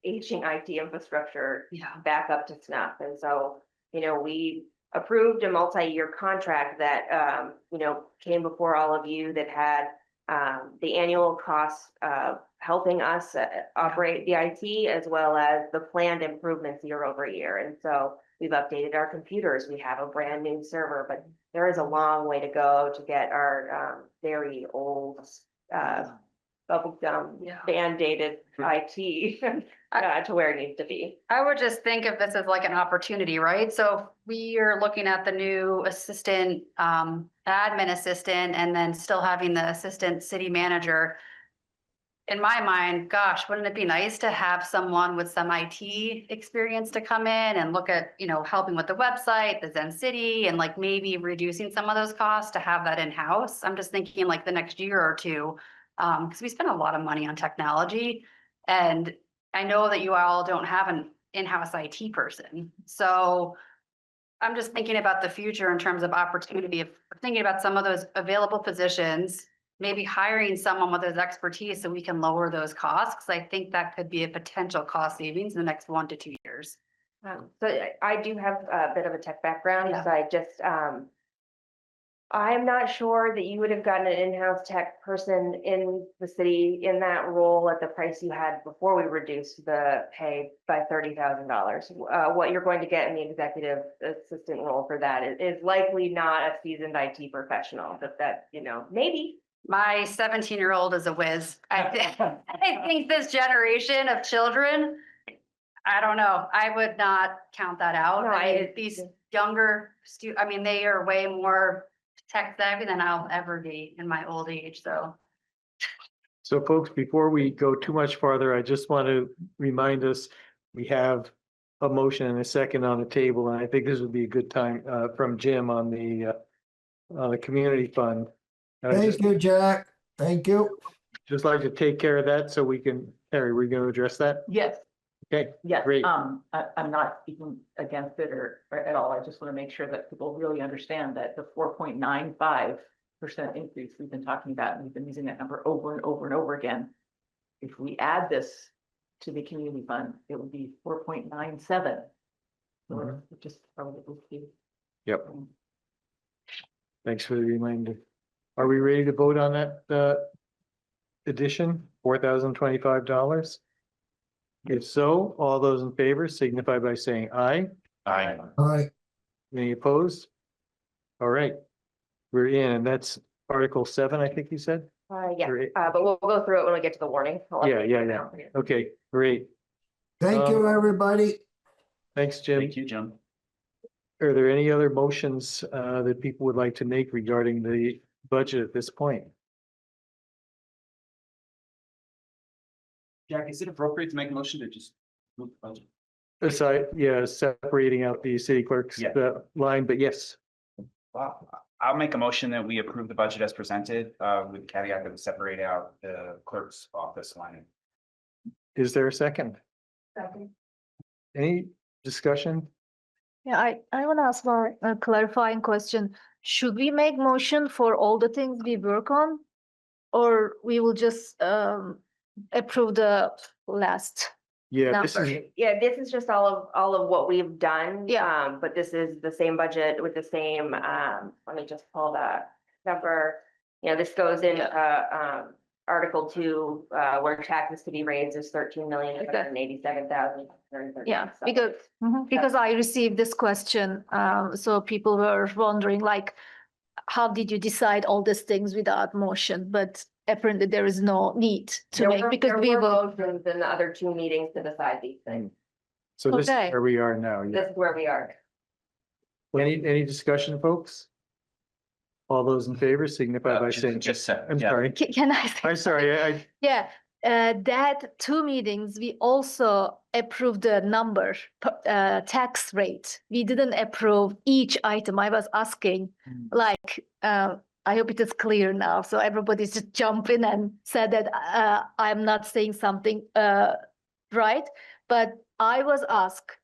aging IT infrastructure back up to snuff. And so, we approved a multi-year contract that, came before all of you that had the annual costs of helping us operate the IT as well as the planned improvements year over year. And so we've updated our computers. We have a brand new server, but there is a long way to go to get our very old bubblegum band-aided IT to where it needs to be. I would just think of this as like an opportunity, right? So we are looking at the new assistant, admin assistant, and then still having the assistant city manager. In my mind, gosh, wouldn't it be nice to have someone with some IT experience to come in and look at, helping with the website, the Zen City, and like maybe reducing some of those costs to have that in-house. I'm just thinking like the next year or two, because we spend a lot of money on technology, and I know that you all don't have an in-house IT person. So I'm just thinking about the future in terms of opportunity, of thinking about some of those available positions, maybe hiring someone with those expertise so we can lower those costs. Because I think that could be a potential cost savings in the next 1 to 2 years. So I do have a bit of a tech background, so I just, I'm not sure that you would have gotten an in-house tech person in the city in that role at the price you had before we reduced the pay by $30,000. What you're going to get in the executive assistant role for that is likely not a seasoned IT professional, but that, maybe. My 17-year-old is a whiz. I think this generation of children, I don't know. I would not count that out. No, these younger they are way more tech savvy than I'll ever be in my old age. So folks, before we go too much farther, I just want to remind us, we have a motion and a second on the table, and I think this would be a good time from Jim on the community fund. Thank you, Jack. Thank you. Just like to take care of that so we can, Harry, we're going to address that? Yes. Okay, Yeah, great. I'm not speaking against it or at all. I just want to make sure that people really understand that the 4.95% increase we've been talking about, and we've been using that number over and over and over again. If we add this to the community fund, it would be 4.97. So it just probably would be. Yep. Thanks for the reminder. Are we ready to vote on that addition, $4,025? If so, all those in favor signify by saying aye. Aye. All right, Any opposed? All right, we're in, and that's Article 7, I think you said? Yeah, Great. but we'll go through it when we get to the warning. I'll Yeah, update yeah, you yeah. now. Okay, great. thank you, everybody. Thanks, Jim. Thank you, Jim. Are there any other motions that people would like to make regarding the budget at this point? Jack, is it appropriate to make a motion to just move the budget? Aside, yeah, separating out the city clerk's Yeah. line, but yes. Wow. I'll make a motion that we approve the budget as presented, with the caveat that we separate out the clerk's office line. Is there a second? Second. Any discussion? Yeah, I want to ask more a clarifying question. Should we make motion for all the things we work on? Or we will just approve the last Yeah, this number? is, Yeah, this is just all of what we've done. Yeah. But this is the same budget with the same, let me just pull that number. You know, this goes in, Article 2, where taxes to be raised is 13,187,000. Yeah, because I received this question, so people were wondering like, how did you decide all these things without motion? But apparently there is no need to make, because we There were will. motions in the other two meetings to decide these things. so this is Okay. where we are now. Yeah. This is where we are. Any discussion, folks? All those in favor signify by saying. I'm sorry. Can I say? I'm sorry, Yeah, that two meetings, we also approved the number, tax rate. We didn't approve each item. I was asking, like, I hope it is clear now. So everybody's just jump in and said that I'm not saying something right. But I was asked,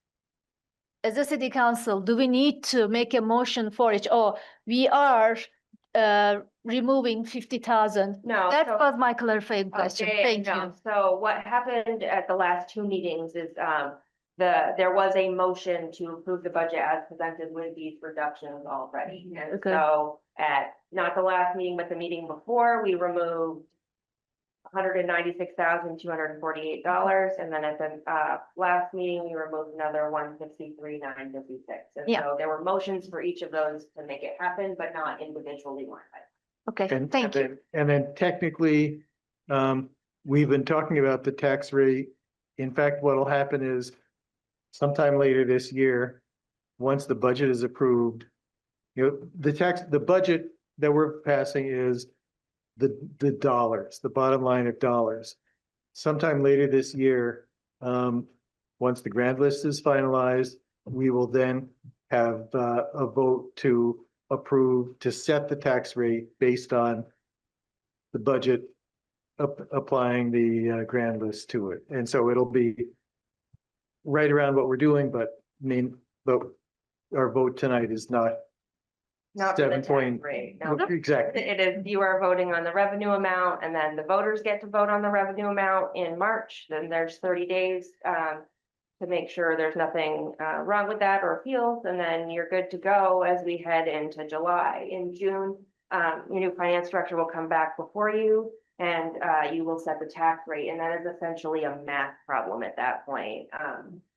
as a city council, do we need to make a motion for it? Or we are removing 50,000? No. That so- was my clarifying question. Okay, Thank no. you. So what happened at the last two meetings is, there was a motion to approve the budget as presented with these reductions already. And Okay. so at, not the last meeting, but the meeting before, we removed $196,248. And then at the, last meeting, we removed another $163,956. And Yeah. so there were motions for each of those to make it happen, but not individually one by. Okay, And thank you. And then technically, we've been talking about the tax rate. In fact, what'll happen is sometime later this year, once the budget is approved, you know, the budget that we're passing is the dollars, the bottom line of dollars. Sometime later this year, once the grand list is finalized, we will then have a vote to approve, to set the tax rate based on the budget applying the grand list to it. And so it'll be right around what we're doing, but our vote tonight is not Not for the 7 tax point. rate. No. Exactly. It is, you are voting on the revenue amount, and then the voters get to vote on the revenue amount in March. Then there's 30 days to make sure there's nothing wrong with that or appeals, and then you're good to go as we head into July. In June, your new finance director will come back before you, and you will set the tax rate, and that is essentially a math problem at that point.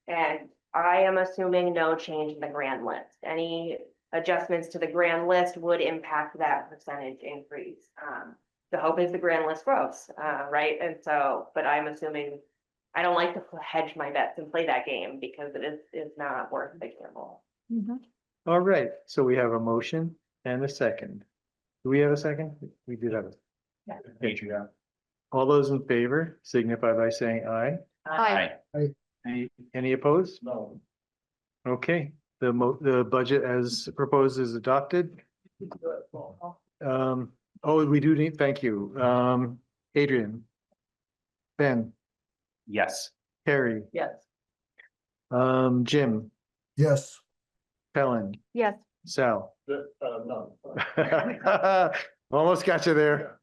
And I am assuming no change in the grand list. Any adjustments to the grand list would impact that percentage increase. The hope is the grand list grows, right? And so, but I'm assuming, I don't like to hedge my bets and play that game because it is not worth the gamble. All right, so we have a motion and a second. Do we have a second? We did have it. Yeah. Adrian. All those in favor signify by saying aye. Aye. Any opposed? No. Okay, the budget as proposed is adopted. Oh, we do need, thank you. Adrian. Ben, Yes. Harry, Yes. Jim, Yes. Helen, Yes. Sal. No. Almost got you there.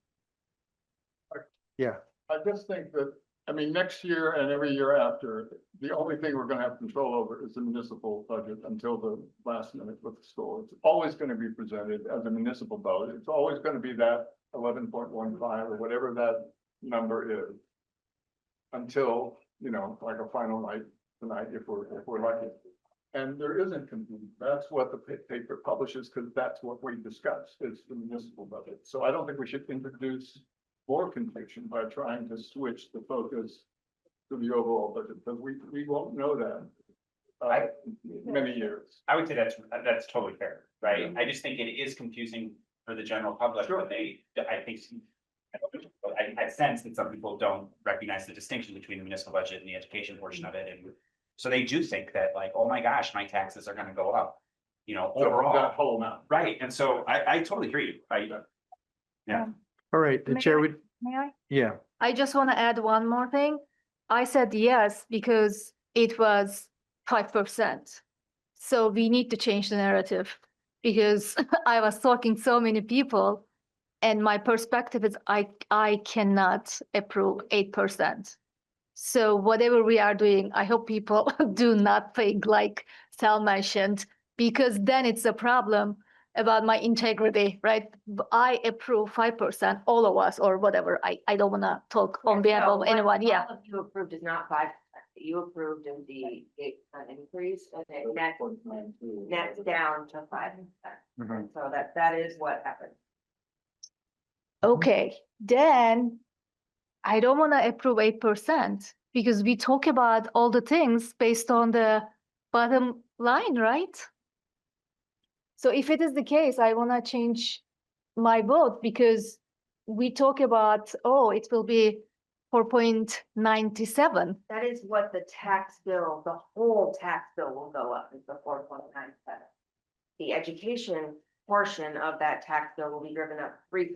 Yeah. I just think that, I mean, next year and every year after, the only thing we're gonna have control over is the municipal budget until the last minute with the school. It's always gonna be presented as a municipal budget. It's always gonna be that 11.15 or whatever that number is. Until, like a final night tonight, if we're lucky. And there isn't confusion. That's what the paper publishes, because that's what we discuss, is the municipal budget. So I don't think we should introduce more confusion by trying to switch the focus to the overall budget, because we won't know that many years. I would say that's totally fair, right? I just think it is confusing for the general public when I sense that some people don't recognize the distinction between the municipal budget and the education portion of it. And so they do think that like, oh my gosh, my taxes are gonna go up, overall. That whole amount. Right, and so I totally agree. Yeah. All right, the May chair I- would, May I? yeah. I just want to add one more thing. I said yes because it was 5%. So we need to change the narrative because I was talking so many people and my perspective is I cannot approve 8%. So whatever we are doing, I hope people do not think like Sal mentioned, because then it's a problem about my integrity, right? I approve 5%, all of us, or whatever. I don't want to talk on behalf of anyone. Yeah. All of you approved is not 5%. You approved of the 8% increase and it nets down to 5%. So that is what happened. Okay, then I don't want to approve 8% because we talk about all the things based on the bottom line, right? So if it is the case, I want to change my vote because we talk about, oh, it will be 4.97. That is what the tax bill, the whole tax bill will go up is the 4.97. The education portion of that tax bill will be driven up 3%,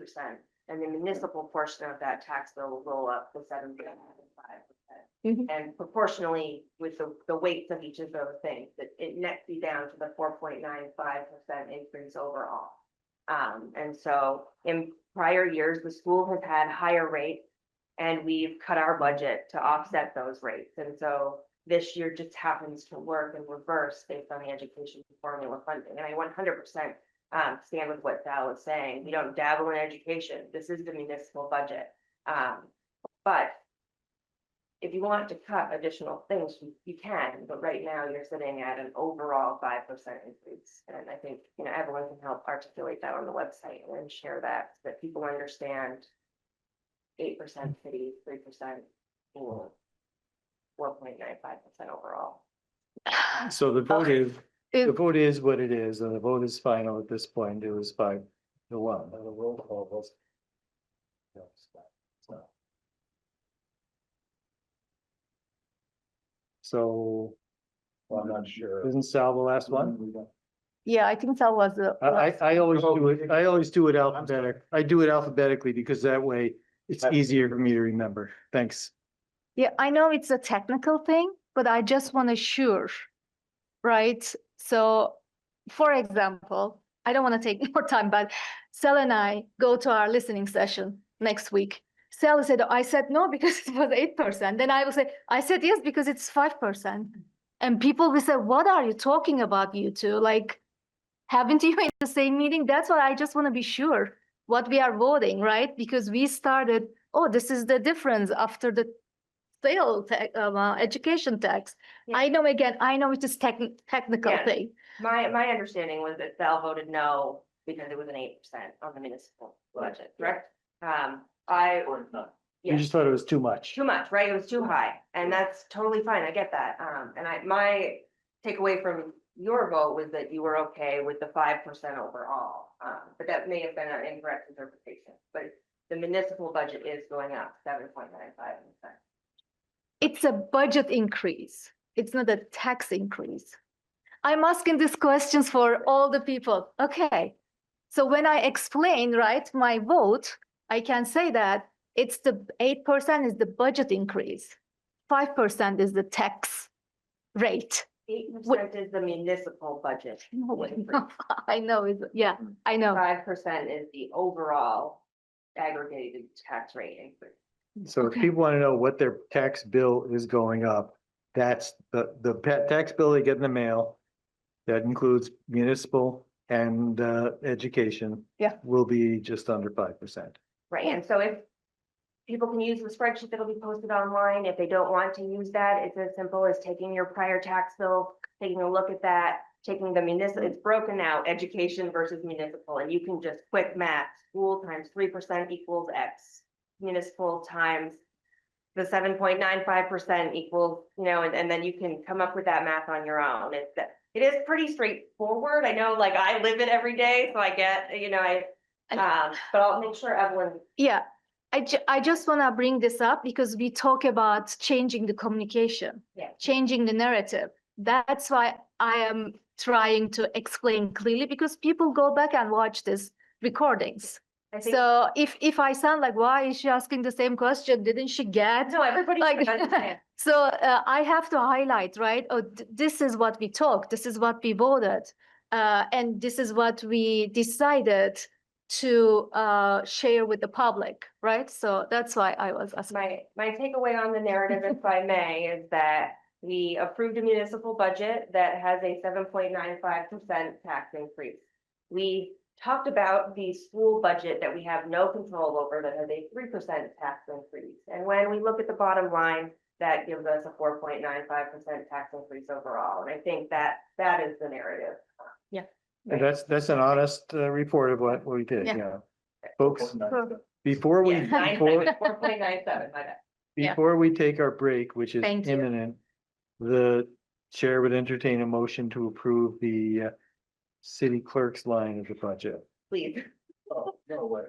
and the municipal portion of that tax bill will go up to 7.5%. And proportionally with the weights of each of those things, it nets you down to the 4.95% increase overall. And so in prior years, the school has had higher rates and we've cut our budget to offset those rates. And so this year just happens to work in reverse based on the education formula funding. And I 100% stand with what Sal was saying. We don't dabble in education. This is the municipal budget. But if you want to cut additional things, you can, but right now you're sitting at an overall 5% increase. And I think, everyone can help articulate that on the website and share that so that people understand 8% city, 3% school, 4.95% overall. So the vote Okay. is, the vote is what it is, and the vote is final at this point. It was 5-1. The roll call was. So. Well, I'm not sure. Isn't Sal the last one? Yeah, I think that was the. I always do it alphabetic. I do it alphabetically because that way it's easier for me to remember. Thanks. Yeah, I know it's a technical thing, but I just want to sure, right? So, for example, I don't want to take more time, but Sal and I go to our listening session next week. Sal said, I said no because it was 8%. Then I will say, I said yes because it's 5%. And people will say, what are you talking about, you two? Like, haven't you in the same meeting? That's why I just want to be sure what we are voting, right? Because we started, oh, this is the difference after the education tax. Yeah. I know, again, I know it's just technical Yeah. thing. My understanding was that Sal voted no because it was an 8% on the municipal budget, correct? You just thought it was too much. Too much, right? It was too high, and that's totally fine. I get that. And my takeaway from your vote was that you were okay with the 5% overall. But that may have been an incorrect interpretation, but the municipal budget is going up 7.95%. It's a budget increase. It's not a tax increase. I'm asking these questions for all the people. Okay. So when I explain, right, my vote, I can say that it's the 8% is the budget increase. 5% is the tax rate. 8% is the municipal budget. I know, yeah, I know. 5% is the overall aggregated tax rate increase. So if people want to know what their tax bill is going up, that's the tax bill they get in the mail. That includes municipal and education. Yeah. Will be just under 5%. Right, and so if people can use the spreadsheet that'll be posted online, if they don't want to use that, it's as simple as taking your prior tax bill, taking a look at that, taking the municipal, it's broken out, education versus municipal, and you can just quick math, school times 3% equals X, municipal times the 7.95% equals, and then you can come up with that math on your own. It is pretty straightforward. I know, like, I live it every day, so I get, but I'll make sure Evelyn. Yeah, I just want to bring this up because we talk about changing the communication, changing the narrative. That's why I am trying to explain clearly, because people go back and watch these recordings. So if I sound like, why is she asking the same question? Didn't she get? No, everybody like, understand. So I have to highlight, right? Oh, this is what we talked. This is what we voted. And this is what we decided to share with the public, right? So that's why I was asking. My takeaway on the narrative, if I may, is that we approved a municipal budget that has a 7.95% tax increase. We talked about the school budget that we have no control over that has a 3% tax increase. And when we look at the bottom line, that gives us a 4.95% tax increase overall. And I think that is the narrative. Yeah. And that's an honest report of what we did, Yeah. Folks, before we, Yeah, 4.97, my bad. before we take our break, which is Thank you. imminent, the chair would entertain a motion to approve the city clerk's line of the budget. Please. Oh, no way.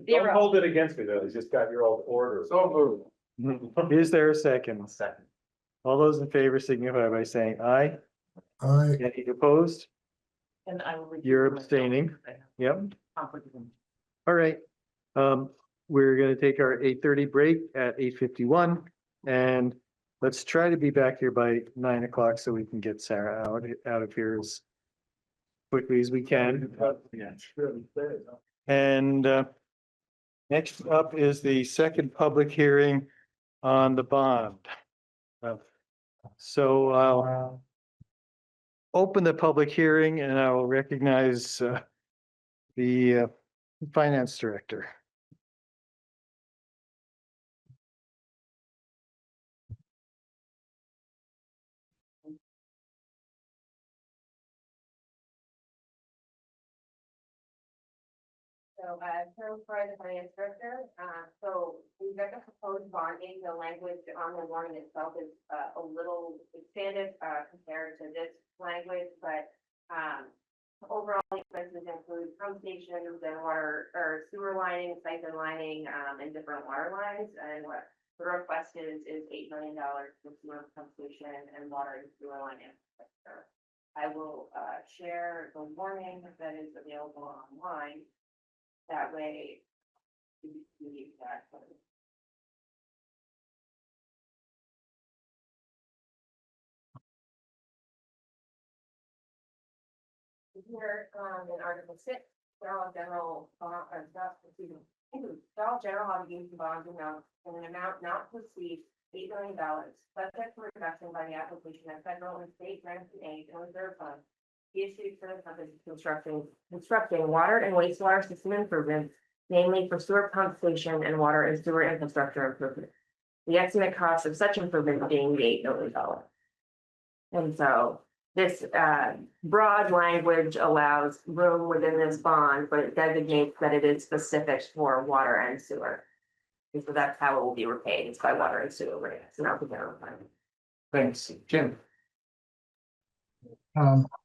Zero. hold it against me though, it's just got your old order. So moved. Is there a second? Second. All those in favor signify by saying aye. Aye. Any opposed? And I will. You're abstaining. Yep. All right. We're gonna take our 8:30 break at 8:51, and let's try to be back here by 9 o'clock so we can get Sarah out of here as quickly as we can. And next up is the second public hearing on the bond. So I'll open the public hearing and I will recognize the finance director. So, Carol Fry, the finance director, so we've got the proposed bonding, the language on the warning itself is a little expanded compared to this language, but overall expenses include pump stations and water or sewer lining, siphon lining, and different water lines. And what the request is $8 million for sewer pump station and water and sewer line infrastructure. I will share the warning that is available online. That way, you can see exactly. Here, in Article 6, general obligation bonds amount in an amount not to exceed $8 million, subject to reduction by the application of federal and state grants and aid and reserve funds. Issued for the purpose of constructing water and wastewater system improvements, namely for sewer pump station and water and sewer infrastructure improvements. The estimate cost of such improvements being $8 million. And so this broad language allows room within this bond, but it designates that it is specific for water and sewer. And so that's how it will be repaid. It's by water and sewer rates, not the general fund. Thanks, Jim.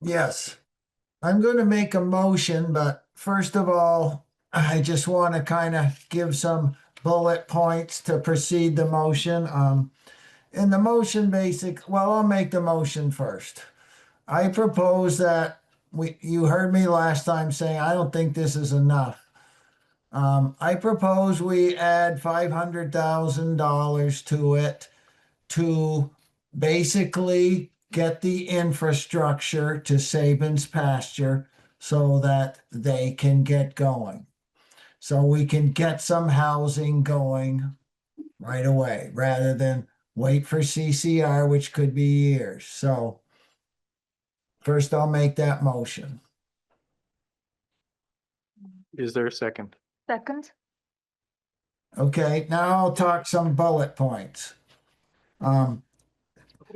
Yes, I'm going to make a motion, but first of all, I just want to kind of give some bullet points to precede the motion. In the motion I'll make the motion first. I propose that you heard me last time saying, I don't think this is enough. I propose we add $500,000 to it to basically get the infrastructure to Saban's pasture so that they can get going. So we can get some housing going right away rather than wait for CCR, which could be years. So first I'll make that motion. Is there a second? Second. Okay, now I'll talk some bullet points.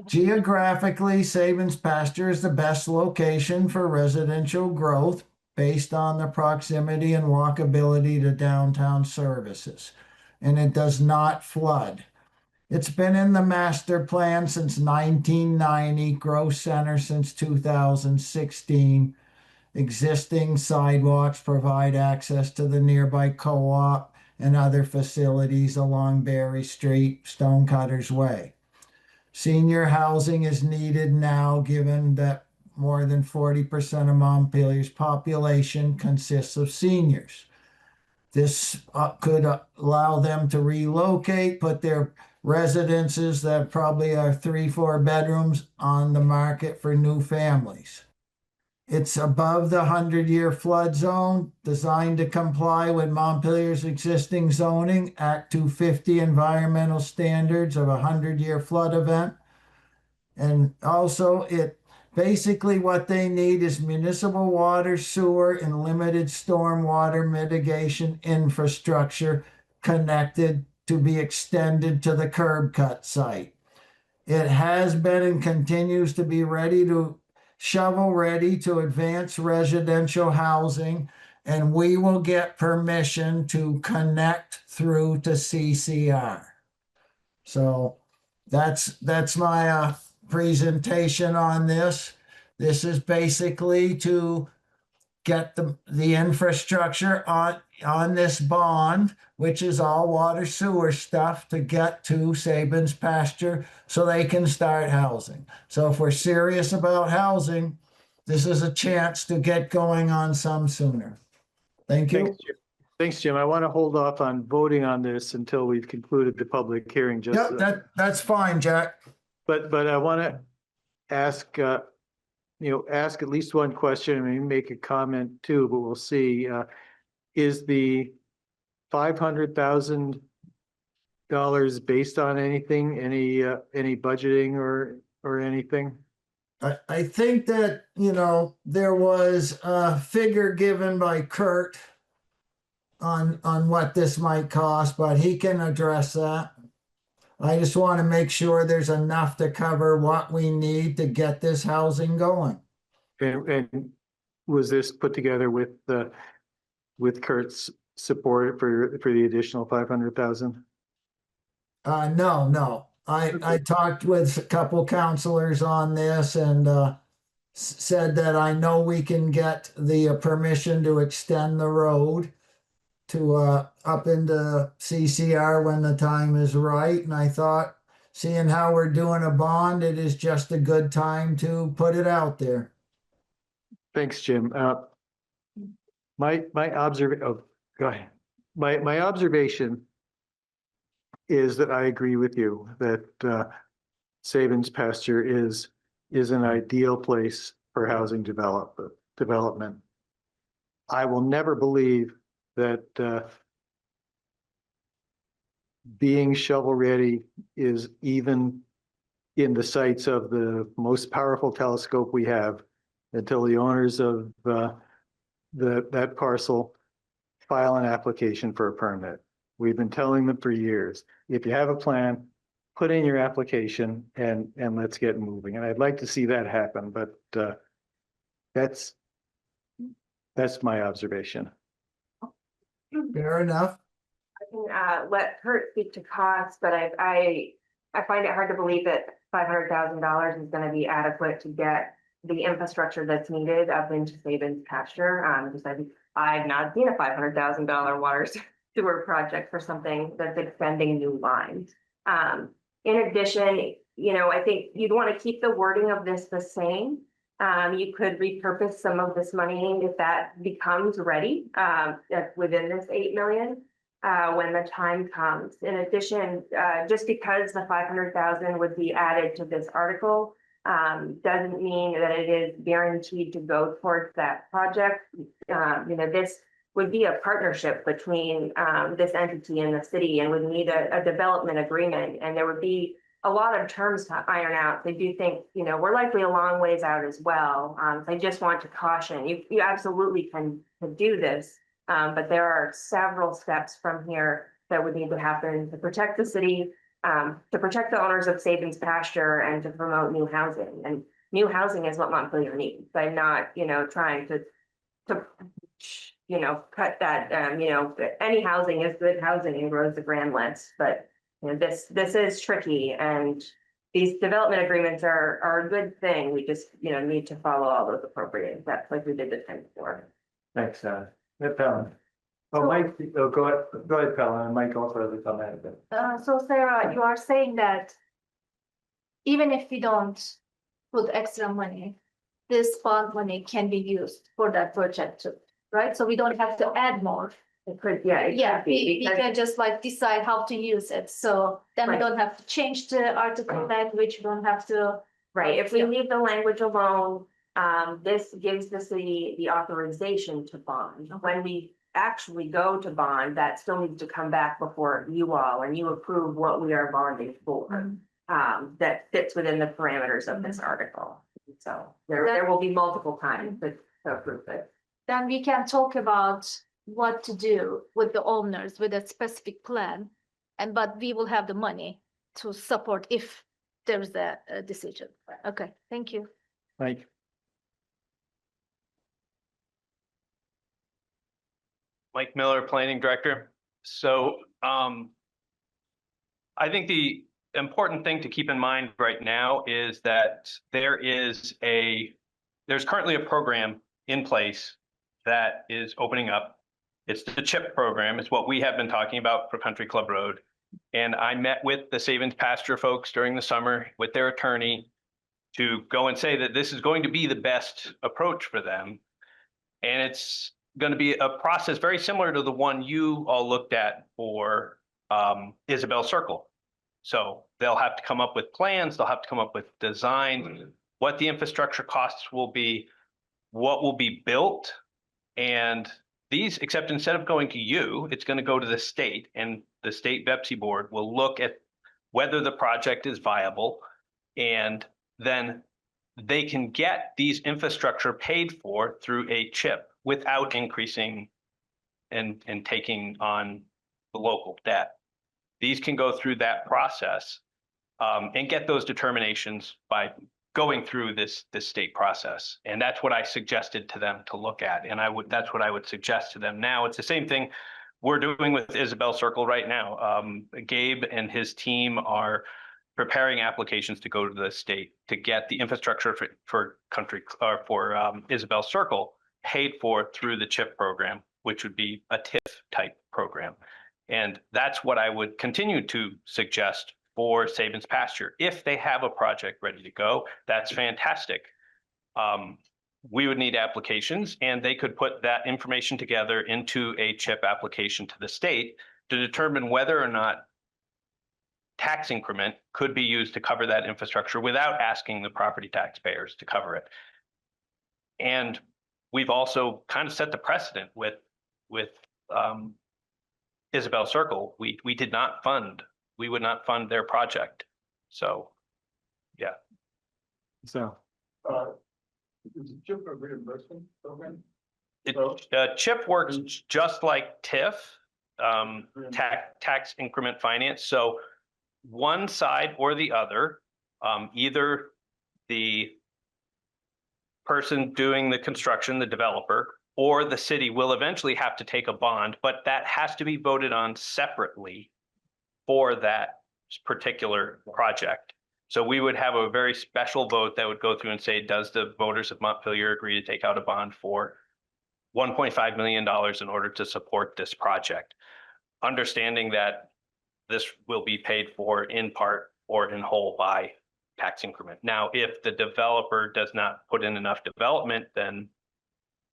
Geographically, Saban's pasture is the best location for residential growth based on the proximity and walkability to downtown services, and it does not flood. It's been in the master plan since 1990, growth center since 2016. Existing sidewalks provide access to the nearby co-op and other facilities along Berry Street, Stonecutters Way. Senior housing is needed now, given that more than 40% of Montpelier's population consists of seniors. This could allow them to relocate, put their residences that probably are 3-4 bedrooms on the market for new families. It's above the 100-year flood zone, designed to comply with Montpelier's existing zoning, Act 250 environmental standards of a 100-year flood event. And also basically what they need is municipal water, sewer, and limited stormwater mitigation infrastructure connected to be extended to the curb cut site. It has been and continues to be shovel ready to advance residential housing, and we will get permission to connect through to CCR. So that's my presentation on this. This is basically to get the infrastructure on this bond, which is all water sewer stuff, to get to Saban's pasture so they can start housing. So if we're serious about housing, this is a chance to get going on some sooner. Thank you. Thanks, Jim. Thanks, Jim. I want to hold off on voting on this until we've concluded the public hearing. Yep, that's fine, Jack. But I want to ask, ask at least one question and maybe make a comment too, but we'll see. Is the $500,000 based on anything, any budgeting or anything? I think that, there was a figure given by Kurt on what this might cost, but he can address that. I just want to make sure there's enough to cover what we need to get this housing going. And was this put together with Kurt's support for the additional 500,000? No. I talked with a couple counselors on this and said that I know we can get the permission to extend the road to up into CCR when the time is right. And I thought, seeing how we're doing a bond, it is just a good time to put it out there. Thanks, Jim. My observation is that I agree with you that Saban's pasture is an ideal place for housing development. I will never believe that being shovel ready is even in the sights of the most powerful telescope we have until the owners of that parcel file an application for a permit. We've been telling them for years, if you have a plan, put in your application and let's get moving. And I'd like to see that happen, but that's my observation. Fair enough. I can let Kurt speak to costs, but I find it hard to believe that $500,000 is going to be adequate to get the infrastructure that's needed up into Saban's pasture. Because I've not seen a $500,000 water sewer project for something that's extending new lines. In addition, I think you'd want to keep the wording of this the same. You could repurpose some of this money if that becomes ready within this $8 million. when the time comes. In addition, just because the 500,000 would be added to this article, doesn't mean that it is guaranteed to go towards that project. This would be a partnership between this entity and the city, and would need a development agreement, and there would be a lot of terms to iron out. I do think, we're likely a long ways out as well. I just want to caution, you absolutely can do this, but there are several steps from here that would need to happen to protect the city, to protect the owners of Sabins Pasture, and to promote new housing. And new housing is what Montpelier needs. I'm not, trying to cut that, any housing is good housing and grows the grand list, but this is tricky, and these development agreements are a good thing. We just, need to follow all those appropriate steps like we did the time before. Thanks, Pelham. Oh, Mike, go ahead, Pelham, and Mike also has a comment. So Sarah, you are saying that even if we don't put extra money, this bond money can be used for that project too, right? So we don't have to add more. It could, it Yeah, could be, we can just like decide how to use it. So then we Right. don't have to change the article language. We don't have to. right, if we Yeah. leave the language alone, this gives the city the authorization to bond. When we actually go to bond, that still needs to come back before you all, and you approve what we are bonding for. That fits within the parameters of this article. So there will be multiple times to approve it. Then we can talk about what to do with the owners with a specific plan. But we will have the money to support if there's a decision. Okay, thank you. Mike, Mike Miller, Planning Director. So I think the important thing to keep in mind right now is that there's currently a program in place that is opening up. It's the CHIP program. It's what we have been talking about for Country Club Road. And I met with the Sabins Pasture folks during the summer with their attorney to go and say that this is going to be the best approach for them. And it's going to be a process very similar to the one you all looked at for Isabel Circle. So they'll have to come up with plans, they'll have to come up with design, what the infrastructure costs will be, what will be built, and these, except instead of going to you, it's going to go to the state, and the state VEPSI board will look at whether the project is viable, and then they can get these infrastructure paid for through a CHIP without increasing and taking on the local debt. These can go through that process and get those determinations by going through this state process. And that's what I suggested to them to look at. And that's what I would suggest to them now. It's the same thing we're doing with Isabel Circle right now. Gabe and his team are preparing applications to go to the state to get the infrastructure for Isabel Circle paid for through the CHIP program, which would be a TIF type program. And that's what I would continue to suggest for Sabins Pasture. If they have a project ready to go, that's fantastic. We would need applications, and they could put that information together into a CHIP application to the state to determine whether or not tax increment could be used to cover that infrastructure without asking the property taxpayers to cover it. And we've also kind of set the precedent with Isabel Circle. We would not fund their project. So, yeah. so Is it CHIP a reimbursement program? CHIP works just like TIF, tax increment finance. So one side or the other, either the person doing the construction, the developer, or the city will eventually have to take a bond, but that has to be voted on separately for that particular project. So we would have a very special vote that would go through and say, does the voters of Montpelier agree to take out a bond for $1.5 million in order to support this project? Understanding that this will be paid for in part or in whole by tax increment. Now, if the developer does not put in enough development, then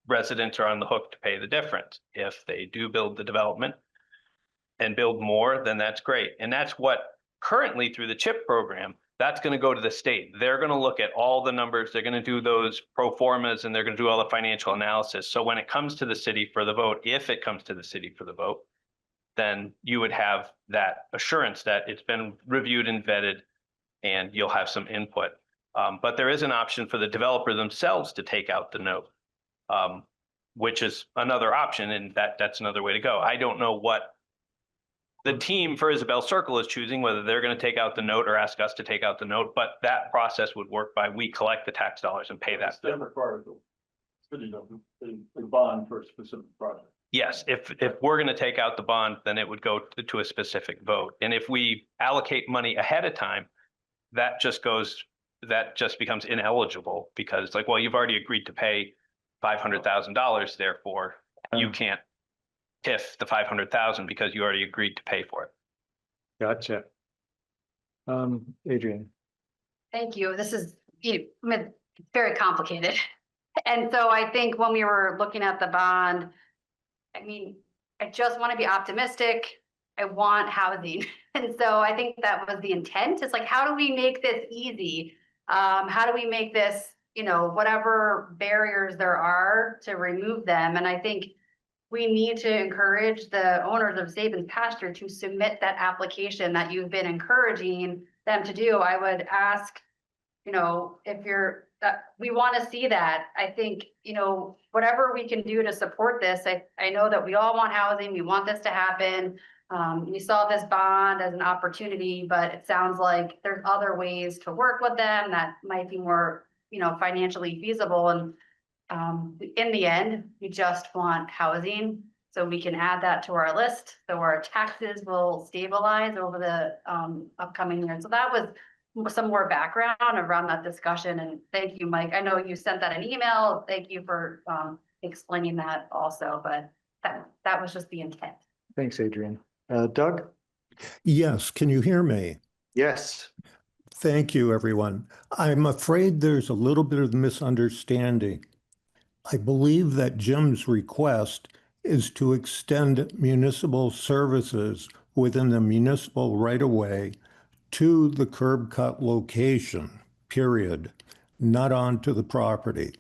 residents are on the hook to pay the difference. If they do build the development, and build more, then that's great. And that's what currently through the CHIP program, that's going to go to the state. They're going to look at all the numbers. They're going to do those pro formas and they're going to do all the financial analysis. So when it comes to the city for the vote, if it comes to the city for the vote, then you would have that assurance that it's been reviewed and vetted and you'll have some input. But there is an option for the developer themselves to take out the note, which is another option, and that's another way to go. I don't know what the team for Isabel Circle is choosing, whether they're going to take out the note or ask us to take out the note, but that process would work by we collect the tax dollars and pay that. Still requires a bond for a specific project. Yes, if we're going to take out the bond, then it would go to a specific vote. And if we allocate money ahead of time, that just becomes ineligible because it's like, well, you've already agreed to pay $500,000, therefore you can't TIF the 500,000 because you already agreed to pay for it. Gotcha. Adrian. Thank you. This is very complicated. And so I think when we were looking at the bond, I mean, I just want to be optimistic. I want housing. And so I think that was the intent. It's like, how do we make this easy? How do we make this, whatever barriers there are to remove them? And I think we need to encourage the owners of Sabins Pasture to submit that application that you've been encouraging them to do. I would ask, if we want to see that. I think, whatever we can do to support this, I know that we all want housing. We want this to happen. We saw this bond as an opportunity, but it sounds like there's other ways to work with them that might be more, financially feasible. And in the end, we just want housing. So we can add that to our list. So our taxes will stabilize over the upcoming years. So that was some more background around that discussion. And thank you, Mike. I know you sent that an email. Thank you for explaining that also, but that was just the intent. Thanks, Adrian. Doug? Yes, can you hear me? Yes. Thank you, everyone. I'm afraid there's a little bit of misunderstanding. I believe that Jim's request is to extend municipal services within the municipal right-of-way to the curb cut location, period, not onto the property.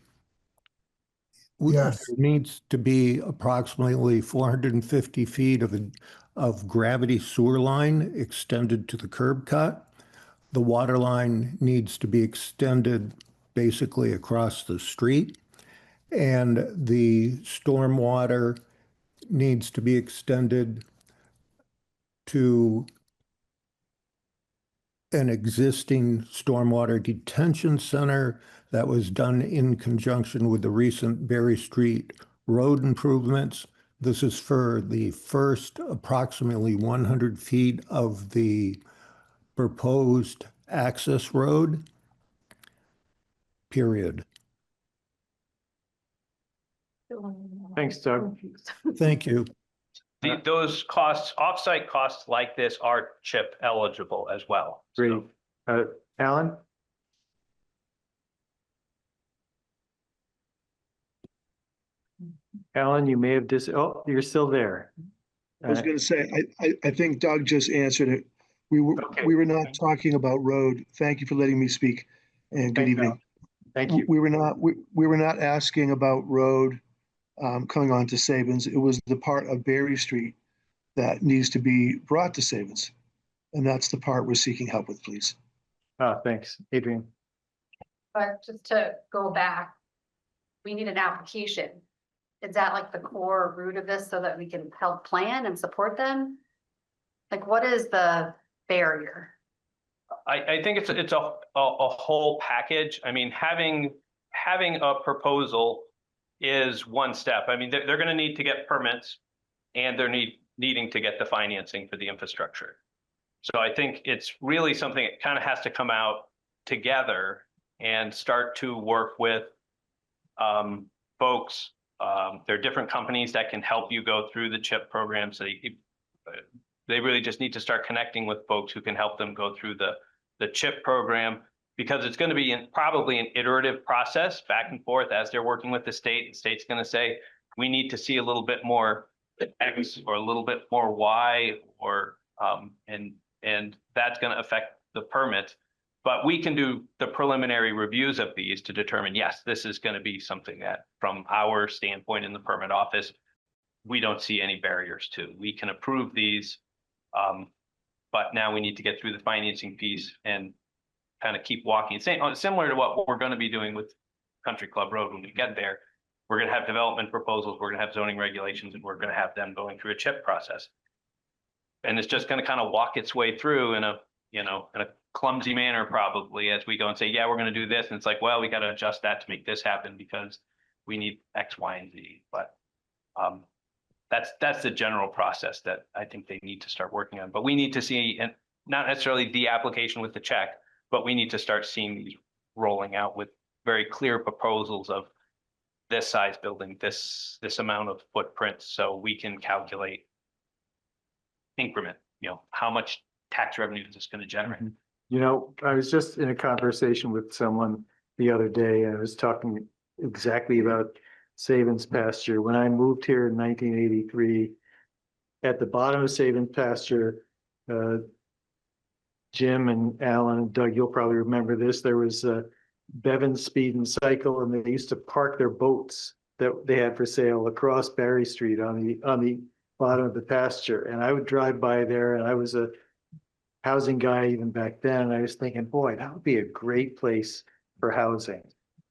Yes. There needs to be approximately 450 feet of gravity sewer line extended to the curb cut. The water line needs to be extended basically across the street. And the stormwater needs to be extended to an existing stormwater detention center that was done in conjunction with the recent Berry Street road improvements. This is for the first approximately 100 feet of the proposed access road, period. Thanks, Doug. Thank you. Those costs, offsite costs like this are CHIP eligible as well. Great. Alan? Alan, you may have oh, you're still there. I was going to say, I think Doug just answered it. We were not talking about road. Thank you for letting me speak, and good evening. Thank you. We were not asking about road coming on to Sabins. It was the part of Berry Street that needs to be brought to Sabins, and that's the part we're seeking help with, please. Thanks, Adrian. But just to go back, we need an application. Is that like the core root of this so that we can help plan and support them? Like, what is the barrier? I think it's a whole package. I mean, having a proposal is one step. I mean, they're going to need to get permits and they're needing to get the financing for the infrastructure. So I think it's really something that kind of has to come out together and start to work with folks. There are different companies that can help you go through the CHIP program. So they really just need to start connecting with folks who can help them go through the CHIP program, because it's going to be probably an iterative process back and forth as they're working with the state. The state's going to say, we need to see a little bit more X or a little bit more Y, or and that's going to affect the permit. But we can do the preliminary reviews of these to determine, yes, this is going to be something that from our standpoint in the permit office, we don't see any barriers to. We can approve these. But now we need to get through the financing piece and kind of keep walking. Similar to what we're going to be doing with Country Club Road when we get there. We're going to have development proposals, we're going to have zoning regulations, and we're going to have them going through a CHIP process. And it's just going to kind of walk its way through in a clumsy manner probably as we go and say, yeah, we're going to do this. And it's like, well, we got to adjust that to make this happen because we need X, Y, and Z. But that's the general process that I think they need to start working on. But we need to see, and not necessarily the application with the check, but we need to start seeing these rolling out with very clear proposals of this size building, this amount of footprint, so we can calculate increment, how much tax revenue is this going to generate? I was just in a conversation with someone the other day, and I was talking exactly about Sabins pasture. When I moved here in 1983, at the bottom of Sabins pasture, Jim and Alan and Doug, you'll probably remember this, there was Bevan's Speed and Cycle, and they used to park their boats that they had for sale across Barry Street on the bottom of the pasture. And I would drive by there, and I was a housing guy even back then, and I was thinking, boy, that would be a great place for housing.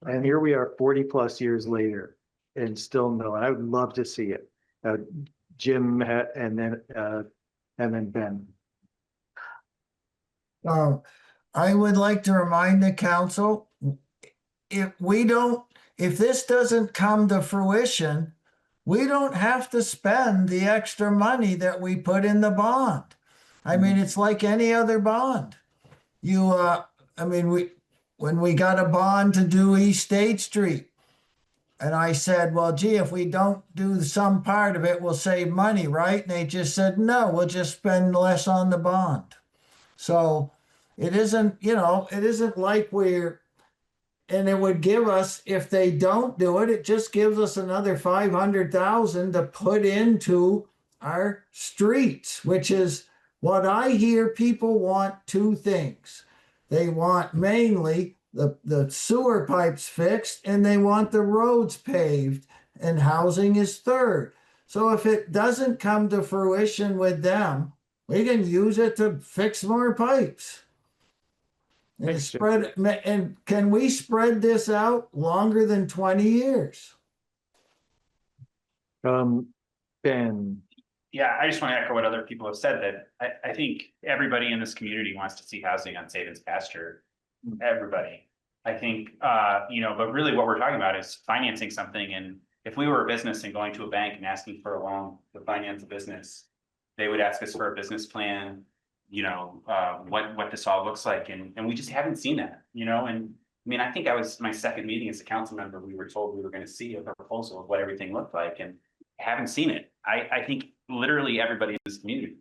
And here we are 40 plus years later and still no, and I would love to see it. Jim and then Ben. I would like to remind the council, if this doesn't come to fruition, we don't have to spend the extra money that we put in the bond. I mean, it's like any other bond. When we got a bond to do East State Street, and I said, well, gee, if we don't do some part of it, we'll save money, right? And they just said, no, we'll just spend less on the bond. So it isn't like and it would give us, if they don't do it, it just gives us another 500,000 to put into our streets, which is what I hear people want. Two things. They want mainly the sewer pipes fixed, and they want the roads paved, and housing is third. So if it doesn't come to fruition with them, we can use it to fix more pipes. And can we spread this out longer than 20 years? Ben. Yeah, I just want to echo what other people have said, that I think everybody in this community wants to see housing on Sabins pasture. Everybody. I think, but really what we're talking about is financing something. And if we were a business and going to a bank and asking for a loan to finance a business, they would ask us for a business plan, what this all looks like. And we just haven't seen that, and I mean, I think my second meeting as a council member, we were told we were going to see a proposal of what everything looked like, and haven't seen it. I think literally everybody in this community,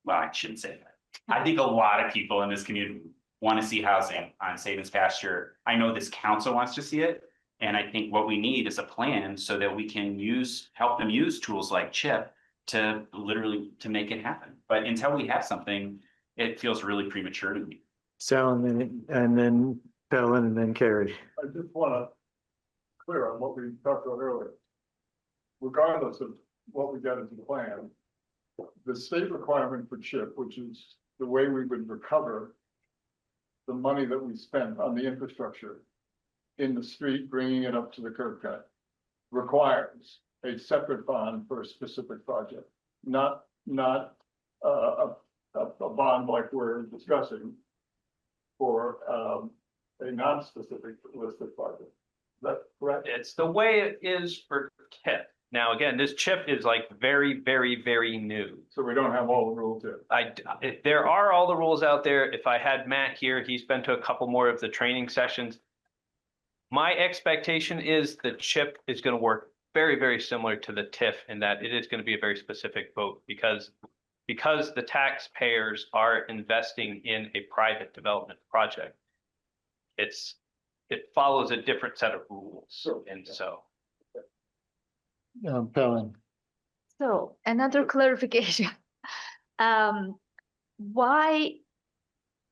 well, I shouldn't say that. I think a lot of people in this community want to see housing on Sabins pasture. I know this council wants to see it. And I think what we need is a plan so that we can help them use tools like CHIP to make it happen. But until we have something, it feels really premature to me. Sal, and then Helen, and then Carrie. I just want to clear on what we talked about earlier. Regardless of what we got into the plan, the state requirement for CHIP, which is the way we would recover the money that we spent on the infrastructure in the street, bringing it up to the curb cut, requires a separate bond for a specific project, not a bond like we're discussing for a non-specific listed project. Is that correct? It's the way it is for CHIP. Now, again, this CHIP is like very, very, very new. So we don't have all the rules yet. There are all the rules out there. If I had Matt here, he's been to a couple more of the training sessions. My expectation is the CHIP is going to work very, very similar to the TIF in that it is going to be a very specific vote because the taxpayers are investing in a private development project. It follows a different set of rules. And so. Helen. So another clarification. Why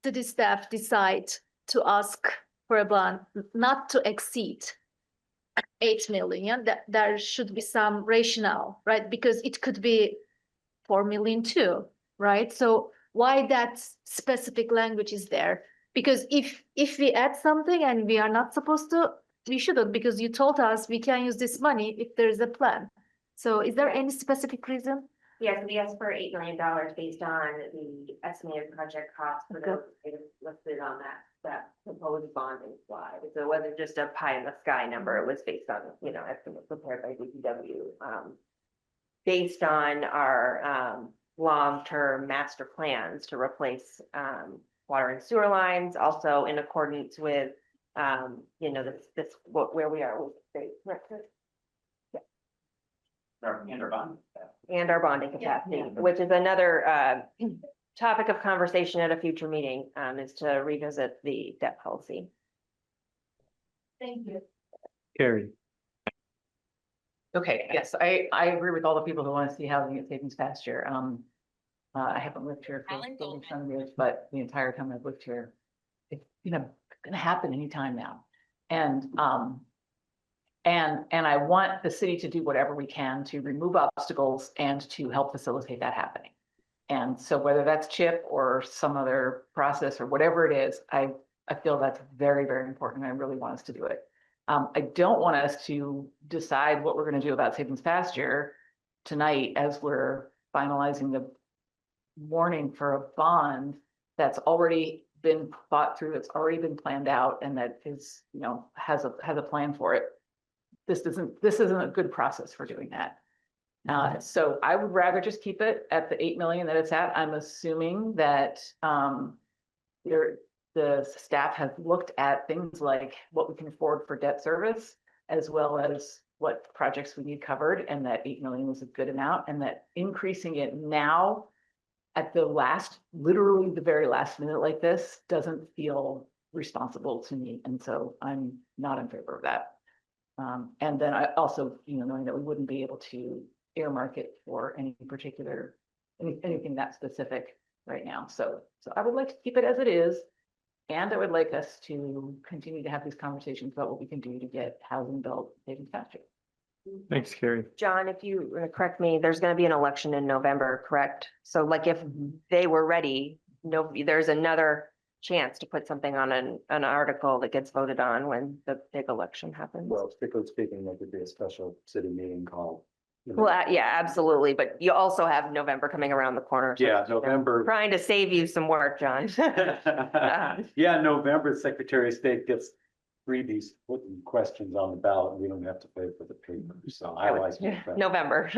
did the staff decide to ask for a bond not to exceed 8 million? That there should be some rationale, right? Because it could be 4 million too, right? So why that specific language is there? Because if we add something and we are not supposed to, we shouldn't, because you told us we can use this money if there's a plan. So is there any specific reason? Yes, we asked for $8 million based on the estimated project cost for those items listed on that proposed bonding slide. So it wasn't just a pie in the sky number, it was based on, estimates prepared by DPW. Based on our long-term master plans to replace water and sewer lines, also in accordance with, where we are with the state. And our bond. And our bonding capacity, which is another topic of conversation at a future meeting, is to revisit the debt policy. Thank you. Carrie. Okay, yes, I agree with all the people who want to see housing at Savings Pasture. I haven't lived here for some years, but the entire time I've lived here, it's gonna happen anytime now. And I want the city to do whatever we can to remove obstacles and to help facilitate that happening. And so whether that's CHIP or some other process or whatever it is, I feel that's very, very important. I really want us to do it. I don't want us to decide what we're going to do about Savings Pasture tonight as we're finalizing the warning for a bond that's already been thought through, it's already been planned out, and that is, has a plan for it. This isn't a good process for doing that. So I would rather just keep it at the 8 million that it's at. I'm assuming that the staff has looked at things like what we can afford for debt service, as well as what projects we need covered, and that 8 million is a good amount, and that increasing it now at literally the very last minute like this doesn't feel responsible to me. And so I'm not in favor of that. And then I also, knowing that we wouldn't be able to earmark it for any particular, anything that specific right now. So I would like to keep it as it is. And I would like us to continue to have these conversations about what we can do to get housing built, Savings Pasture. Thanks, Carrie. John, if you correct me, there's going to be an election in November, correct? So like if they were ready, there's another chance to put something on an article that gets voted on when the big election happens. Well, strictly speaking, there could be a special city meeting called. Well, yeah, absolutely. But you also have November coming around the corner. So Yeah, November. trying to save you some work, John. Yeah, November, Secretary of State gets freebies, putting questions on the ballot. We don't have to pay for the paper. So I like it. November.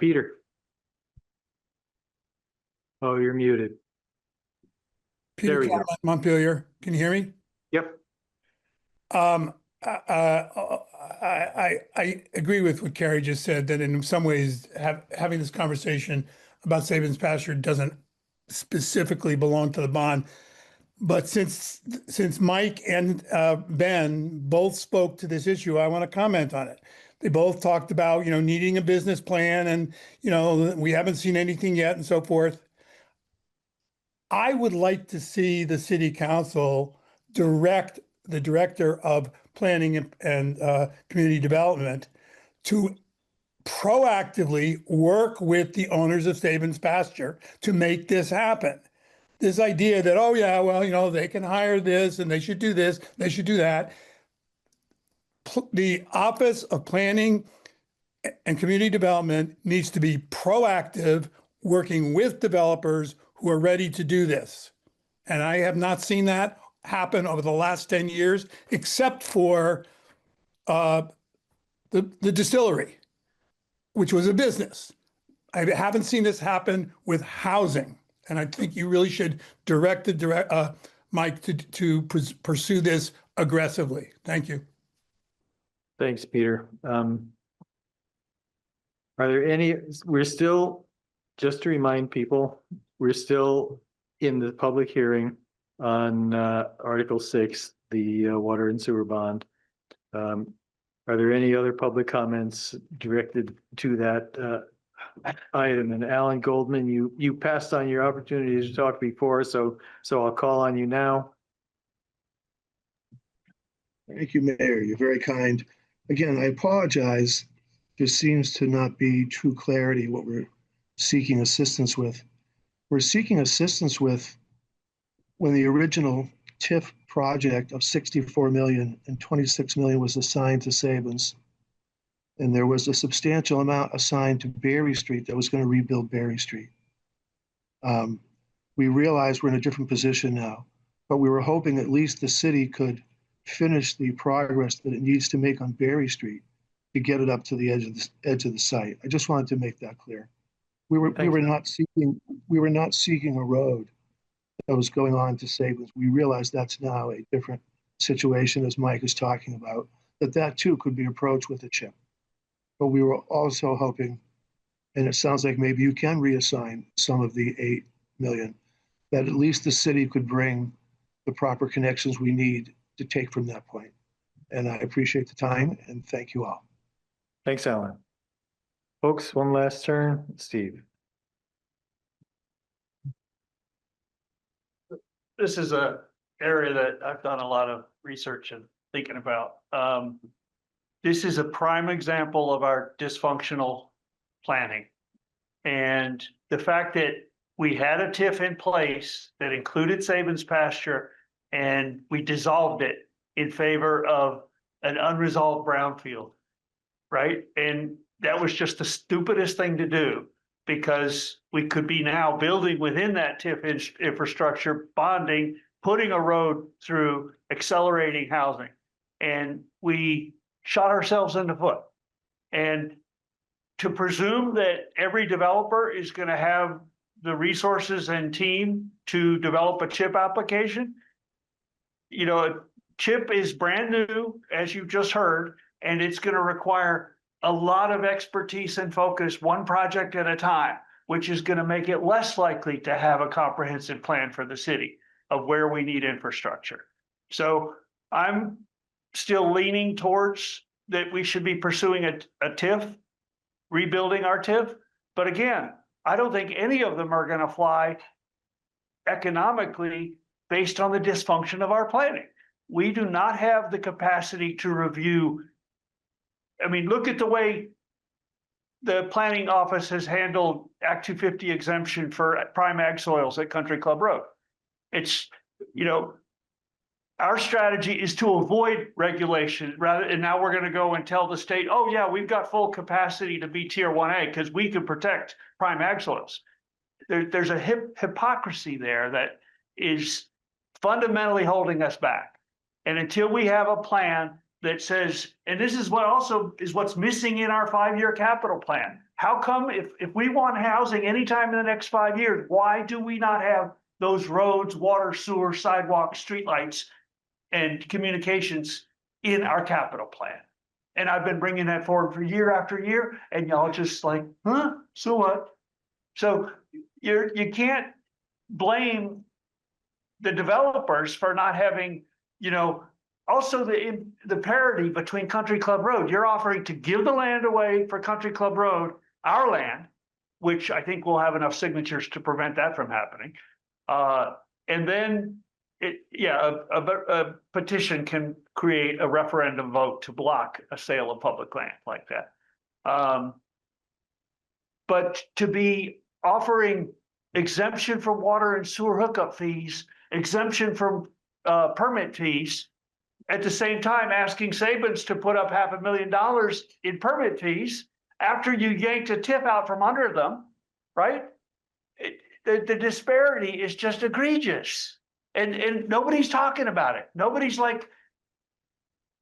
Peter. Oh, you're muted. Peter There we go. Claremont, Montpelier. Can you hear me? Yep. I agree with what Carrie just said, that in some ways having this conversation about Savings Pasture doesn't specifically belong to the bond. But since Mike and Ben both spoke to this issue, I want to comment on it. They both talked about, needing a business plan and, we haven't seen anything yet and so forth. I would like to see the city council direct the director of planning and community development to proactively work with the owners of Savings Pasture to make this happen. This idea that, oh yeah, well, they can hire this and they should do this, they should do that. The Office of Planning and Community Development needs to be proactive, working with developers who are ready to do this. And I have not seen that happen over the last 10 years, except for the distillery, which was a business. I haven't seen this happen with housing. And I think you really should direct Mike to pursue this aggressively. Thank you. Thanks, Peter. Are there any, just to remind people, we're still in the public hearing on Article 6, the water and sewer bond. Are there any other public comments directed to that item? And Alan Goldman, you passed on your opportunity to talk before, so I'll call on you now. Thank you, Mayor. You're very kind. Again, I apologize. There seems to not be true clarity what we're seeking assistance with. We're seeking assistance with when the original TIF project of 64 million and 26 million was assigned to Sabins. And there was a substantial amount assigned to Berry Street that was going to rebuild Berry Street. We realize we're in a different position now, but we were hoping at least the city could finish the progress that it needs to make on Berry Street to get it up to the edge of the site. I just wanted to make that clear. We were not seeking a road that was going on to Sabins. We realize that's now a different situation, as Mike is talking about, that too could be approached with a chip. But we were also hoping, and it sounds like maybe you can reassign some of the 8 million, that at least the city could bring the proper connections we need to take from that point. And I appreciate the time and thank you all. Thanks, Alan. Folks, one last turn. Steve. This is a area that I've done a lot of research and thinking about. This is a prime example of our dysfunctional planning. And the fact that we had a TIF in place that included Sabins pasture and we dissolved it in favor of an unresolved brownfield, right? And that was just the stupidest thing to do, because we could be now building within that TIF infrastructure, bonding, putting a road through, accelerating housing. And we shot ourselves in the foot. And to presume that every developer is going to have the resources and team to develop a chip application, you know, chip is brand new, as you just heard, and it's going to require a lot of expertise and focus, one project at a time, which is going to make it less likely to have a comprehensive plan for the city of where we need infrastructure. So I'm still leaning towards that we should be pursuing a TIF, rebuilding our TIF. But again, I don't think any of them are going to fly economically based on the dysfunction of our planning. We do not have the capacity to review. I mean, look at the way the planning office has handled Act 250 exemption for prime ag soils at Country Club Road. It's, you know, our strategy is to avoid regulation rather, and now we're going to go and tell the state, oh yeah, we've got full capacity to be tier 1A because we can protect prime ag soils. There's a hypocrisy there that is fundamentally holding us back. And until we have a plan that says, and this is what also is what's missing in our 5-year capital plan. How come if we want housing anytime in the next 5 years, why do we not have those roads, water, sewer, sidewalks, streetlights, and communications in our capital plan? And I've been bringing that forward for year after year, and y'all just like, huh, so what? So you can't blame the developers for not having, you know, also the parity between Country Club Road. You're offering to give the land away for Country Club Road, our land, which I think we'll have enough signatures to prevent that from happening. And then a petition can create a referendum vote to block a sale of public land like that. But to be offering exemption from water and sewer hookup fees, exemption from permit fees, at the same time asking Sabins to put up $500,000 in permit fees after you yanked a TIF out from under them, right? The disparity is just egregious. And nobody's talking about it. Nobody's like,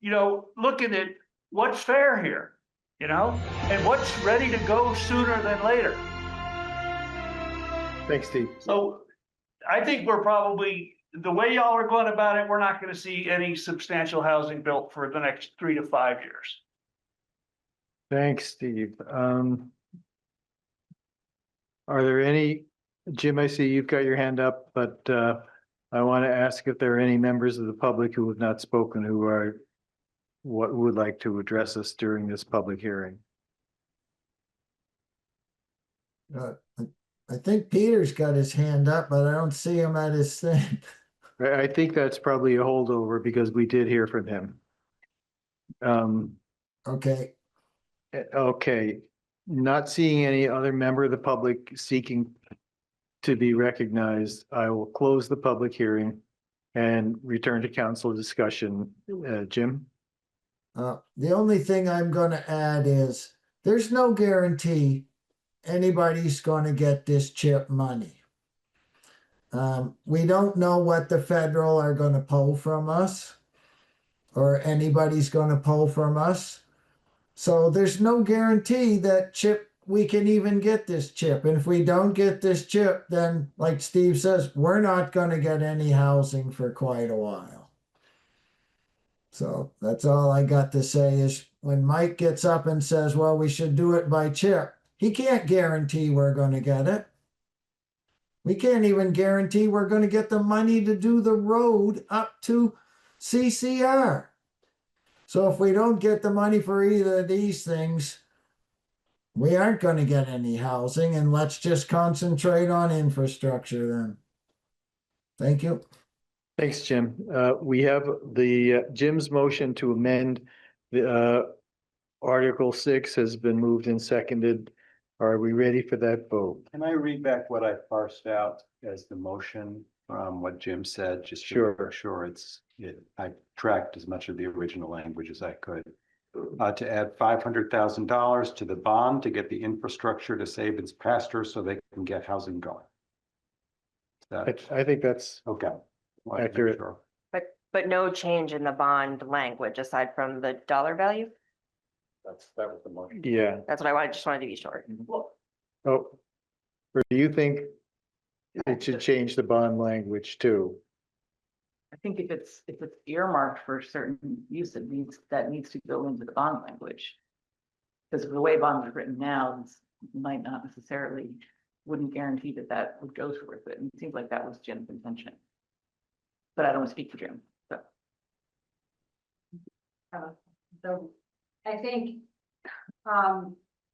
you know, looking at what's fair here, you know, and what's ready to go sooner than later. Thanks, Steve. So I think we're probably, the way y'all are going about it, we're not going to see any substantial housing built for the next 3 to 5 years. Thanks, Steve. Are there any, Jim, I see you've got your hand up, but I want to ask if there are any members of the public who have not spoken who are what would like to address us during this public hearing? Uh, I think Peter's got his hand up, but I don't see him at his thing. I think that's probably a holdover because we did hear from him. Okay, Okay, not seeing any other member of the public seeking to be recognized, I will close the public hearing and return to council discussion. Jim? the only thing I'm gonna add is, there's no guarantee anybody's gonna get this CHIP money. We don't know what the federal are gonna pull from us, or anybody's gonna pull from us. So there's no guarantee that we can even get this CHIP. And if we don't get this CHIP, then like Steve says, we're not gonna get any housing for quite a while. So that's all I got to say is, when Mike gets up and says, well, we should do it by CHIP, he can't guarantee we're gonna get it. We can't even guarantee we're gonna get the money to do the road up to CCR. So if we don't get the money for either of these things, we aren't going to get any housing, and let's just concentrate on infrastructure then. Thank you. Thanks, Jim. We have the Jim's motion to amend the Article 6 has been moved and seconded. Are we ready for that vote? Can I read back what I parsed out as the motion from what Jim said, just to Sure. make sure I tracked as much of the original language as I could. To add $500,000 to the bond to get the infrastructure to Sabins Pasture so they can get housing going. I think that's okay. accurate. Sure. But no change in the bond language aside from the dollar value? That was the motion. Yeah. That's what I just wanted to be sure. Oh, or do you think it should change the bond language too? I think if it's earmarked for certain use, that needs to go into the bond language. Because the way bonds are written now, might not necessarily, wouldn't guarantee that would go through with it. And it seems like that was Jim's intention. But I don't speak for Jim, so. So I think,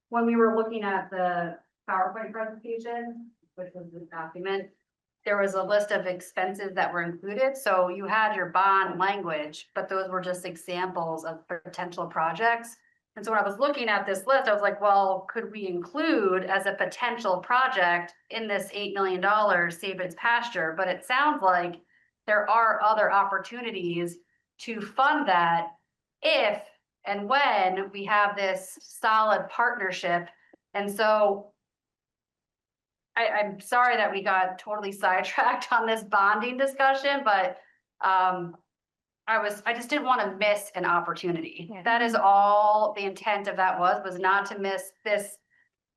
when we were looking at the PowerPoint presentation, which was this document, there was a list of expenses that were included. So you had your bond language, but those were just examples of potential projects. And so when I was looking at this list, I was like, well, could we include as a potential project in this $8 million Sabins Pasture? But it sounds like there are other opportunities to fund that if and when we have this solid partnership. And so I'm sorry that we got totally sidetracked on this bonding discussion, but I just didn't want to miss an opportunity. Yeah. That is all the intent of that was not to miss this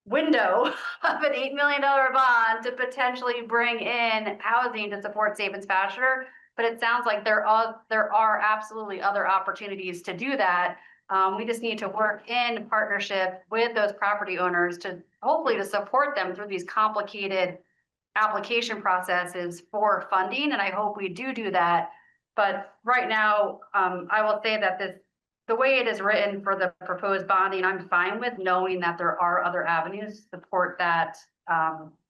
window of an $8 million bond to potentially bring in housing to support Sabins Pasture. But it sounds like there are absolutely other opportunities to do that. We just need to work in partnership with those property owners to hopefully to support them through these complicated application processes for funding. And I hope we do that. But right now, I will say that the way it is written for the proposed bonding, I'm fine with, knowing that there are other avenues to support that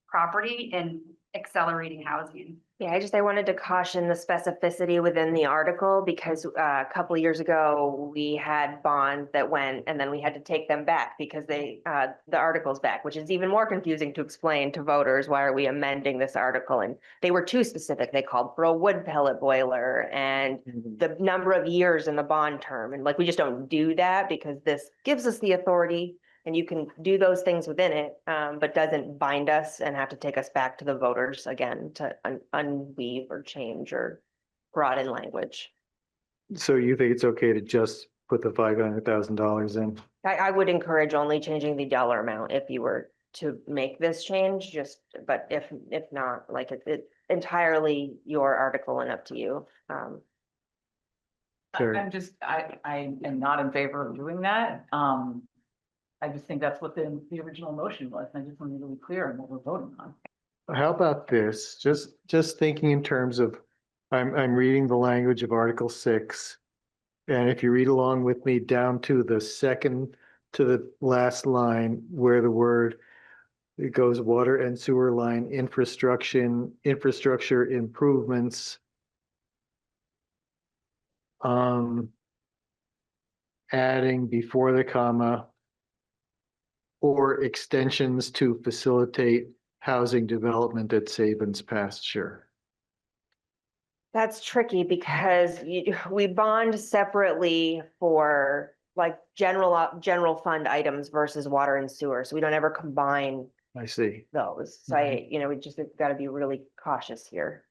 property and accelerating housing. Yeah, I wanted to caution the specificity within the article because a couple of years ago, we had bonds that went and then we had to take them back because the article's back, which is even more confusing to explain to voters. Why are we amending this article? And they were too specific. They called for a wood pellet boiler and the number of years in the bond term. And like, we just don't do that because this gives us the authority and you can do those things within it, but doesn't bind us and have to take us back to the voters again to unweave or change or broaden language. So you think it's okay to just put the $500,000 in? I would encourage only changing the dollar amount if you were to make this change, but if not, like it's entirely your article and up to you. Sure. I am not in favor of doing that. I just think that's what the original motion was. And I just want to be really clear on what we're voting on. How about this? Just thinking in terms of, I'm reading the language of Article 6. And if you read along with me down to the second to the last line where the word, it goes water and sewer line infrastructure improvements. Adding before the comma or extensions to facilitate housing development at Sabins pasture. That's tricky because we bond separately for like general fund items versus water and sewer. So we don't ever combine I see. those. So we just got to be really cautious here.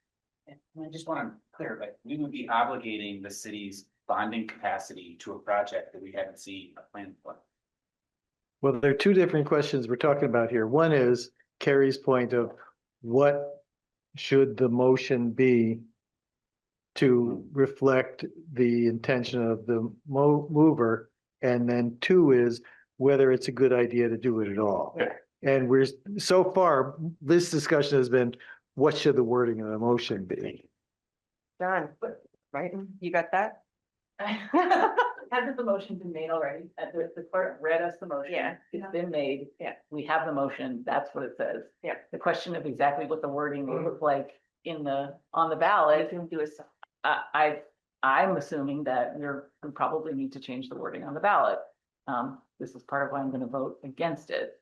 And I just want to clarify, we would be obligating the city's bonding capacity to a project that we haven't seen a plan for. Well, there are two different questions we're talking about here. One is Carrie's point of what should the motion be to reflect the intention of the mover? And then two is whether it's a good idea to do it at all. Yeah. And so far, this discussion has been, what should the wording of the motion be? John, right? You got that? Hasn't the motion been made already? The clerk read us the motion. Yeah. It's been made. Yeah. We have the motion. That's what it says. Yeah. The question of exactly what the wording will look like on the ballot. I'm assuming that we probably need to change the wording on the ballot. This is part of why I'm going to vote against it.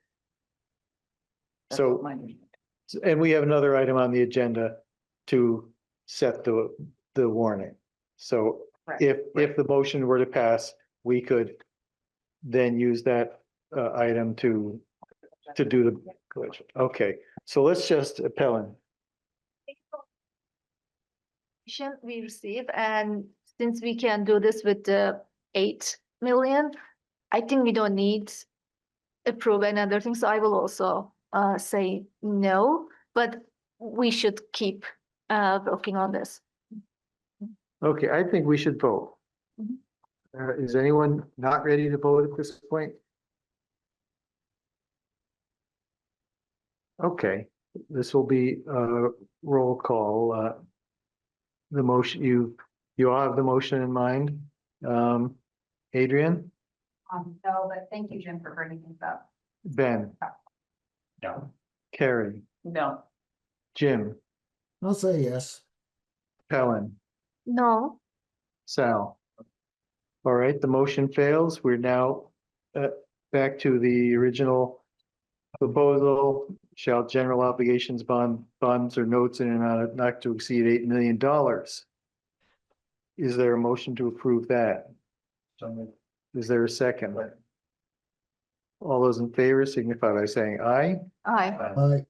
That's So, my understanding. and we have another item on the agenda to set the warning. So if the motion were to pass, we could then use that item to do the collection. Okay, so let's just, Pellin. We receive, and since we can do this with the 8 million, I think we don't need approve another thing. So I will also say no, but we should keep working on this. Okay, I think we should vote. Is anyone not ready to vote at this point? Okay, this will be a roll call. The motion, you all have the motion in mind. Adrian? No, but thank you, Jim, for bringing things up. Ben? No. Carrie? No. Jim? I'll say yes. Helen? No. Sal? All right, the motion fails. We're now back to the original proposal. Shall general obligations bonds or notes in an amount of not to exceed $8 million. Is there a motion to approve that? Is there a second? All those in favor signify by saying aye. Aye.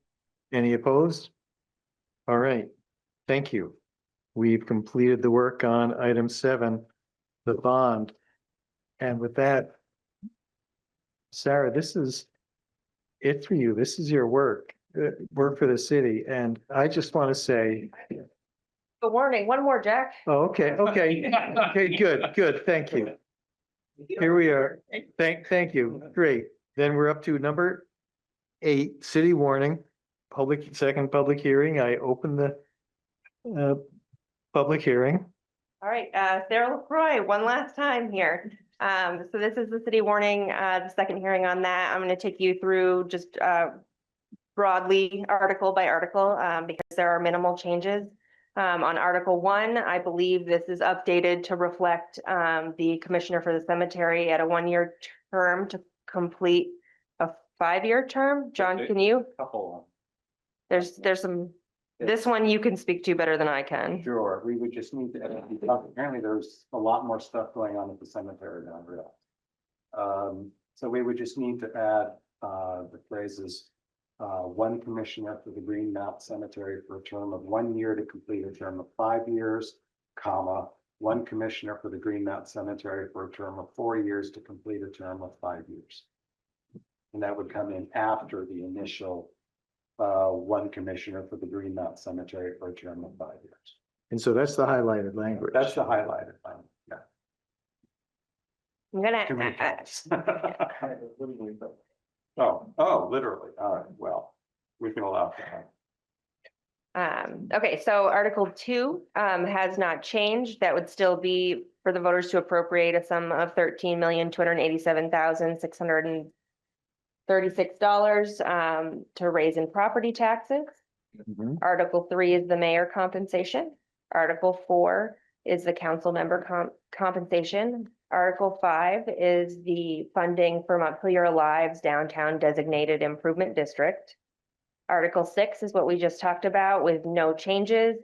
Any opposed? All right, thank you. We've completed the work on item 7, the bond. And with that, Sarah, this is it for you. This is your work for the city. And I just want to say. A warning, one more, Jack. Oh, okay, good, thank you. Here we are. Thank you. Great. Then we're up to number 8, city warning, second public hearing. I open the public hearing. All right, Sarah LaCroix, one last time here. So this is the city warning, the second hearing on that. I'm going to take you through just broadly article by article because there are minimal changes. On Article 1, I believe this is updated to reflect the commissioner for the cemetery at a 1-year term to complete a 5-year term. John, can you? There's some, this one you can speak to better than I can. Sure, we would just need to, apparently there's a lot more stuff going on at the cemetery than I realized. So we would just need to add the phrases, one commissioner for the Green Mountain Cemetery for a term of 1 year to complete a term of 5 years, comma, one commissioner for the Green Mountain Cemetery for a term of 4 years to complete a term of 5 years. And that would come in after the initial one commissioner for the Green Mountain Cemetery for a term of 5 years. And so that's the highlighted language. That's the highlighted language, yeah. I'm gonna. Too many times. Oh, literally. All right, well, we can allow that. Okay, so Article 2 has not changed. That would still be for the voters to appropriate a sum of $13,287,636 to raise in property taxes. Article 3 is the mayor compensation. Article 4 is the council member compensation. Article 5 is the funding for Montpelier Alive's downtown designated improvement district. Article 6 is what we just talked about with no changes,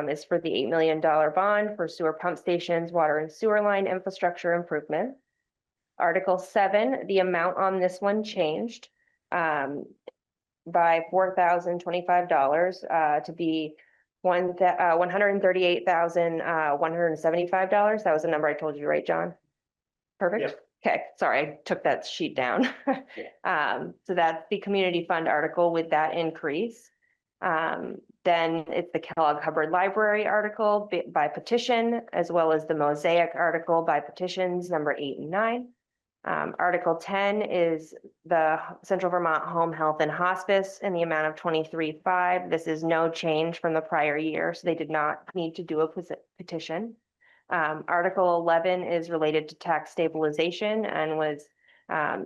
is for the $8 million bond for sewer pump stations, water and sewer line infrastructure improvement. Article 7, the amount on this one changed by $4,025 to be $138,175. That was the number I told you, right, John? Perfect. Yep. Okay, sorry, I took that sheet down. So that's the community fund article with that increase. Then it's the Kellogg Hubbard Library article by petition, as well as the Mosaic article by petitions number 8 and 9. Article 10 is the Central Vermont Home Health and Hospice in the amount of $23,500. This is no change from the prior year, so they did not need to do a petition. Article 11 is related to tax stabilization and was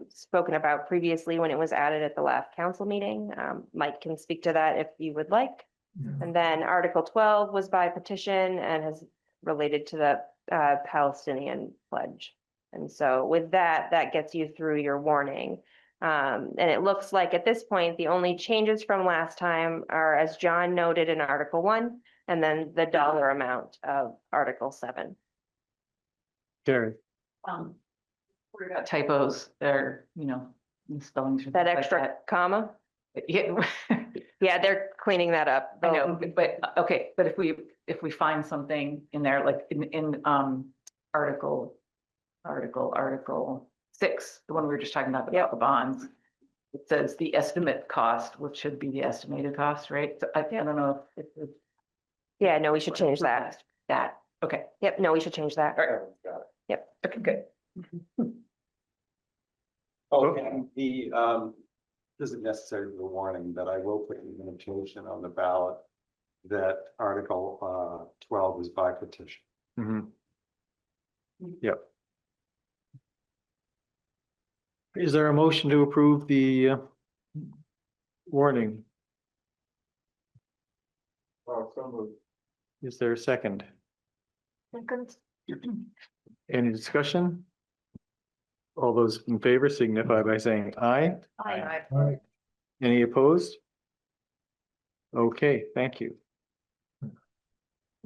spoken about previously when it was added at the last council meeting. Mike can speak to that if you would like. And then Article 12 was by petition and is related to the Palestinian pledge. And so with that, that gets you through your warning. And it looks like at this point, the only changes from last time are, as John noted, in Article 1, and then the dollar amount of Article 7. Gary. What about typos? They're, misspellings. That extra comma? Yeah. Yeah, they're cleaning that up. I know, but okay, but if we find something in there, like in Article 6, the one we were just talking about the bonds, it says the estimate cost, which should be the estimated cost, right? So I don't know if it's. Yeah, no, we should change that. Okay. Yep, no, we should change that. All right. Yep. Okay, good. Okay, isn't necessary for the warning, but I will put an invitation on the ballot that Article 12 is by petition. Yep. Is there a motion to approve the warning? Is there a second? Second. Any discussion? All those in favor signify by saying aye. Aye. Any opposed? Okay, thank you.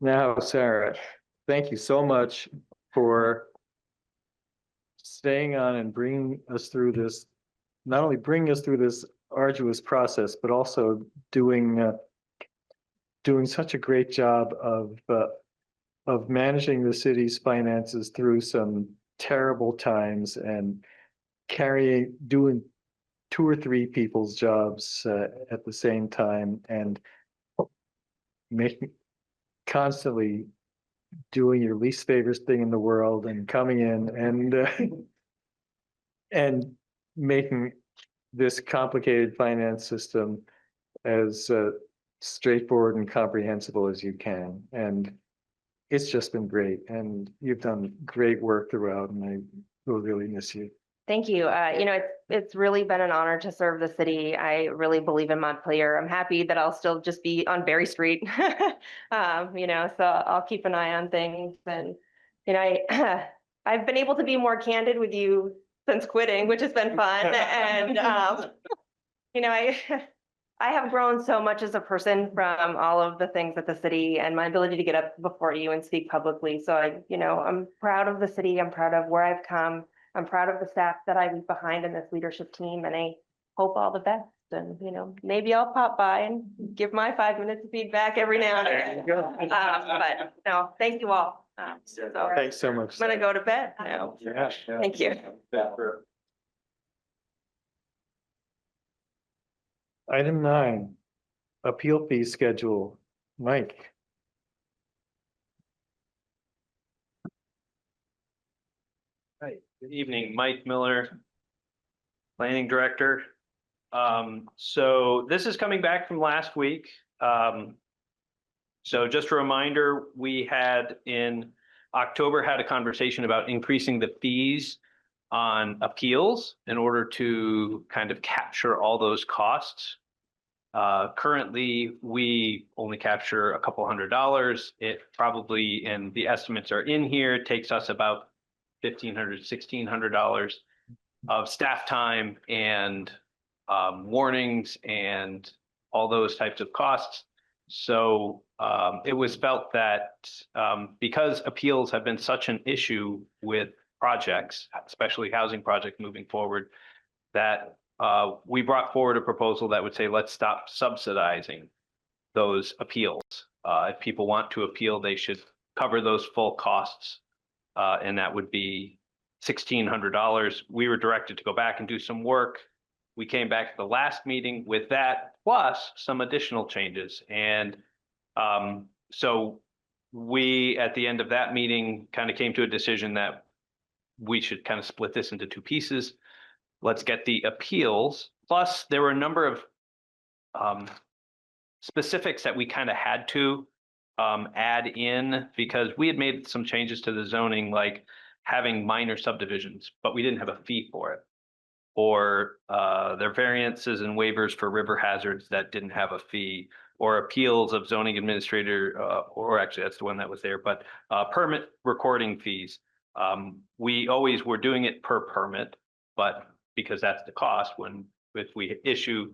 Now, Sarah, thank you so much for staying on and bringing us through this, not only bringing us through this arduous process, but also doing such a great job of managing the city's finances through some terrible times and doing 2 or 3 people's jobs at the same time, and constantly doing your least favorite thing in the world and coming in and making this complicated finance system as straightforward and comprehensible as you can. And it's just been great, and you've done great work throughout, and I will really miss you. Thank you. It's really been an honor to serve the city. I really believe in Montpelier. I'm happy that I'll still just be on Berry Street. So I'll keep an eye on things. And, I've been able to be more candid with you since quitting, which has been fun. And, I have grown so much as a person from all of the things at the city and my ability to get up before you and speak publicly. So I'm proud of the city. I'm proud of where I've come. I'm proud of the staff that I leave behind in this leadership team, and I hope all the best. And, maybe I'll pop by and give my 5 minutes of feedback every now and then. But no, thank you all. Thanks so much. I'm going to go to bed now. Yeah. Thank you. Item 9, appeal fee schedule. Mike. Hi, good evening, Mike Miller, Planning Director. So this is coming back from last week. So just a reminder, we had in October had a conversation about increasing the fees on appeals in order to kind of capture all those costs. Currently, we only capture a couple $100. It probably, and the estimates are in here, takes us about $1,500, $1,600 of staff time and warnings and all those types of costs. So it was felt that because appeals have been such an issue with projects, especially housing projects moving forward, that we brought forward a proposal that would say, let's stop subsidizing those appeals. If people want to appeal, they should cover those full costs. And that would be $1,600. We were directed to go back and do some work. We came back at the last meeting with that, plus some additional changes. And so we, at the end of that meeting, kind of came to a decision that we should kind of split this into two pieces. Let's get the appeals. Plus, there were a number of specifics that we kind of had to add in because we had made some changes to the zoning, like having minor subdivisions, but we didn't have a fee for it. Or there are variances and waivers for river hazards that didn't have a fee, or appeals of zoning administrator, or actually that's the one that was there, but permit recording fees. We always were doing it per permit, but because that's the cost, if we issue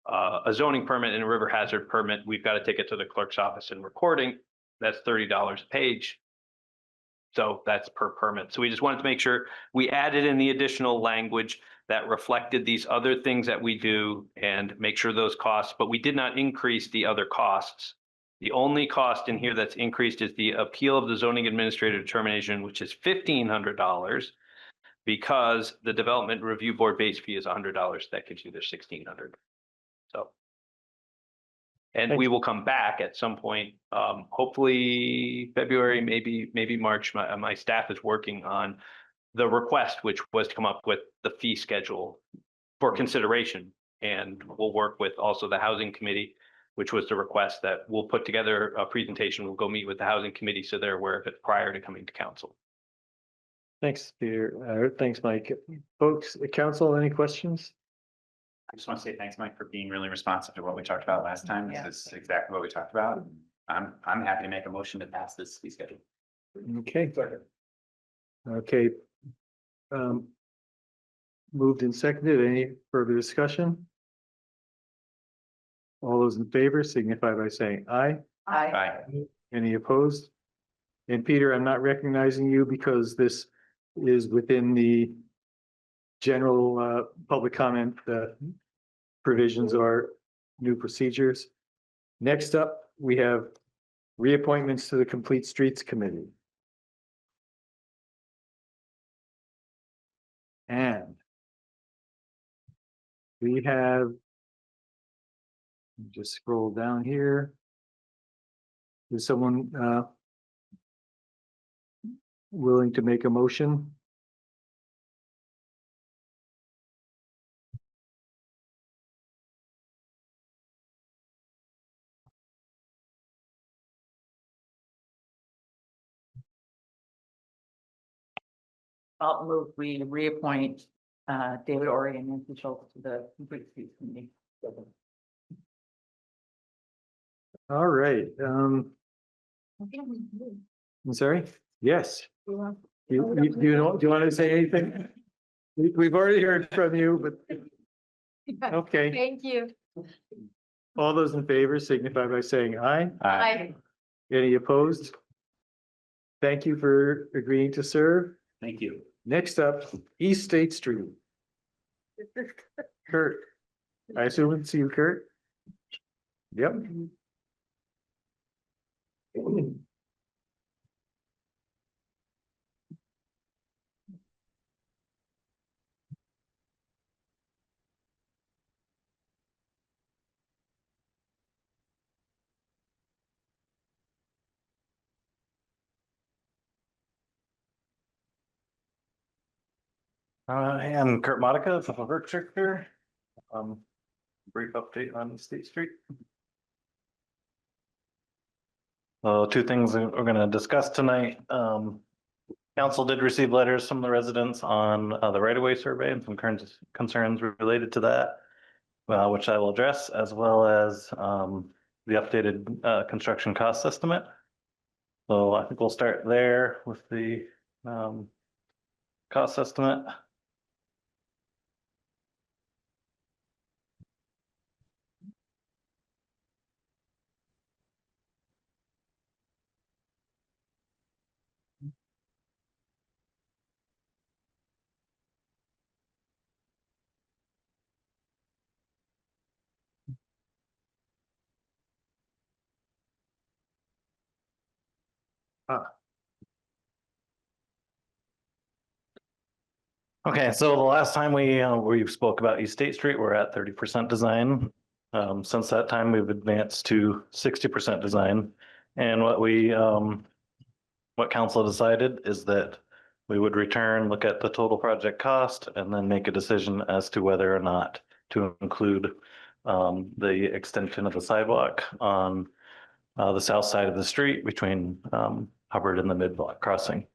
a zoning permit and a river hazard permit, we've got to take it to the clerk's office and recording. That's $30 a page. So that's per permit. So we just wanted to make sure we added in the additional language that reflected these other things that we do and make sure those costs, but we did not increase the other costs. The only cost in here that's increased is the appeal of the zoning administrator determination, which is $1,500, because the development review board base fee is $100. That gives you the $1,600. So. And we will come back at some point, hopefully February, maybe March. My staff is working on the request, which was to come up with the fee schedule for consideration. And we'll work with also the housing committee, which was the request that we'll put together a presentation. We'll go meet with the housing committee so they're aware of it prior to coming to council. Thanks, Peter. Thanks, Mike. Folks, council, any questions? I just want to say thanks, Mike, for being really responsive to what we talked about last time. This is exactly what we talked about. I'm happy to make a motion to pass this fee schedule. Okay. Okay. Moved and seconded. Any further discussion? All those in favor signify by saying aye. Aye. Any opposed? And Peter, I'm not recognizing you because this is within the general public comment provisions are new procedures. Next up, we have reappointments to the Complete Streets Committee. And we have, just scroll down here. Is someone willing to make a motion? I'll move, we reappoint David Ori and Nancy Schultz to the Complete Streets Committee. All right. I'm sorry. Yes. Do you want to say anything? We've already heard from you, but okay. Thank you. All those in favor signify by saying aye. Aye. Any opposed? Thank you for agreeing to serve. Thank you. Next up, East State Street. Kurt. I assume it's you, Kurt? Yep. I am Kurt Modica, the Public Works Director. Brief update on State Street. Two things that we're gonna discuss tonight. Council did receive letters from the residents on the right-of-way survey and some current concerns related to that, which I will address, as well as the updated construction cost estimate. So I think we'll start there with the cost estimate. Okay, so the last time we spoke about East State Street, we're at 30% design. Since that time, we've advanced to 60% design. And what council decided is that we would return, look at the total project cost, and then make a decision as to whether or not to include the extension of the sidewalk on the south side of the street between Hubbard and the mid-block crossing.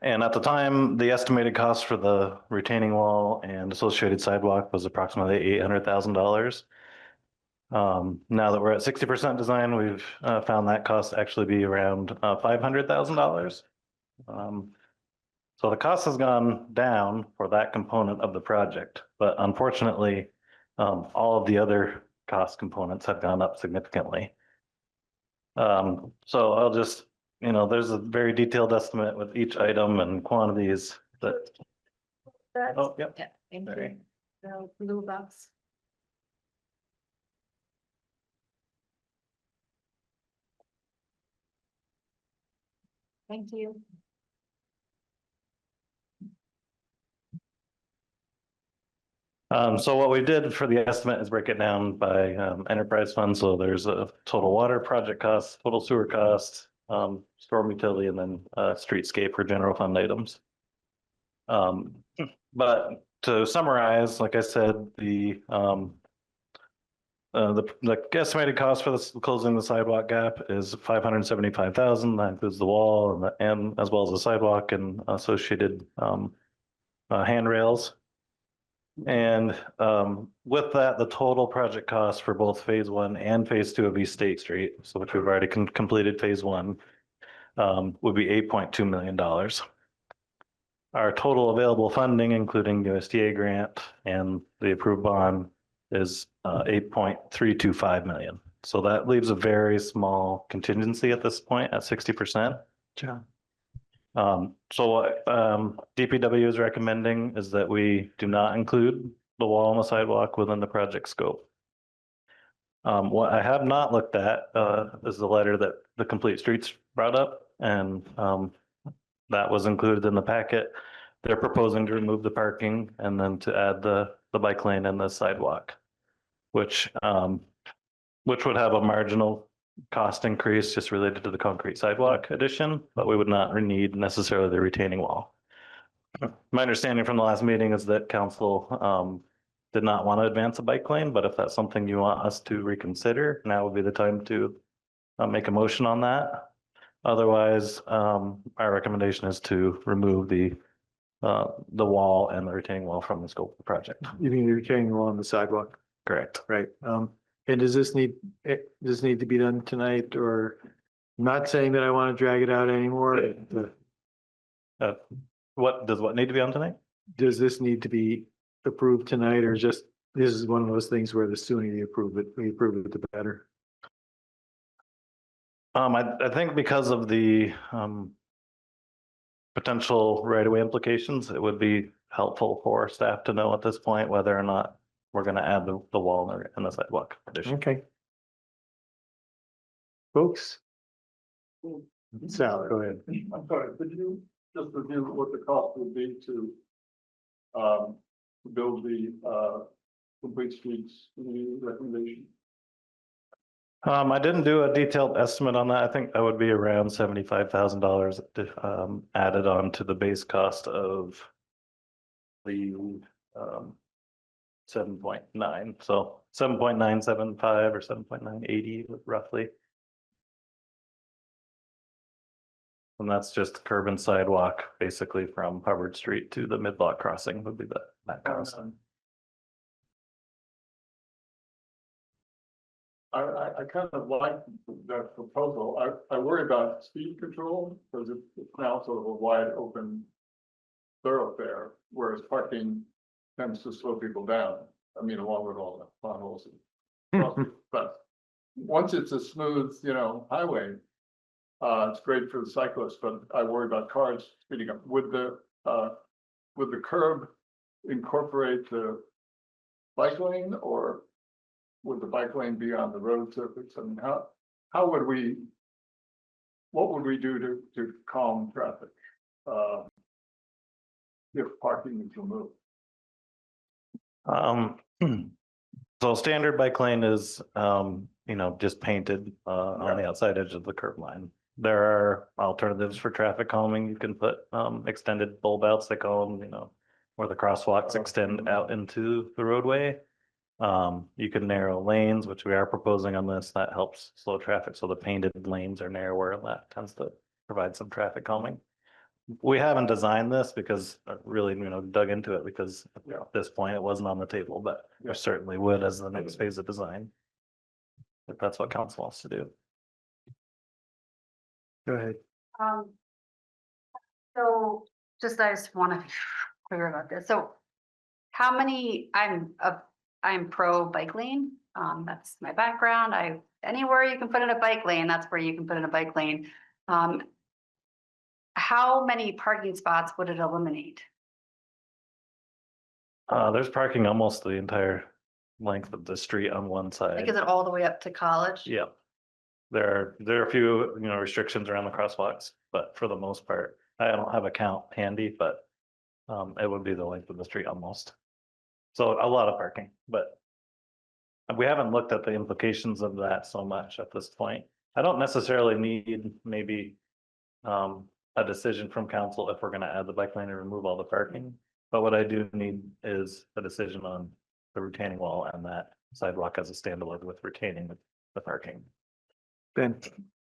And at the time, the estimated cost for the retaining wall and associated sidewalk was approximately $800,000. Now that we're at 60% design, we've found that cost actually be around $500,000. So the cost has gone down for that component of the project, but unfortunately, all of the other cost components have gone up significantly. So I'll just, there's a very detailed estimate with each item and quantities that. Oh, yep. Yeah, thank Sorry. you. The blue box. Thank you. So what we did for the estimate is break it down by enterprise fund. So there's a total water project cost, total sewer cost, storm utility, and then streetscape or general fund items. But to summarize, like I said, the estimated cost for this closing the sidewalk gap is $575,000. That includes the wall and as well as the sidewalk and associated handrails. And with that, the total project cost for both phase 1 and phase 2 of East State Street, so which we've already completed phase 1, would be $8.2 million. Our total available funding, including USDA grant and the approved bond, is $8.325 million. So that leaves a very small contingency at this point at 60%. John. So what DPW is recommending is that we do not include the wall and the sidewalk within the project scope. What I have not looked at is the letter that the Complete Streets brought up, and that was included in the packet. They're proposing to remove the parking and then to add the bike lane and the sidewalk, which would have a marginal cost increase just related to the concrete sidewalk addition, but we would not need necessarily the retaining wall. My understanding from the last meeting is that council did not want to advance a bike lane, but if that's something you want us to reconsider, now would be the time to make a motion on that. Otherwise, our recommendation is to remove the wall and the retaining wall from the scope of the project. You mean the retaining wall on the sidewalk? Correct. Right. And does this need to be done tonight, or I'm not saying that I want to drag it out anymore. What need to be on tonight? Does this need to be approved tonight, or just, this is one of those things where the sooner we approve it, the better? I think because of the potential right-of-way implications, it would be helpful for staff to know at this point whether or not we're going to add the wall and the sidewalk addition. Okay. Folks? Sal, go ahead. I'm sorry, could you just review what the cost would be to build the complete streets recommendation? I didn't do a detailed estimate on that. I think that would be around $75,000 added on to the base cost of the 7.9. So 7.975 or 7.980 roughly. And that's just curb and sidewalk, basically from Hubbard Street to the mid-block crossing would be that cost. I kind of like that proposal. I worry about speed control because it's now sort of a wide open thoroughfare, whereas parking tends to slow people down. I mean, along with all the potholes. But once it's a smooth, highway, it's great for the cyclists, but I worry about cars speeding up. Would the curb incorporate the bike lane, or would the bike lane be on the road surface? I mean, what would we do to calm traffic? If parking is removed? So standard bike lane is, just painted, on the outside edge of the curb line. There are alternatives for traffic calming. You can put, extended bulb outs, they call them, where the crosswalks extend out into the roadway. You can narrow lanes, which we are proposing on this. That helps slow traffic. So the painted lanes are narrower and that tends to provide some traffic calming. We haven't designed this because really, dug into it because at this point it wasn't on the table, but we certainly would as the next phase of design. If that's what council wants to do. Go ahead. So I just want to be clear about this. So how many, I'm pro bike lane. That's my background. Anywhere you can put in a bike lane, that's where you can put in a bike lane. How many parking spots would it eliminate? There's parking almost the entire length of the street on one side. Like, is it all the way up to College? Yep. There are a few, restrictions around the crosswalks, but for the most part, I don't have a count handy, but it would be the length of the street almost. So a lot of parking, but we haven't looked at the implications of that so much at this point. I don't necessarily need maybe a decision from council if we're going to add the bike lane and remove all the parking. But what I do need is a decision on the retaining wall and that sidewalk as a standalone with retaining the parking. Ben?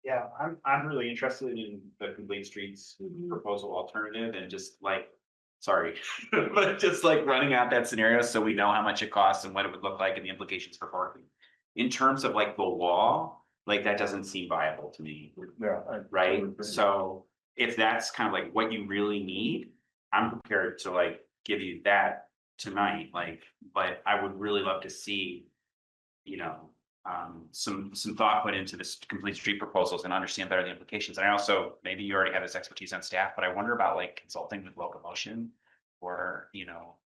Yeah, I'm really interested in the complete streets proposal alternative and just sorry, but just running out that scenario so we know how much it costs and what it would look like and the implications for parking. In terms of the wall, that doesn't seem viable to me. Yeah. Right? So if that's kind of what you really need, I'm prepared to give you that tonight, but I would really love to see, some thought put into this complete street proposals and understand better the implications. And I also, maybe you already have this expertise on staff, but I wonder about consulting with locomotion or,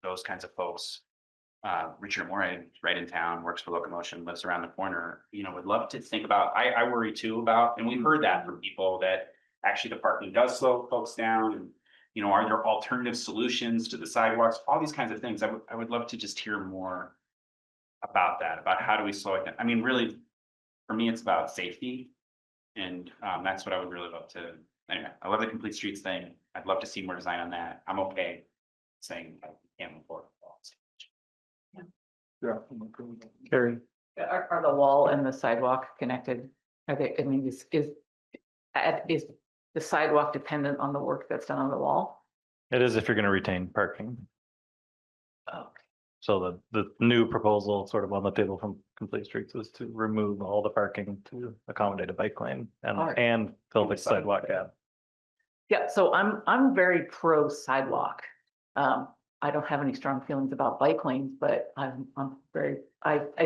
those kinds of folks. Richard Moore, right in town, works for locomotion, lives around the corner, would love to think about, I worry too about, and we've heard that from people that actually the parking does slow folks down and, are there alternative solutions to the sidewalks, all these kinds of things. I would love to just hear more about that, about how do we slow it down. I mean, really, for me, it's about safety. And that's what I would really love to, anyway, I love the complete streets thing. I'd love to see more design on that. I'm okay saying I can't move forward. Yeah. Carrie? Are the wall and the sidewalk connected? Are they, I mean, is the sidewalk dependent on the work that's done on the wall? It is if you're going to retain parking. Okay. So the new proposal sort of on the table from Complete Streets is to remove all the parking to accommodate a bike lane and fill the sidewalk gap. Yeah, so I'm very pro sidewalk. I don't have any strong feelings about bike lanes, but I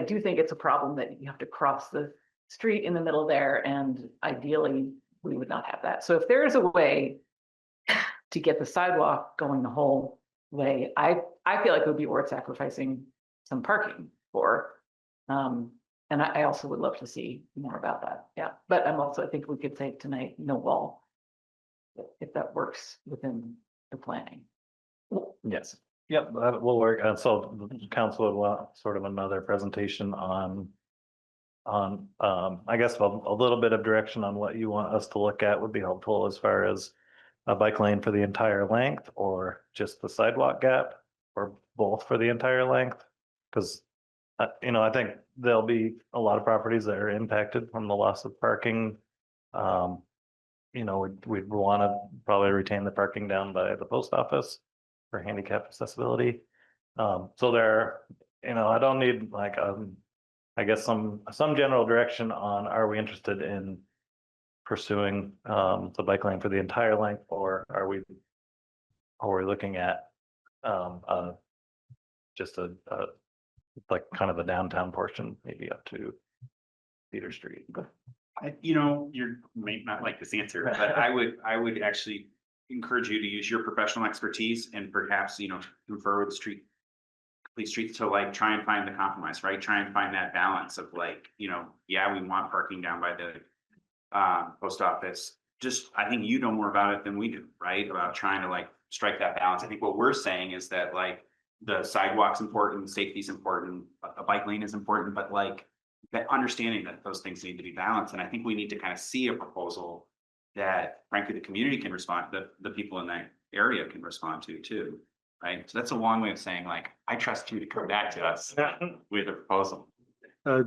do think it's a problem that you have to cross the street in the middle there, and ideally we would not have that. So if there is a way to get the sidewalk going the whole way, I feel like it would be worth sacrificing some parking for. And I also would love to see more about that. Yeah, but I think we could say tonight, no wall, if that works within the planning. Yes. Yep, that will work. And so the council would want sort of another presentation on I guess a little bit of direction on what you want us to look at would be helpful as far as a bike lane for the entire length or just the sidewalk gap or both for the entire length. Because, I think there'll be a lot of properties that are impacted from the loss of parking. we'd want to probably retain the parking down by the post office for handicap accessibility. So there, I don't need like, I guess some general direction on, are we interested in pursuing the bike lane for the entire length, or are we looking at just a like kind of a downtown portion, maybe up to Cedar Street? You may not like this answer, but I would actually encourage you to use your professional expertise and perhaps, confer with the police streets to like try and find the compromise, right? Try and find that balance of like, yeah, we want parking down by the post office. Just, I think you know more about it than we do, right? About trying to like strike that balance. I think what we're saying is that like the sidewalk's important, safety's important, a bike lane is important, but like that understanding that those things need to be balanced. And I think we need to kind of see a proposal that frankly, the community can respond, the people in that area can respond to too, right? So that's a long way of saying like, I trust you to come back to us with a proposal.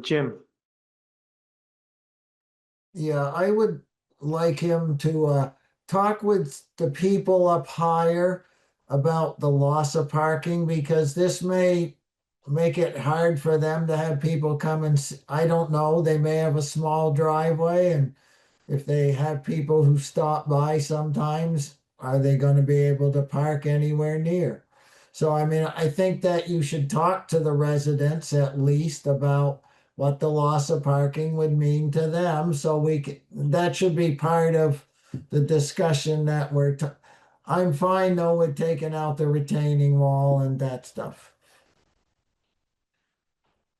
Jim, Yeah, I would like him to talk with the people up higher about the loss of parking, because this may make it hard for them to have people come and, I don't know, they may have a small driveway, and if they have people who stop by sometimes, are they going to be able to park anywhere near? So, I mean, I think that you should talk to the residents at least about what the loss of parking would mean to them. So that should be part of the discussion that I'm fine though with taking out the retaining wall and that stuff.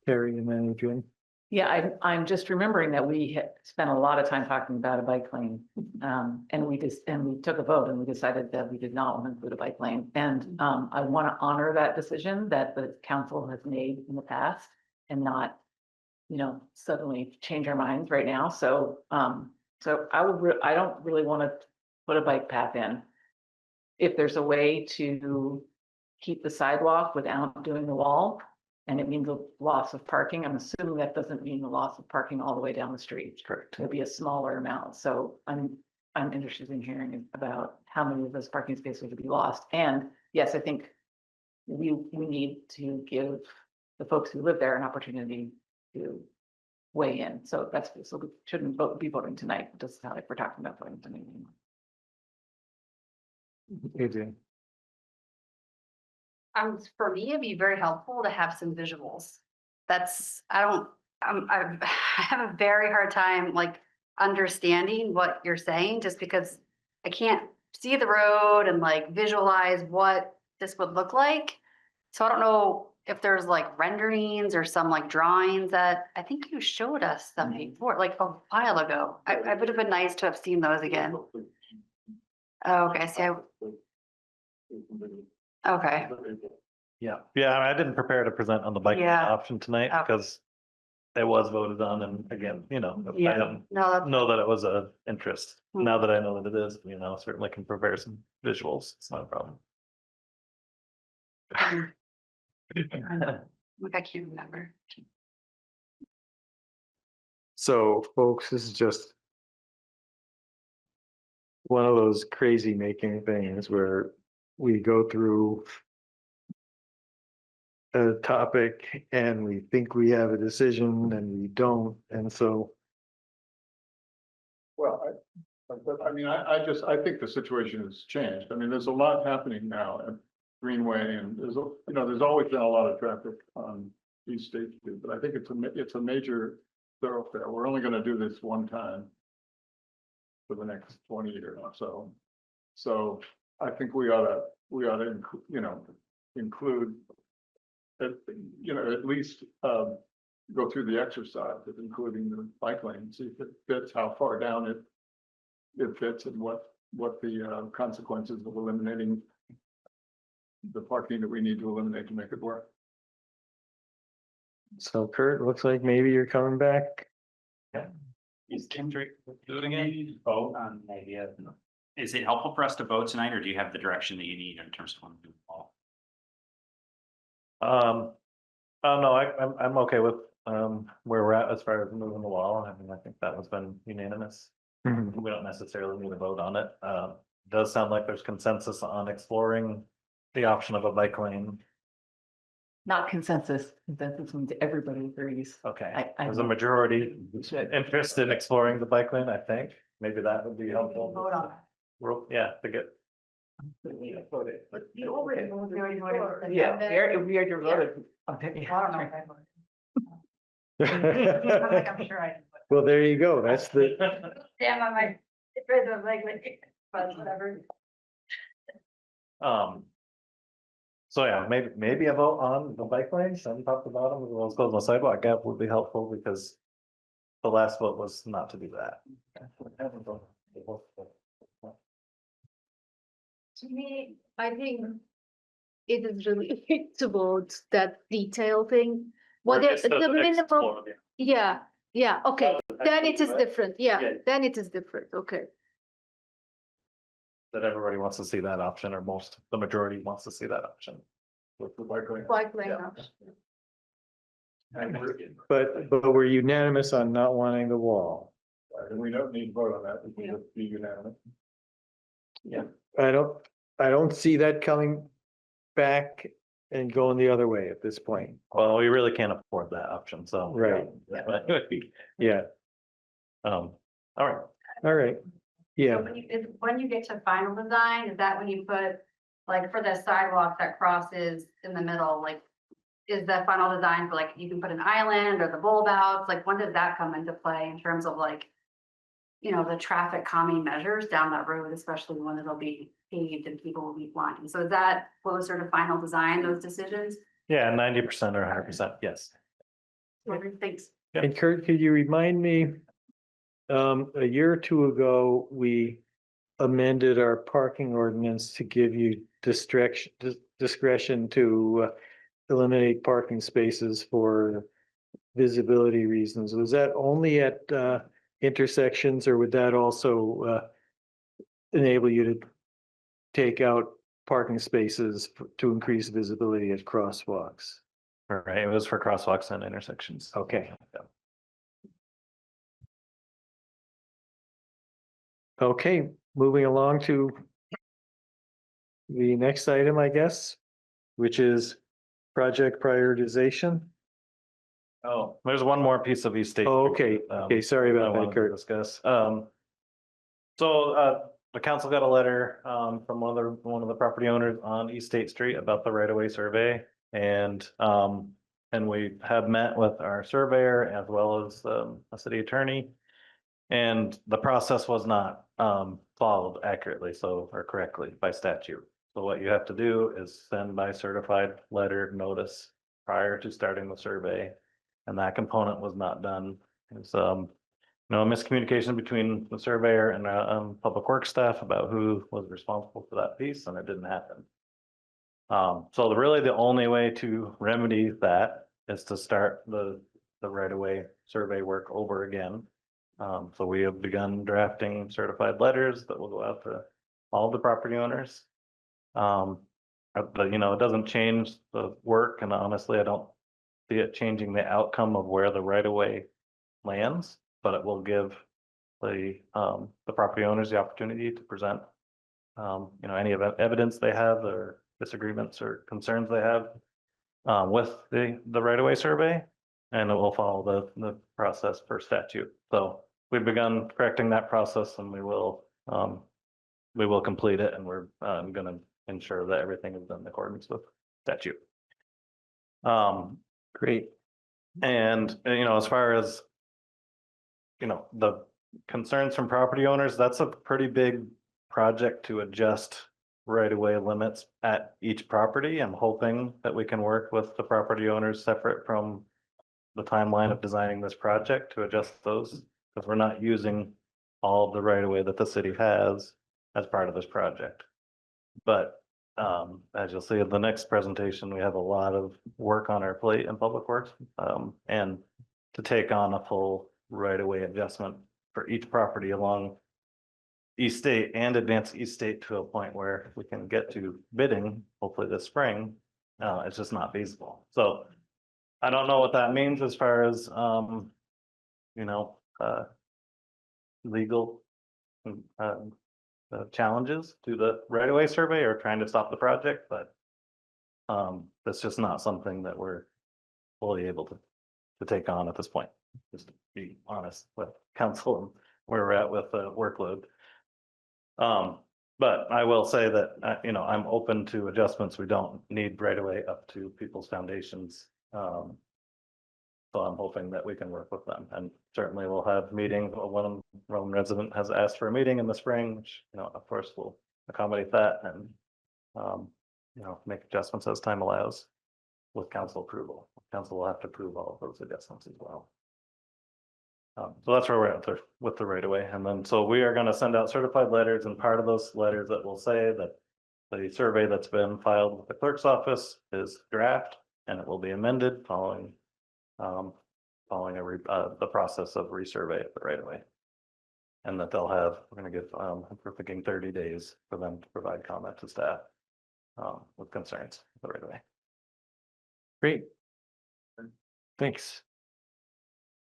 Terry, and then Adrian. Yeah, I'm just remembering that we had spent a lot of time talking about a bike lane. And we took a vote and we decided that we did not want to include a bike lane. And I want to honor that decision that the council has made in the past and not, suddenly change our minds right now. So I don't really want to put a bike path in. If there's a way to keep the sidewalk without doing the wall, and it means a loss of parking, I'm assuming that doesn't mean the loss of parking all the way down the street. Correct. It'll be a smaller amount. So I'm interested in hearing about how many of those parking spaces would be lost. And yes, I think we need to give the folks who live there an opportunity to weigh in. So we shouldn't be voting tonight. It doesn't sound like we're talking about voting tonight anymore. Adrian. For me, it'd be very helpful to have some visuals. I have a very hard time like understanding what you're saying, just because I can't see the road and like visualize what this would look like. So I don't know if there's like renderings or some like drawings that I think you showed us some before, like a while ago. I would have been nice to have seen those again. Oh, okay, okay. Yeah, I didn't prepare to present on the bike lane option tonight because it was voted on, and again, I don't know that it was a interest. Now that I know that it is, certainly can prepare some visuals. It's not a problem. Like I can't remember. So folks, this is just one of those crazy making things where we go through a topic and we think we have a decision and we don't. And so. Well, I think the situation has changed. I mean, there's a lot happening now at Greenway, and there's always been a lot of traffic on East State Street, but I think it's a major thoroughfare. We're only going to do this one time for the next 20 years or so. So I think we ought to include at least go through the exercise of including the bike lane, see if it fits, how far down it fits, and what the consequences of eliminating the parking that we need to eliminate to make it work. So Kurt, looks like maybe you're coming back. Yeah. Is Kendrick do it again? Vote on the idea. Is it helpful for us to vote tonight, or do you have the direction that you need in terms of what to do? No, I'm okay with where we're at as far as moving the wall. I mean, I think that has been unanimous. We don't necessarily need a vote on it. Does sound like there's consensus on exploring the option of a bike lane. Not consensus. Consensus means everybody agrees. Okay, I there's a know. majority interest in exploring the bike lane, I think. Maybe that would be helpful. Vote on Yeah, to get. it. You already voted. Yeah, we already voted. I don't know if I voted. I'm like, I'm sure I did. Well, there you go. That's the, Damn, I might, but whatever. So yeah, maybe a vote on the bike lanes and top to bottom as well as close the sidewalk gap would be helpful because the last vote was not to do that. To me, I think it is really to vote that detail thing. Well, the minimum, yeah, okay, then it is different, yeah, then it is different, okay. That everybody wants to see that option, or the majority wants to see that option. With the bike lane. Bike lane Yeah. option. but we're unanimous on not wanting the wall. And we don't need to vote on that, we can just be unanimous. Yeah. I don't see that coming back and going the other way at this point. Well, we really can't afford that option, so. Right. It would be, Yeah, all right. all right. Yeah, When you get to final design, is that when you put, like, for the sidewalk that crosses in the middle, like, is the final design for, like, you can put an island or the bulb outs, like, when does that come into play in terms of, like, you know, the traffic calming measures down that road, especially when it'll be paved and people will be flying? So is that closer to final design, those decisions? Yeah, 90% or 100%, yes. Thanks. and Kurt, could you remind me, a year or two ago, we amended our parking ordinance to give you discretion to eliminate parking spaces for visibility reasons. Was that only at intersections, or would that also enable you to take out parking spaces to increase visibility at crosswalks? Right, it was for crosswalks and intersections. Okay. Okay, moving along to the next item, I guess, which is project prioritization. Oh, there's one more piece of East State. Oh, okay, okay, sorry I about that, wanted to Kurt. discuss. The council got a letter from one of the property owners on East State Street about the right-of-way survey. And we have met with our surveyor as well as a city attorney. And the process was not followed accurately, or correctly by statute. So what you have to do is send by certified letter notice prior to starting the survey. And that component was not done. It's a miscommunication between the surveyor and public works staff about who was responsible for that piece, and it didn't happen. So really the only way to remedy that is to start the right-of-way survey work over again. So we have begun drafting certified letters that will go out to all the property owners. But it doesn't change the work, and honestly, I don't see it changing the outcome of where the right-of-way lands, but it will give the property owners the opportunity to present any evidence they have, or disagreements or concerns they have with the right-of-way survey, and it will follow the process per statute. So we've begun correcting that process, and we will complete it, and we're going to ensure that everything is done in accordance with statute. Great. And as far as the concerns from property owners, that's a pretty big project to adjust right-of-way limits at each property. I'm hoping that we can work with the property owners separate from the timeline of designing this project to adjust those, because we're not using all of the right-of-way that the city has as part of this project. But as you'll see in the next presentation, we have a lot of work on our plate in public works, and to take on a full right-of-way adjustment for each property along East State and advance East State to a point where we can get to bidding, hopefully this spring, it's just not feasible. So I don't know what that means as far as, legal challenges to the right-of-way survey or trying to stop the project, but that's just not something that we're fully able to take on at this point, just to be honest with council and where we're at with the workload. But I will say that, you know, I'm open to adjustments. We don't need right away up to people's foundations. So I'm hoping that we can work with them, and certainly we'll have meeting. One Rome resident has asked for a meeting in the spring, which, you know, of course we'll accommodate that and, you know, make adjustments as time allows with council approval. Council will have to approve all of those adjustments as well. So that's where we're at with the right of way. And then, so we are going to send out certified letters, and part of those letters that will say that the survey that's been filed with the clerk's office is draft, and it will be amended following the process of resurvey of the right of way. And that they'll have, we're going to give, we're thinking 30 days for them to provide comment to staff with concerns with the right of way. Great. Thanks.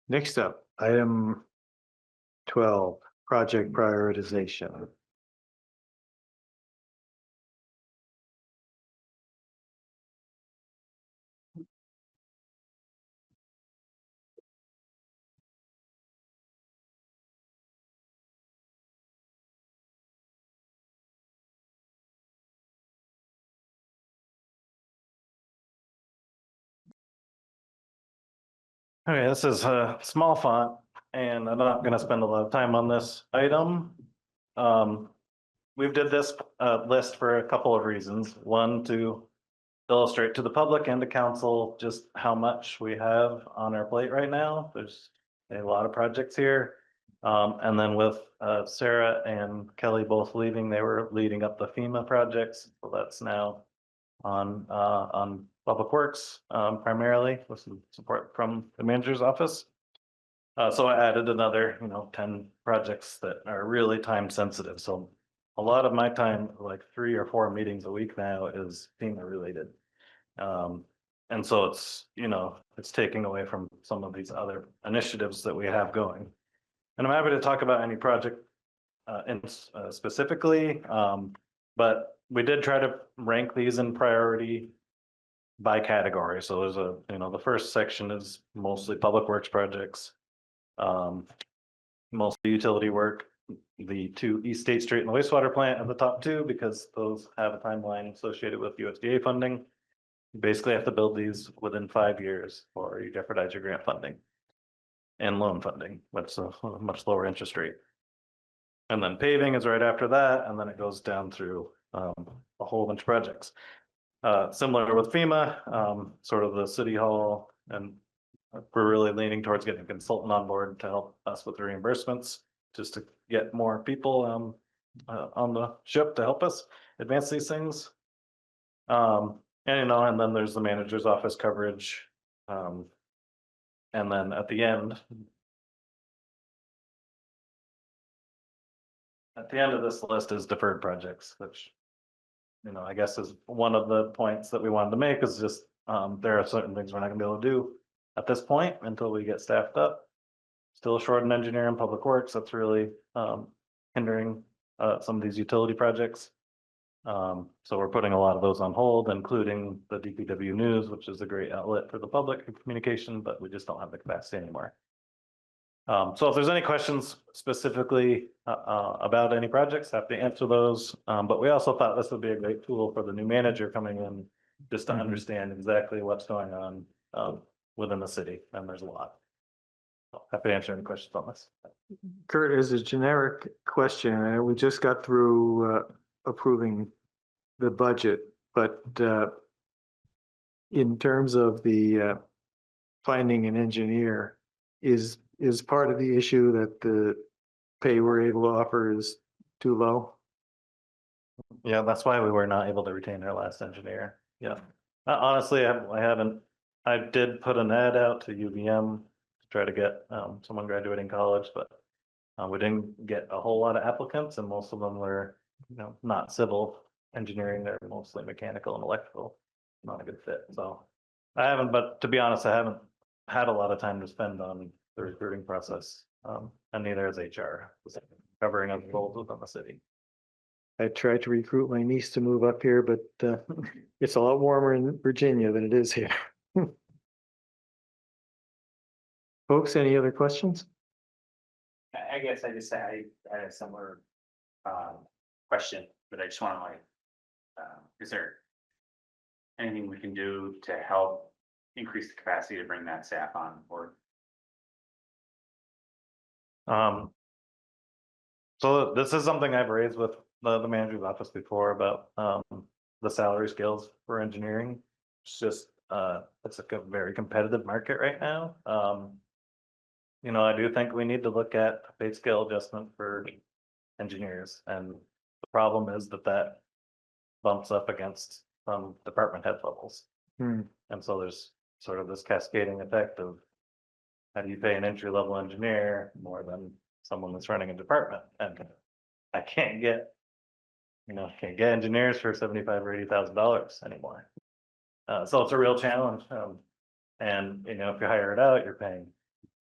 Next up, item 12, project prioritization. Okay, this is a small font, and I'm not gonna spend a lot of time on this item. We've did this list for a couple of reasons. One, to illustrate to the public and to council just how much we have on our plate right now. There's a lot of projects here. And then with Sarah and Kelly both leaving, they were leading up the FEMA projects. So that's now on Public Works primarily, with some support from the manager's office. So I added another, 10 projects that are really time sensitive. So a lot of my time, like 3 or 4 meetings a week now, is FEMA related. And so it's, it's taking away from some of these other initiatives that we have going. And I'm happy to talk about any project specifically, but we did try to rank these in priority by category. So there's the first section is mostly public works projects, mostly utility work. The 2 East State Street and the wastewater plant are the top 2 because those have a timeline associated with USDA funding. You basically have to build these within 5 years or you jeopardize your grant funding and loan funding, which is a much lower interest rate. And then paving is right after that, and then it goes down through a whole bunch of projects. Similar with FEMA, sort of the city hall, and we're really leaning towards getting a consultant on board to help us with the reimbursements, just to get more people on the ship to help us advance these things. And then there's the manager's office coverage. And then at the end of this list is deferred projects, which, I guess is one of the points that we wanted to make is just, there are certain things we're not gonna be able to do at this point until we get staffed up. Still short in engineering and public works. That's really hindering some of these utility projects. So we're putting a lot of those on hold, including the DPW news, which is a great outlet for the public communication, but we just don't have the capacity anymore. So if there's any questions specifically about any projects, happy to answer those. But we also thought this would be a great tool for the new manager coming in, just to understand exactly what's going on within the city, and there's a lot. So happy to answer any questions on this. Kurt, as a generic question, we just got through approving the budget, but in terms of the finding an engineer, is part of the issue that the pay we're able to offer is too low? Yeah, that's why we were not able to retain our last engineer. Yeah, honestly, I did put an ad out to UVM to try to get someone graduating college, but we didn't get a whole lot of applicants, and most of them were, not civil engineering. They're mostly mechanical and electrical. Not a good fit. So but to be honest, I haven't had a lot of time to spend on the recruiting process, and neither has HR. covering of roles within the city. I tried to recruit my niece to move up here, but it's a lot warmer in Virginia than it is here. Folks, any other questions? I guess I just say I had a similar question, but I just want to like, is there anything we can do to help increase the capacity to bring that staff on board? So this is something I've raised with the manager's office before about the salary scales for engineering. It's just it's a very competitive market right now. You know, I do think we need to look at a pay scale adjustment for engineers, and the problem is that bumps up against department head levels. And so there's sort of this cascading effect of how do you pay an entry level engineer more than someone that's running a department? And I can't get, can't get engineers for $75,000 or $80,000 anymore. So it's a real challenge. And if you hire it out, you're paying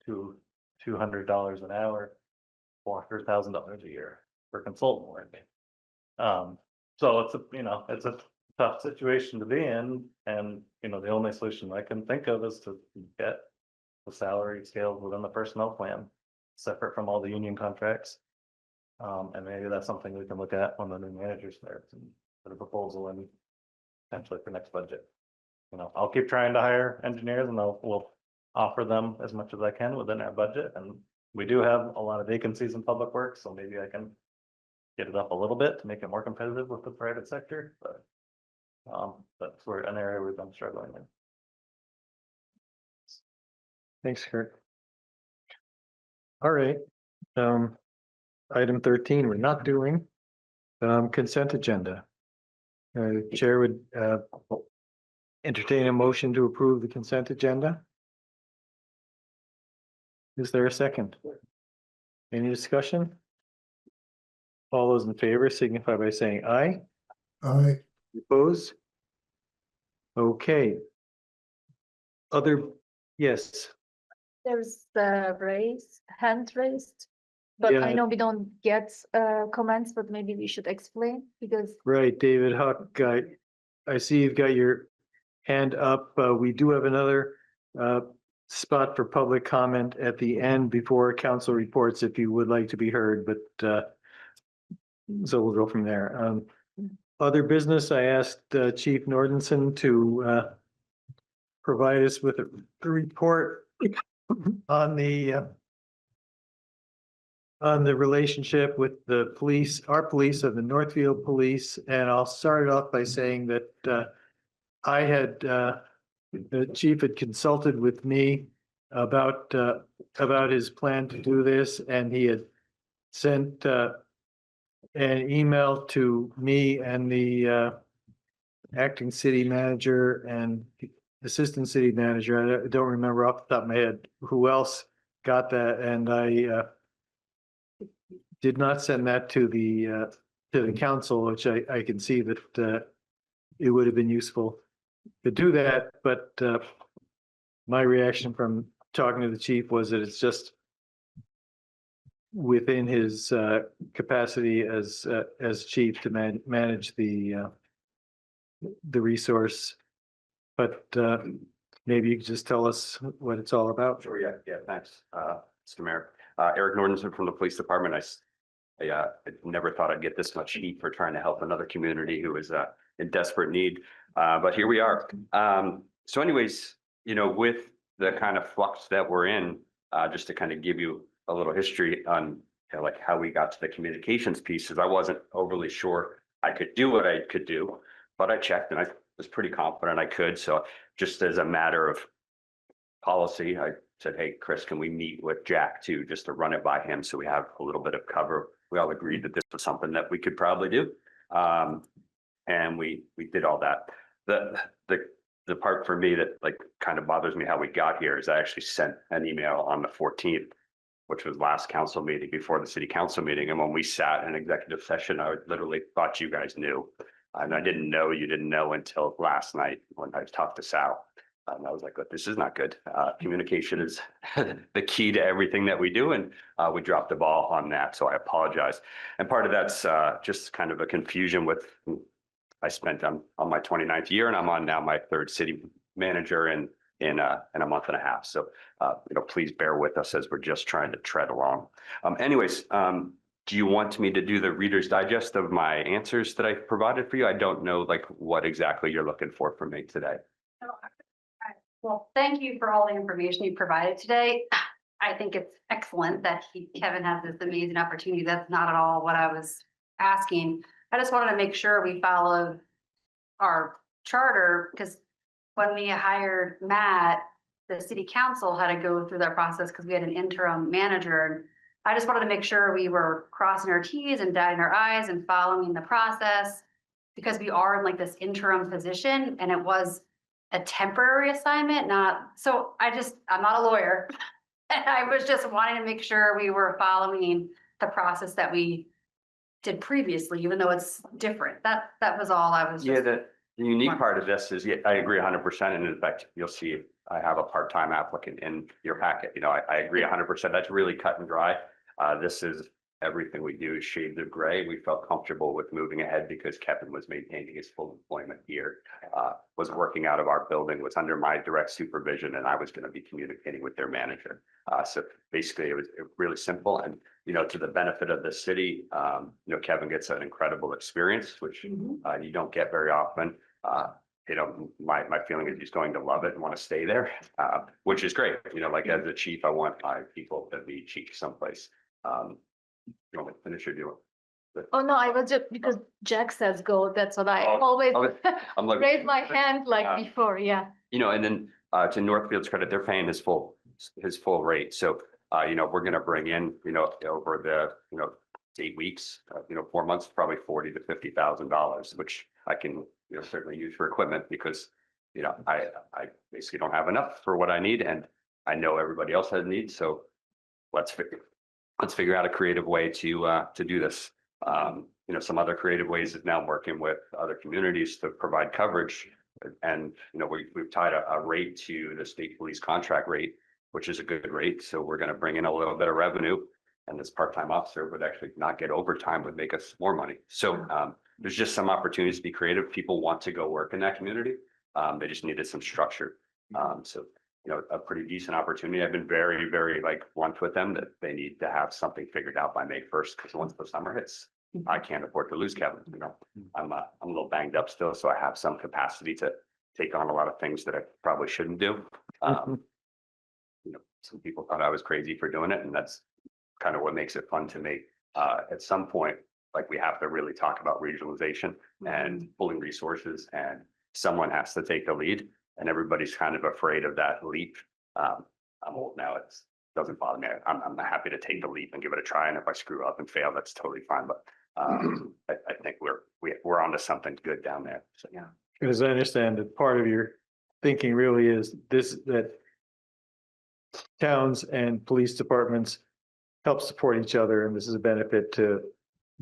$200 an hour, $400,000 a year for consultant work. So it's a tough situation to be in, and the only solution I can think of is to get the salary scales within the personnel plan separate from all the union contracts. And maybe that's something we can look at when the new manager's there and put a proposal in potentially for next budget. I'll keep trying to hire engineers, and we'll offer them as much as I can within our budget. And we do have a lot of vacancies in public works, so maybe I can get it up a little bit to make it more competitive with the private sector. But that's an area we've been struggling in. Thanks, Kurt. All right. Item 13, we're not doing consent agenda. Chair would entertain a motion to approve the consent agenda. Is there a second? Any discussion? All those in favor signify by saying aye. Aye. Opposed? Okay. Yes. There's the hand raised, but I Yeah. know we don't get comments, but maybe we should explain because. Right, David Huck, I see you've got your hand up. We do have another spot for public comment at the end before council reports if you would like to be heard, but so we'll go from there. Other business, I asked Chief Nordenson to provide us with a report on the relationship with the police, our police and the Northfield Police. And I'll start it off by saying that the chief had consulted with me about his plan to do this, and he had sent an email to me and the acting city manager and assistant city manager. I don't remember off the top of my head who else got that, and I did not send that to the council, which I can see that it would have been useful to do that, but my reaction from talking to the chief was that it's just within his capacity as chief to manage the resource. But maybe you could just tell us what it's all about. Sure, yeah, thanks, Mr. Mayor. Eric Nordenson from the police department. I never thought I'd get this much heat for trying to help another community who is in desperate need, but here we are. So anyways, with the kind of flux that we're in, just to kind of give you a little history on like how we got to the communications pieces, I wasn't overly sure I could do what I could do, but I checked and I was pretty confident I could. So just as a matter of policy, I said, hey, Chris, can we meet with Jack too, just to run it by him so we have a little bit of cover. We all agreed that this was something that we could probably do. And we did all that. The part for me that like kind of bothers me how we got here is I actually sent an email on the 14th, which was last council meeting before the city council meeting. And when we sat in executive session, I literally thought you guys knew. And I didn't know you didn't know until last night when I talked to Sal. And I was like, "Look, this is not good. Communication is the key to everything that we do." And we dropped the ball on that. So I apologize. And part of that's just kind of a confusion with, I'm on my 29th year and I'm on now my third city manager in a month and a half. So, please bear with us as we're just trying to tread along. Anyways, do you want me to do the Reader's Digest of my answers that I provided for you? I don't know like what exactly you're looking for from me today. Well, thank you for all the information you provided today. I think it's excellent that Kevin has this amazing opportunity. That's not at all what I was asking. I just wanted to make sure we followed our charter, because when we hired Matt, the city council had to go through that process because we had an interim manager. I just wanted to make sure we were crossing our T's and dotting our I's and following the process, because we are in like this interim position and it was a temporary assignment, I'm not a lawyer. And I was just wanting to make sure we were following the process that we did previously, even though it's different. That was all I was Yeah, just. the unique part of this is, I agree 100%. And in fact, you'll see I have a part-time applicant in your packet. I agree 100%. That's really cut and dry. This is everything we do is shades of gray. We felt comfortable with moving ahead because Kevin was maintaining his full employment here, was working out of our building, was under my direct supervision, and I was going to be communicating with their manager. So basically it was really simple. And, to the benefit of the city, Kevin gets an incredible experience, which you don't get very often. My feeling is he's going to love it and want to stay there, which is great. Like as a chief, I want my people to be chief someplace. You want me to finish your deal? Oh, no, I was just, because Jack says go, that's what I Oh, always I'm like, raise my hand like before, yeah. and then to Northfield's credit, they're paying his full rate. So, we're going to bring in, over the, 8 weeks, 4 months, probably $40,000 to $50,000, which I can, certainly use for equipment because, I basically don't have enough for what I need, and I know everybody else has needs. So let's figure out a creative way to do this. Some other creative ways is now working with other communities to provide coverage. And, we've tied a rate to the state police contract rate, which is a good rate. So we're going to bring in a little bit of revenue, and this part-time officer would actually not get overtime, would make us more money. So there's just some opportunities to be creative. People want to go work in that community. They just needed some structure. So a pretty decent opportunity. I've been very, very blunt with them that they need to have something figured out by May 1st, because once the summer hits, I can't afford to lose Kevin. I'm a little banged up still, so I have some capacity to take on a lot of things that I probably shouldn't do. Some people thought I was crazy for doing it, and that's kind of what makes it fun to me. At some point, we have to really talk about regionalization and pulling resources, and someone has to take the lead, and everybody's kind of afraid of that leap. I'm old now. It doesn't bother me. I'm happy to take the leap and give it a try. And if I screw up and fail, that's totally fine. But I think we're onto something good down there. So yeah. As I understand it, part of your thinking really is that towns and police departments help support each other, and this is a benefit to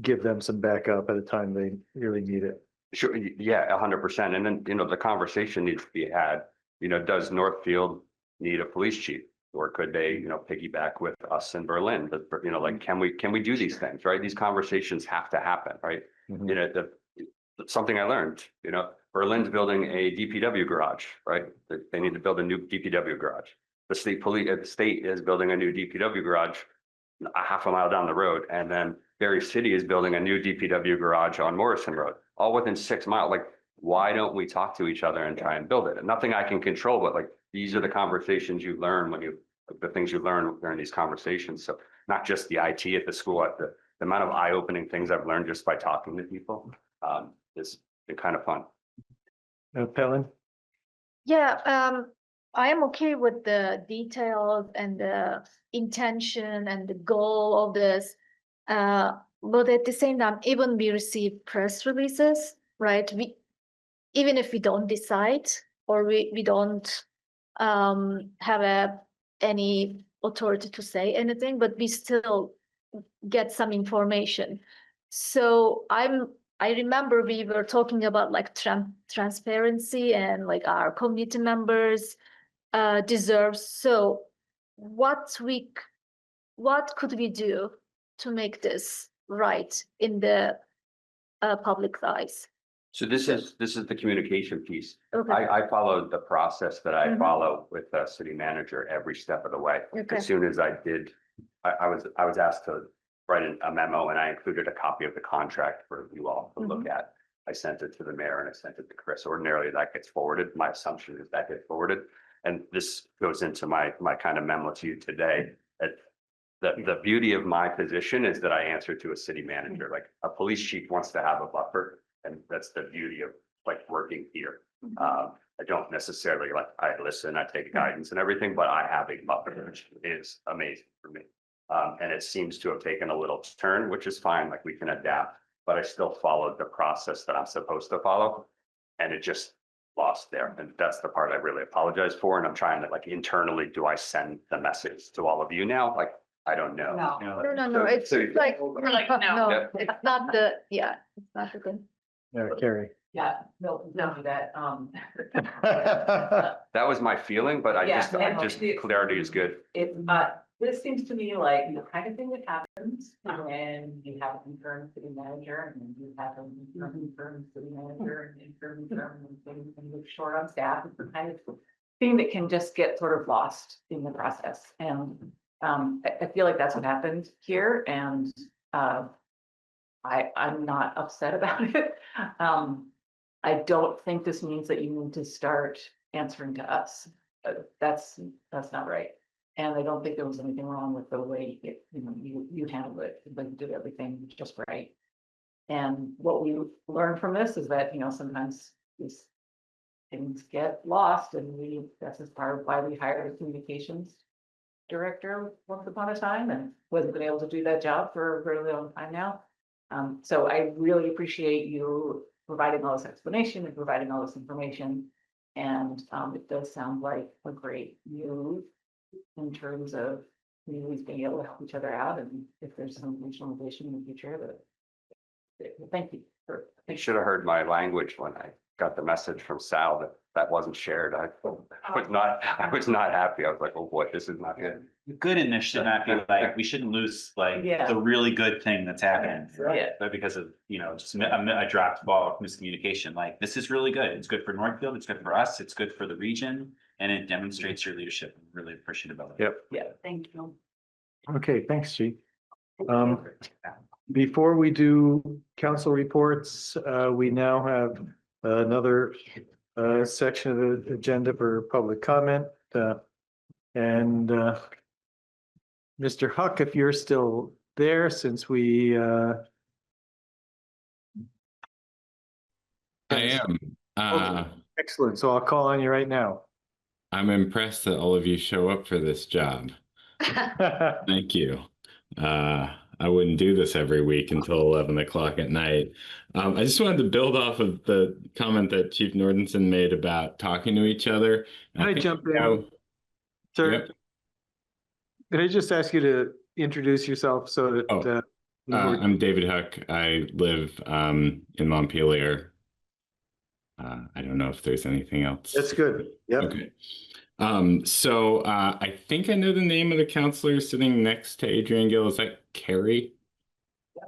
give them some backup at a time they really need it. Sure. Yeah, 100%. And then, the conversation needs to be had, does Northfield need a police chief? Or could they, piggyback with us in Berlin? But, can we do these things, right? These conversations have to happen, right? Something I learned, Berlin's building a DPW garage, right? They need to build a new DPW garage. The state is building a new DPW garage a half a mile down the road. And then Berry City is building a new DPW garage on Morrison Road, all within 6 miles. Why don't we talk to each other and try and build it? And nothing I can control, but these are the conversations you learn the things you learn during these conversations. So not just the IT at the school, the amount of eye-opening things I've learned just by talking to people has been kind of fun. Pelin? Yeah, I am okay with the details and the intention and the goal of this. But at the same time, even we receive press releases, right? Even if we don't decide or we don't have any authority to say anything, but we still get some information. So I'm I remember we were talking about like transparency and like our community members deserve. So what could we do to make this right in the public eyes? So this is the communication piece. Okay. I followed the process that I Mhm. follow with the city manager every step of the way. Okay. As soon as I did, I was asked to write a memo, and I included a copy of the contract for you all to look at. I sent it to the mayor and I sent it to Chris. Ordinarily, that gets forwarded. My assumption is that gets forwarded. And this goes into my kind of memo to you today. That the beauty of my position is that I answer to a city manager. Like a police chief wants to have a buffer, and that's the beauty of like working here. I don't necessarily like, I listen, I take guidance and everything, but I have a buffer, which is amazing for me. And it seems to have taken a little turn, which is fine, like we can adapt, but I still followed the process that I'm supposed to follow. And it just lost there. And that's the part I really apologize for. And I'm trying to like internally, do I send the message to all of you now? Like, I don't know. No. It's like, we're like, no, Yeah. it's not the, yeah, it's not the thing. Carrie. Yeah, no, that, That was my feeling, but I Yeah, just no, clarity is good. this seems to me like the kind of thing that happens when you have an interim city manager and you have an interim city manager and interim, and you're short on staff. It's the kind of thing that can just get sort of lost in the process. And I feel like that's what happened here, and I'm not upset about it. I don't think this means that you need to start answering to us. That's not right. And I don't think there was anything wrong with the way you handled it. Like you did everything just right. And what we learned from this is that, sometimes these things get lost, and that's as part of why we hired a communications director once upon a time, and wasn't been able to do that job for a really long time now. So I really appreciate you providing all this explanation and providing all this information. And it does sound like a great move in terms of communities being able to help each other out. And if there's some regionalization in the future, thank you. You should have heard my language when I got the message from Sal that wasn't shared. I was not happy. I was like, oh boy, this is not good. Good in this should not be like, we shouldn't lose like the really good thing that's happening. Yeah. But because of, just a dropped ball of miscommunication, like this is really good. It's good for Northfield. It's good for us. It's good for the region. And it demonstrates your leadership. I'm really appreciative of it. Yep. Yeah, thank you. Okay, thanks, Chief. Before we do council reports, we now have another section of the agenda for public comment. And Mr. Huck, if you're still there, since we I am. Okay. Excellent. So I'll call on you right now. I'm impressed that all of you show up for this job. Thank you. I wouldn't do this every week until 11 o'clock at night. I just wanted to build off of the comment that Chief Nordenson made about talking to each other. Can I jump in? Sir, Yep. Could I just ask you to introduce yourself so that I'm David Huck. I live in Montpelier. I don't know if there's anything else. That's good. Yep. Okay. So I think I know the name of the counselor sitting next to Adrian Gill. Is that Carrie? Yeah.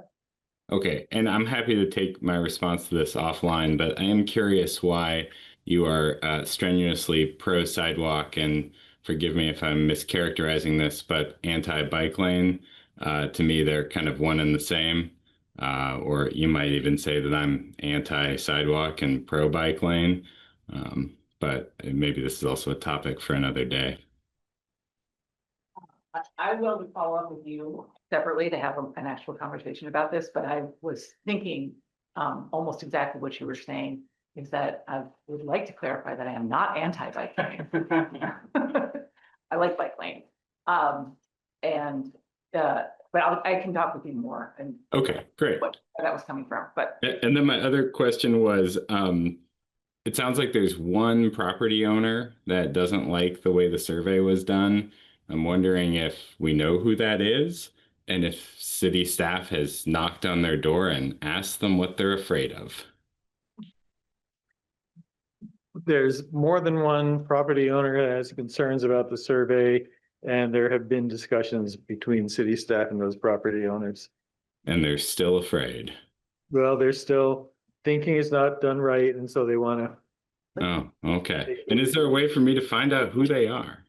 Okay. And I'm happy to take my response to this offline, but I am curious why you are strenuously pro sidewalk, and forgive me if I'm mischaracterizing this, but anti-bike lane. To me, they're kind of one and the same. Or you might even say that I'm anti-sidewalk and pro-bike lane. But maybe this is also a topic for another day. I will follow up with you separately to have an actual conversation about this, but I was thinking almost exactly what you were saying, is that I would like to clarify that I am not anti-bike lane. I like bike lane. But I can talk with you more and Okay, great. what that was coming from. But And then my other question was, it sounds like there's one property owner that doesn't like the way the survey was done. I'm wondering if we know who that is, And if city staff has knocked on their door and asked them what they're afraid of. There's more than one property owner that has concerns about the survey, and there have been discussions between city staff and those property owners. And they're still afraid. Well, they're still thinking it's not done right, and so they want to. Oh, okay. And is there a way for me to find out who they are?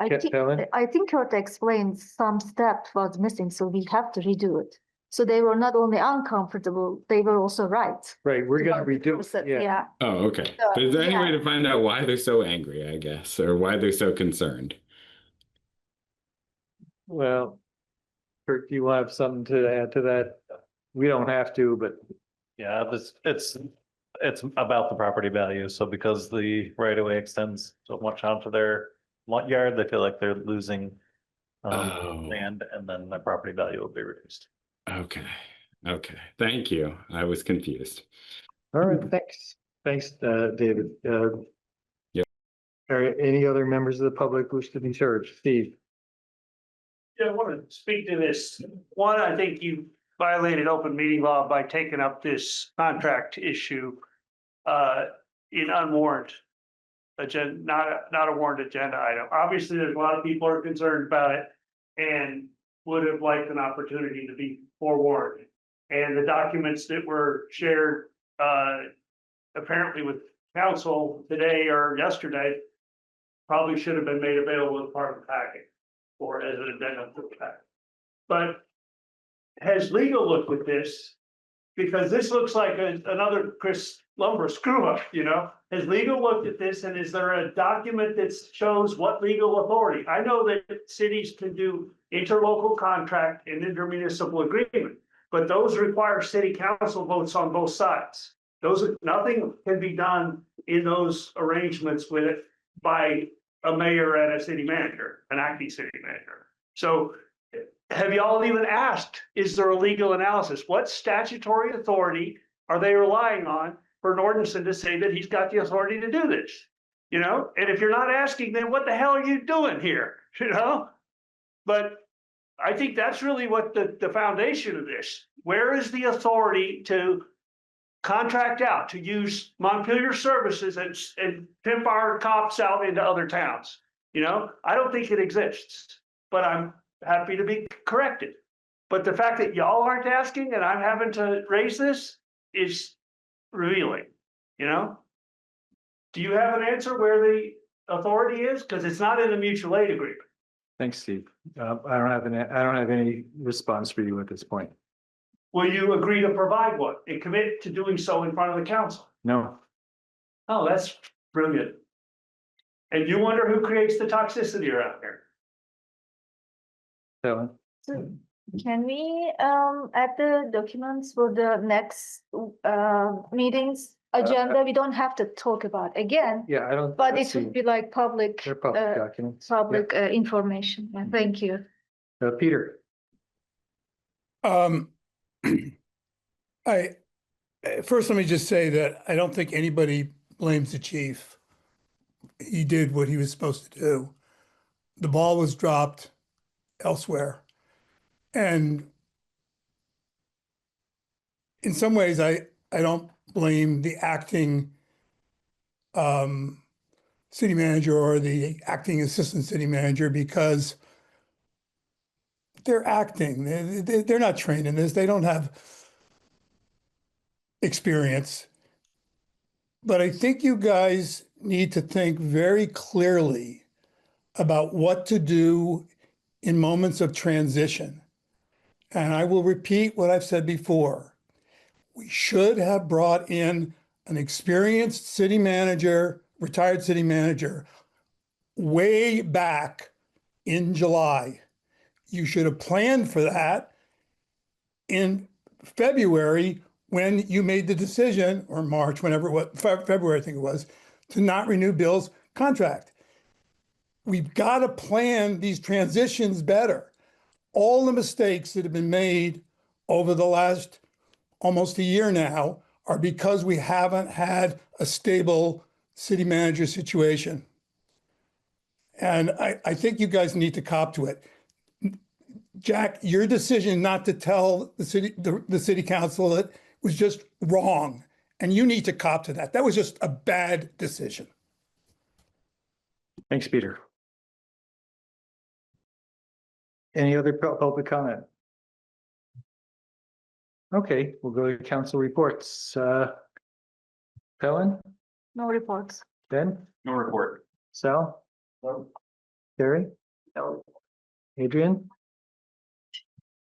I think Kurt explained some step was missing, so we have to redo it. So they were not only uncomfortable, they were also right. Right, we're gonna redo it, yeah. Yeah. Oh, okay. So, But is there any yeah. way to find out why they're so angry, I guess, or why they're so concerned? Well, Kurt, do you have something to add to that? We don't have to, but Yeah, it's about the property value. So because the right of way extends so much onto their yard, they feel like they're losing land, and then their property value will be reduced. Okay. Okay. Thank you. I was confused. all right, thanks. Thanks, David. Yeah. Are any other members of the public wish to be heard? Steve? Yeah, I want to speak to this. One, I think you violated open meeting law by taking up this contract issue in unwarranted agenda, not a warranted agenda item. Obviously, there's a lot of people are concerned about it and would have liked an opportunity to be forewarned. And the documents that were shared apparently with council today or yesterday probably should have been made available as part of the packet or as an addendum to the packet. But has legal looked at this? Because this looks like another Chris Lumber screw up, you know? Has legal looked at this, and is there a document that shows what legal authority? I know that cities can do interlocal contract and intermunicipal agreement, but those require city council votes on both sides. Nothing can be done in those arrangements with it by a mayor and a city manager, an acting city manager. So have y'all even asked, is there a legal analysis? What statutory authority are they relying on for Nordenson to say that he's got the authority to do this? You know, and if you're not asking, then what the hell are you doing here? You know, but I think that's really what the foundation of this. Where is the authority to contract out, to use Montpelier services and pimp our cops out into other towns? You know, I don't think it exists, but I'm happy to be corrected. But the fact that y'all aren't asking and I'm having to raise this is revealing, you know? Do you have an answer where the authority is? Because it's not in the mutual aid agreement. Thanks, Steve. I don't have any response for you at this point. Will you agree to provide one and commit to doing so in front of the council? No. Oh, that's brilliant. And you wonder who creates the toxicity around here? So, Can we add the documents for the next meetings agenda? We don't have to talk about again, yeah, I don't. but let's it would be like public, They're public documents. public information. Yeah, thank you. Peter? First, let me just say that I don't think anybody blames the chief. He did what he was supposed to do. The ball was dropped elsewhere. And in some ways, I don't blame the acting city manager or the acting assistant city manager, because they're acting. They're not trained in this. They don't have experience. But I think you guys need to think very clearly about what to do in moments of transition. And I will repeat what I've said before. We should have brought in an experienced city manager, retired city manager, way back in July. You should have planned for that in February when you made the decision, or March, whenever it was, February I think it was, to not renew Bill's contract. We've got to plan these transitions better. All the mistakes that have been made over the last almost a year now are because we haven't had a stable city manager situation. And I think you guys need to cop to it. Jack, your decision not to tell the city council it was just wrong. And you need to cop to that. That was just a bad decision. Thanks, Peter. Any other public comment? Okay, we'll go to council reports. Helen, No reports. Ben, No report. Sal? No. Terry? No. Adrian?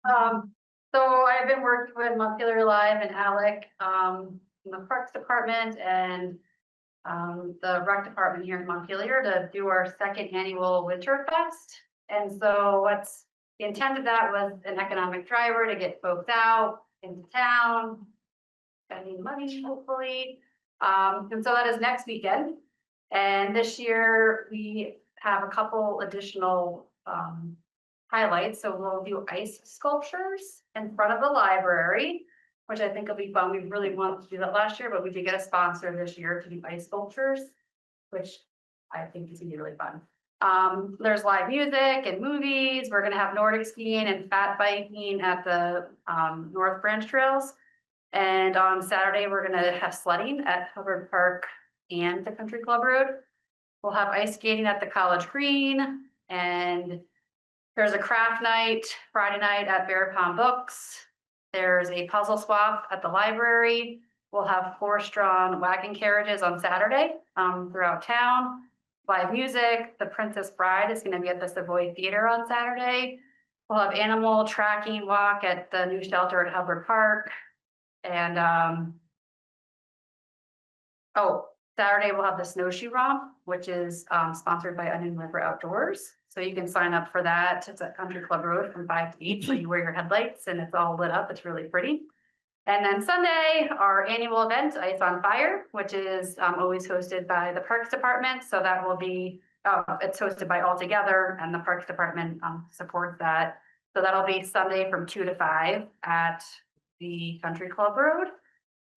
So I've been working with Montpelier Live and Alec, in the Parks Department and the Rec Department here in Montpelier to do our second annual Winter Fest. And so the intent of that was an economic driver to get folks out into town, spending money, hopefully. And so that is next weekend. And this year we have a couple additional highlights. So we'll do ice sculptures in front of the library, which I think will be fun. We really wanted to do that last year, but we did get a sponsor this year to do ice sculptures, which I think is gonna be really fun. There's live music and movies. We're gonna have Nordic skiing and fat biking at the North Branch Trails. And on Saturday, we're gonna have sledding at Hubbard Park and the Country Club Road. We'll have ice skating at the College Green, and there's a craft night Friday night at Bear Pond Books. There's a puzzle swap at the library. We'll have horse-drawn wagon carriages on Saturday throughout town. Live music. The Princess Bride is going to be at the Savoy Theater on Saturday. We'll have animal tracking walk at the new shelter at Hubbard Park. And Saturday we'll have the snowshoe romp, which is sponsored by Onion River Outdoors. So you can sign up for that. It's at Country Club Road from 5 to 8. So you wear your headlights and it's all lit up. It's really pretty. And then Sunday, our annual event, Ice on Fire, which is always hosted by the Parks Department. So that will be, it's hosted by All Together, and the Parks Department supports that. So that'll be Sunday from 2 to 5 at the Country Club Road.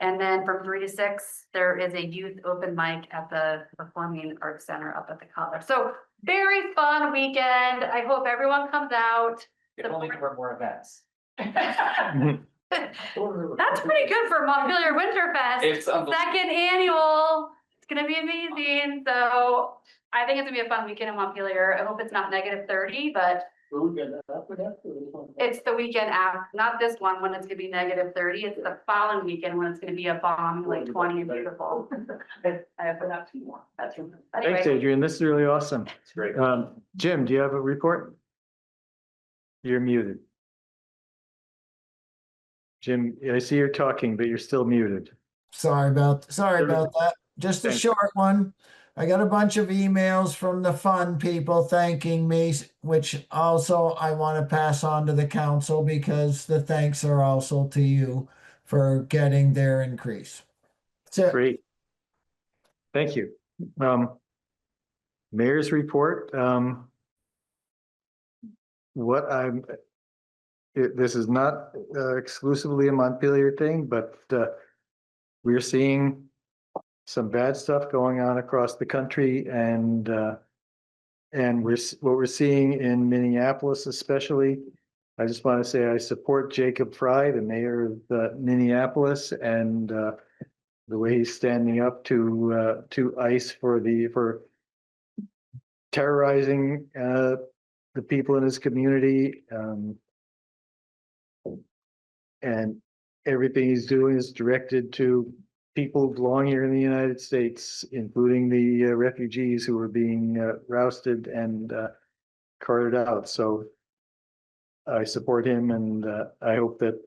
And then from 3 to 6, there is a youth open mic at the Performing Arts Center up at the college. So very fun weekend. I hope everyone comes out. If only there were more events. That's pretty good for Montpelier Winterfest. It's Second annual. It's gonna be amazing. So I think it's gonna be a fun weekend in Montpelier. I hope it's not -30, but it's the weekend after, not this one when it's gonna be -30. It's the following weekend when it's gonna be a bomb, like 20 and beautiful. I have enough 2 more. That's anyway. Thanks, Adrian. This is really awesome. It's great. Jim, do you have a report? You're muted. Jim, I see you're talking, but you're still muted. Sorry about that. Just a Thanks. short one. I got a bunch of emails from the fund people thanking me, which also I want to pass on to the council because the thanks are also to you for getting their increase. That's it. Great. Thank you. Mayor's report. This is not exclusively a Montpelier thing, but we're seeing some bad stuff going on across the country, and what we're seeing in Minneapolis especially. I just want to say I support Jacob Fry, the mayor of Minneapolis, and the way he's standing up to ICE for terrorizing the people in his community. And everything he's doing is directed to people who belong here in the United States, including the refugees who are being rousted and carted out. So I support him, and I hope that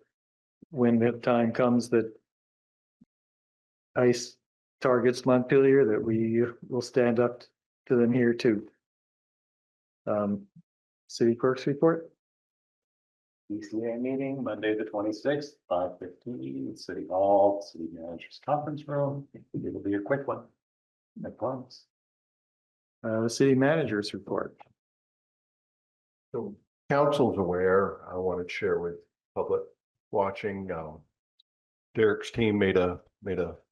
when the time comes that ICE targets Montpelier, that we will stand up to them here too. City clerk's report. ECA meeting, Monday, the 26th, 5:15, City Hall, City Manager's Conference Room. It'll be a quick one. I promise. The city manager's report. So council's aware, I want to share with public watching, Derek's team made a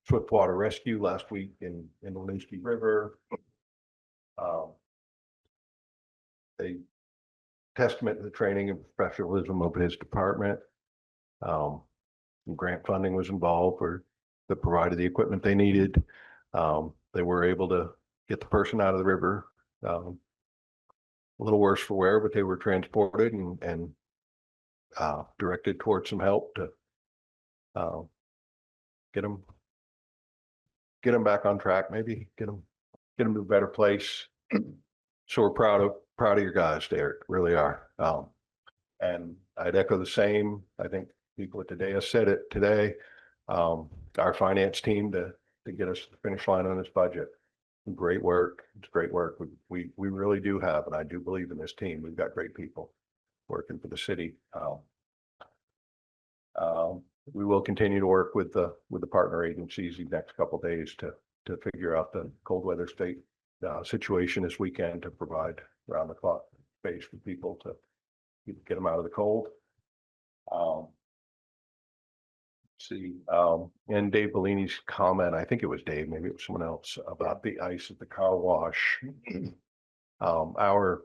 swiftwater rescue last week in the Linsky River. a testament to the training and professionalism of his department. Some grant funding was involved for that provided the equipment they needed. They were able to get the person out of the river. A little worse for wear, but they were transported and directed towards some help to get them back on track, maybe get them to a better place. So we're proud of your guys, Derek, really are. And I'd echo the same. I think people at today have said it today. Our finance team to get us to the finish line on this budget. Great work. It's great work. We really do have, and I do believe in this team. We've got great people working for the city. We will continue to work with the partner agencies the next couple of days to figure out the cold weather state situation this weekend to provide round the clock space for people to get them out of the cold. See, and Dave Bellini's comment, I think it was Dave, maybe it was someone else, about the ice at the car wash. Our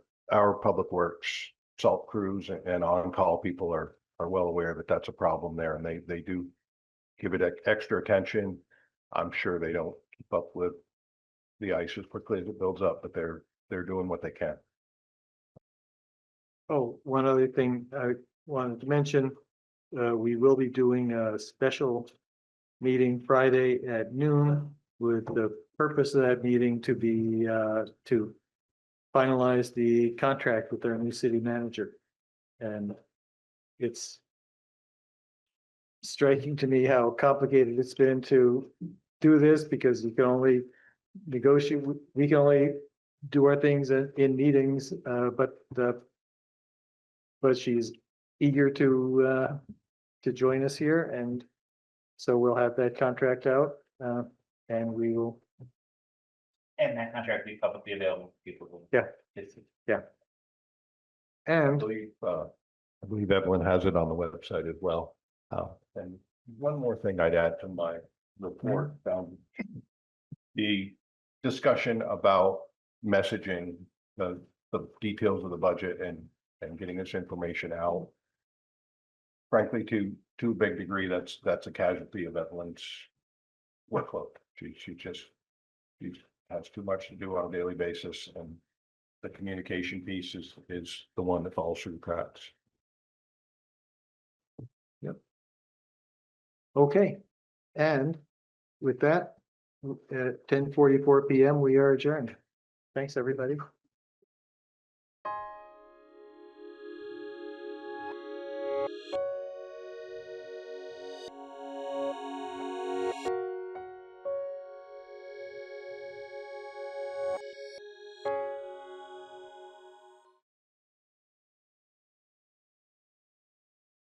public works salt crews and on-call people are well aware that that's a problem there, and they do give it extra attention. I'm sure they don't keep up with the ice as quickly as it builds up, but they're doing what they can. Oh, one other thing I wanted to mention, we will be doing a special meeting Friday at noon with the purpose of that meeting to be to finalize the contract with our new city manager. And it's striking to me how complicated it's been to do this, because you can only negotiate, we can only do our things in meetings, but she's eager to join us here, and so we'll have that contract out, and we will. And that contract will be publicly available for people. Yeah. Yeah. And I believe everyone has it on the website as well. And one more thing I'd add to my report, the discussion about messaging the details of the budget and getting this information out. Frankly, to a big degree, that's a casualty of Evelyn's workload. She has too much to do on a daily basis, and the communication piece is the one that falls through the cracks. Yep. Okay, and with that, at 10:44 p.m. we are adjourned. Thanks, everybody.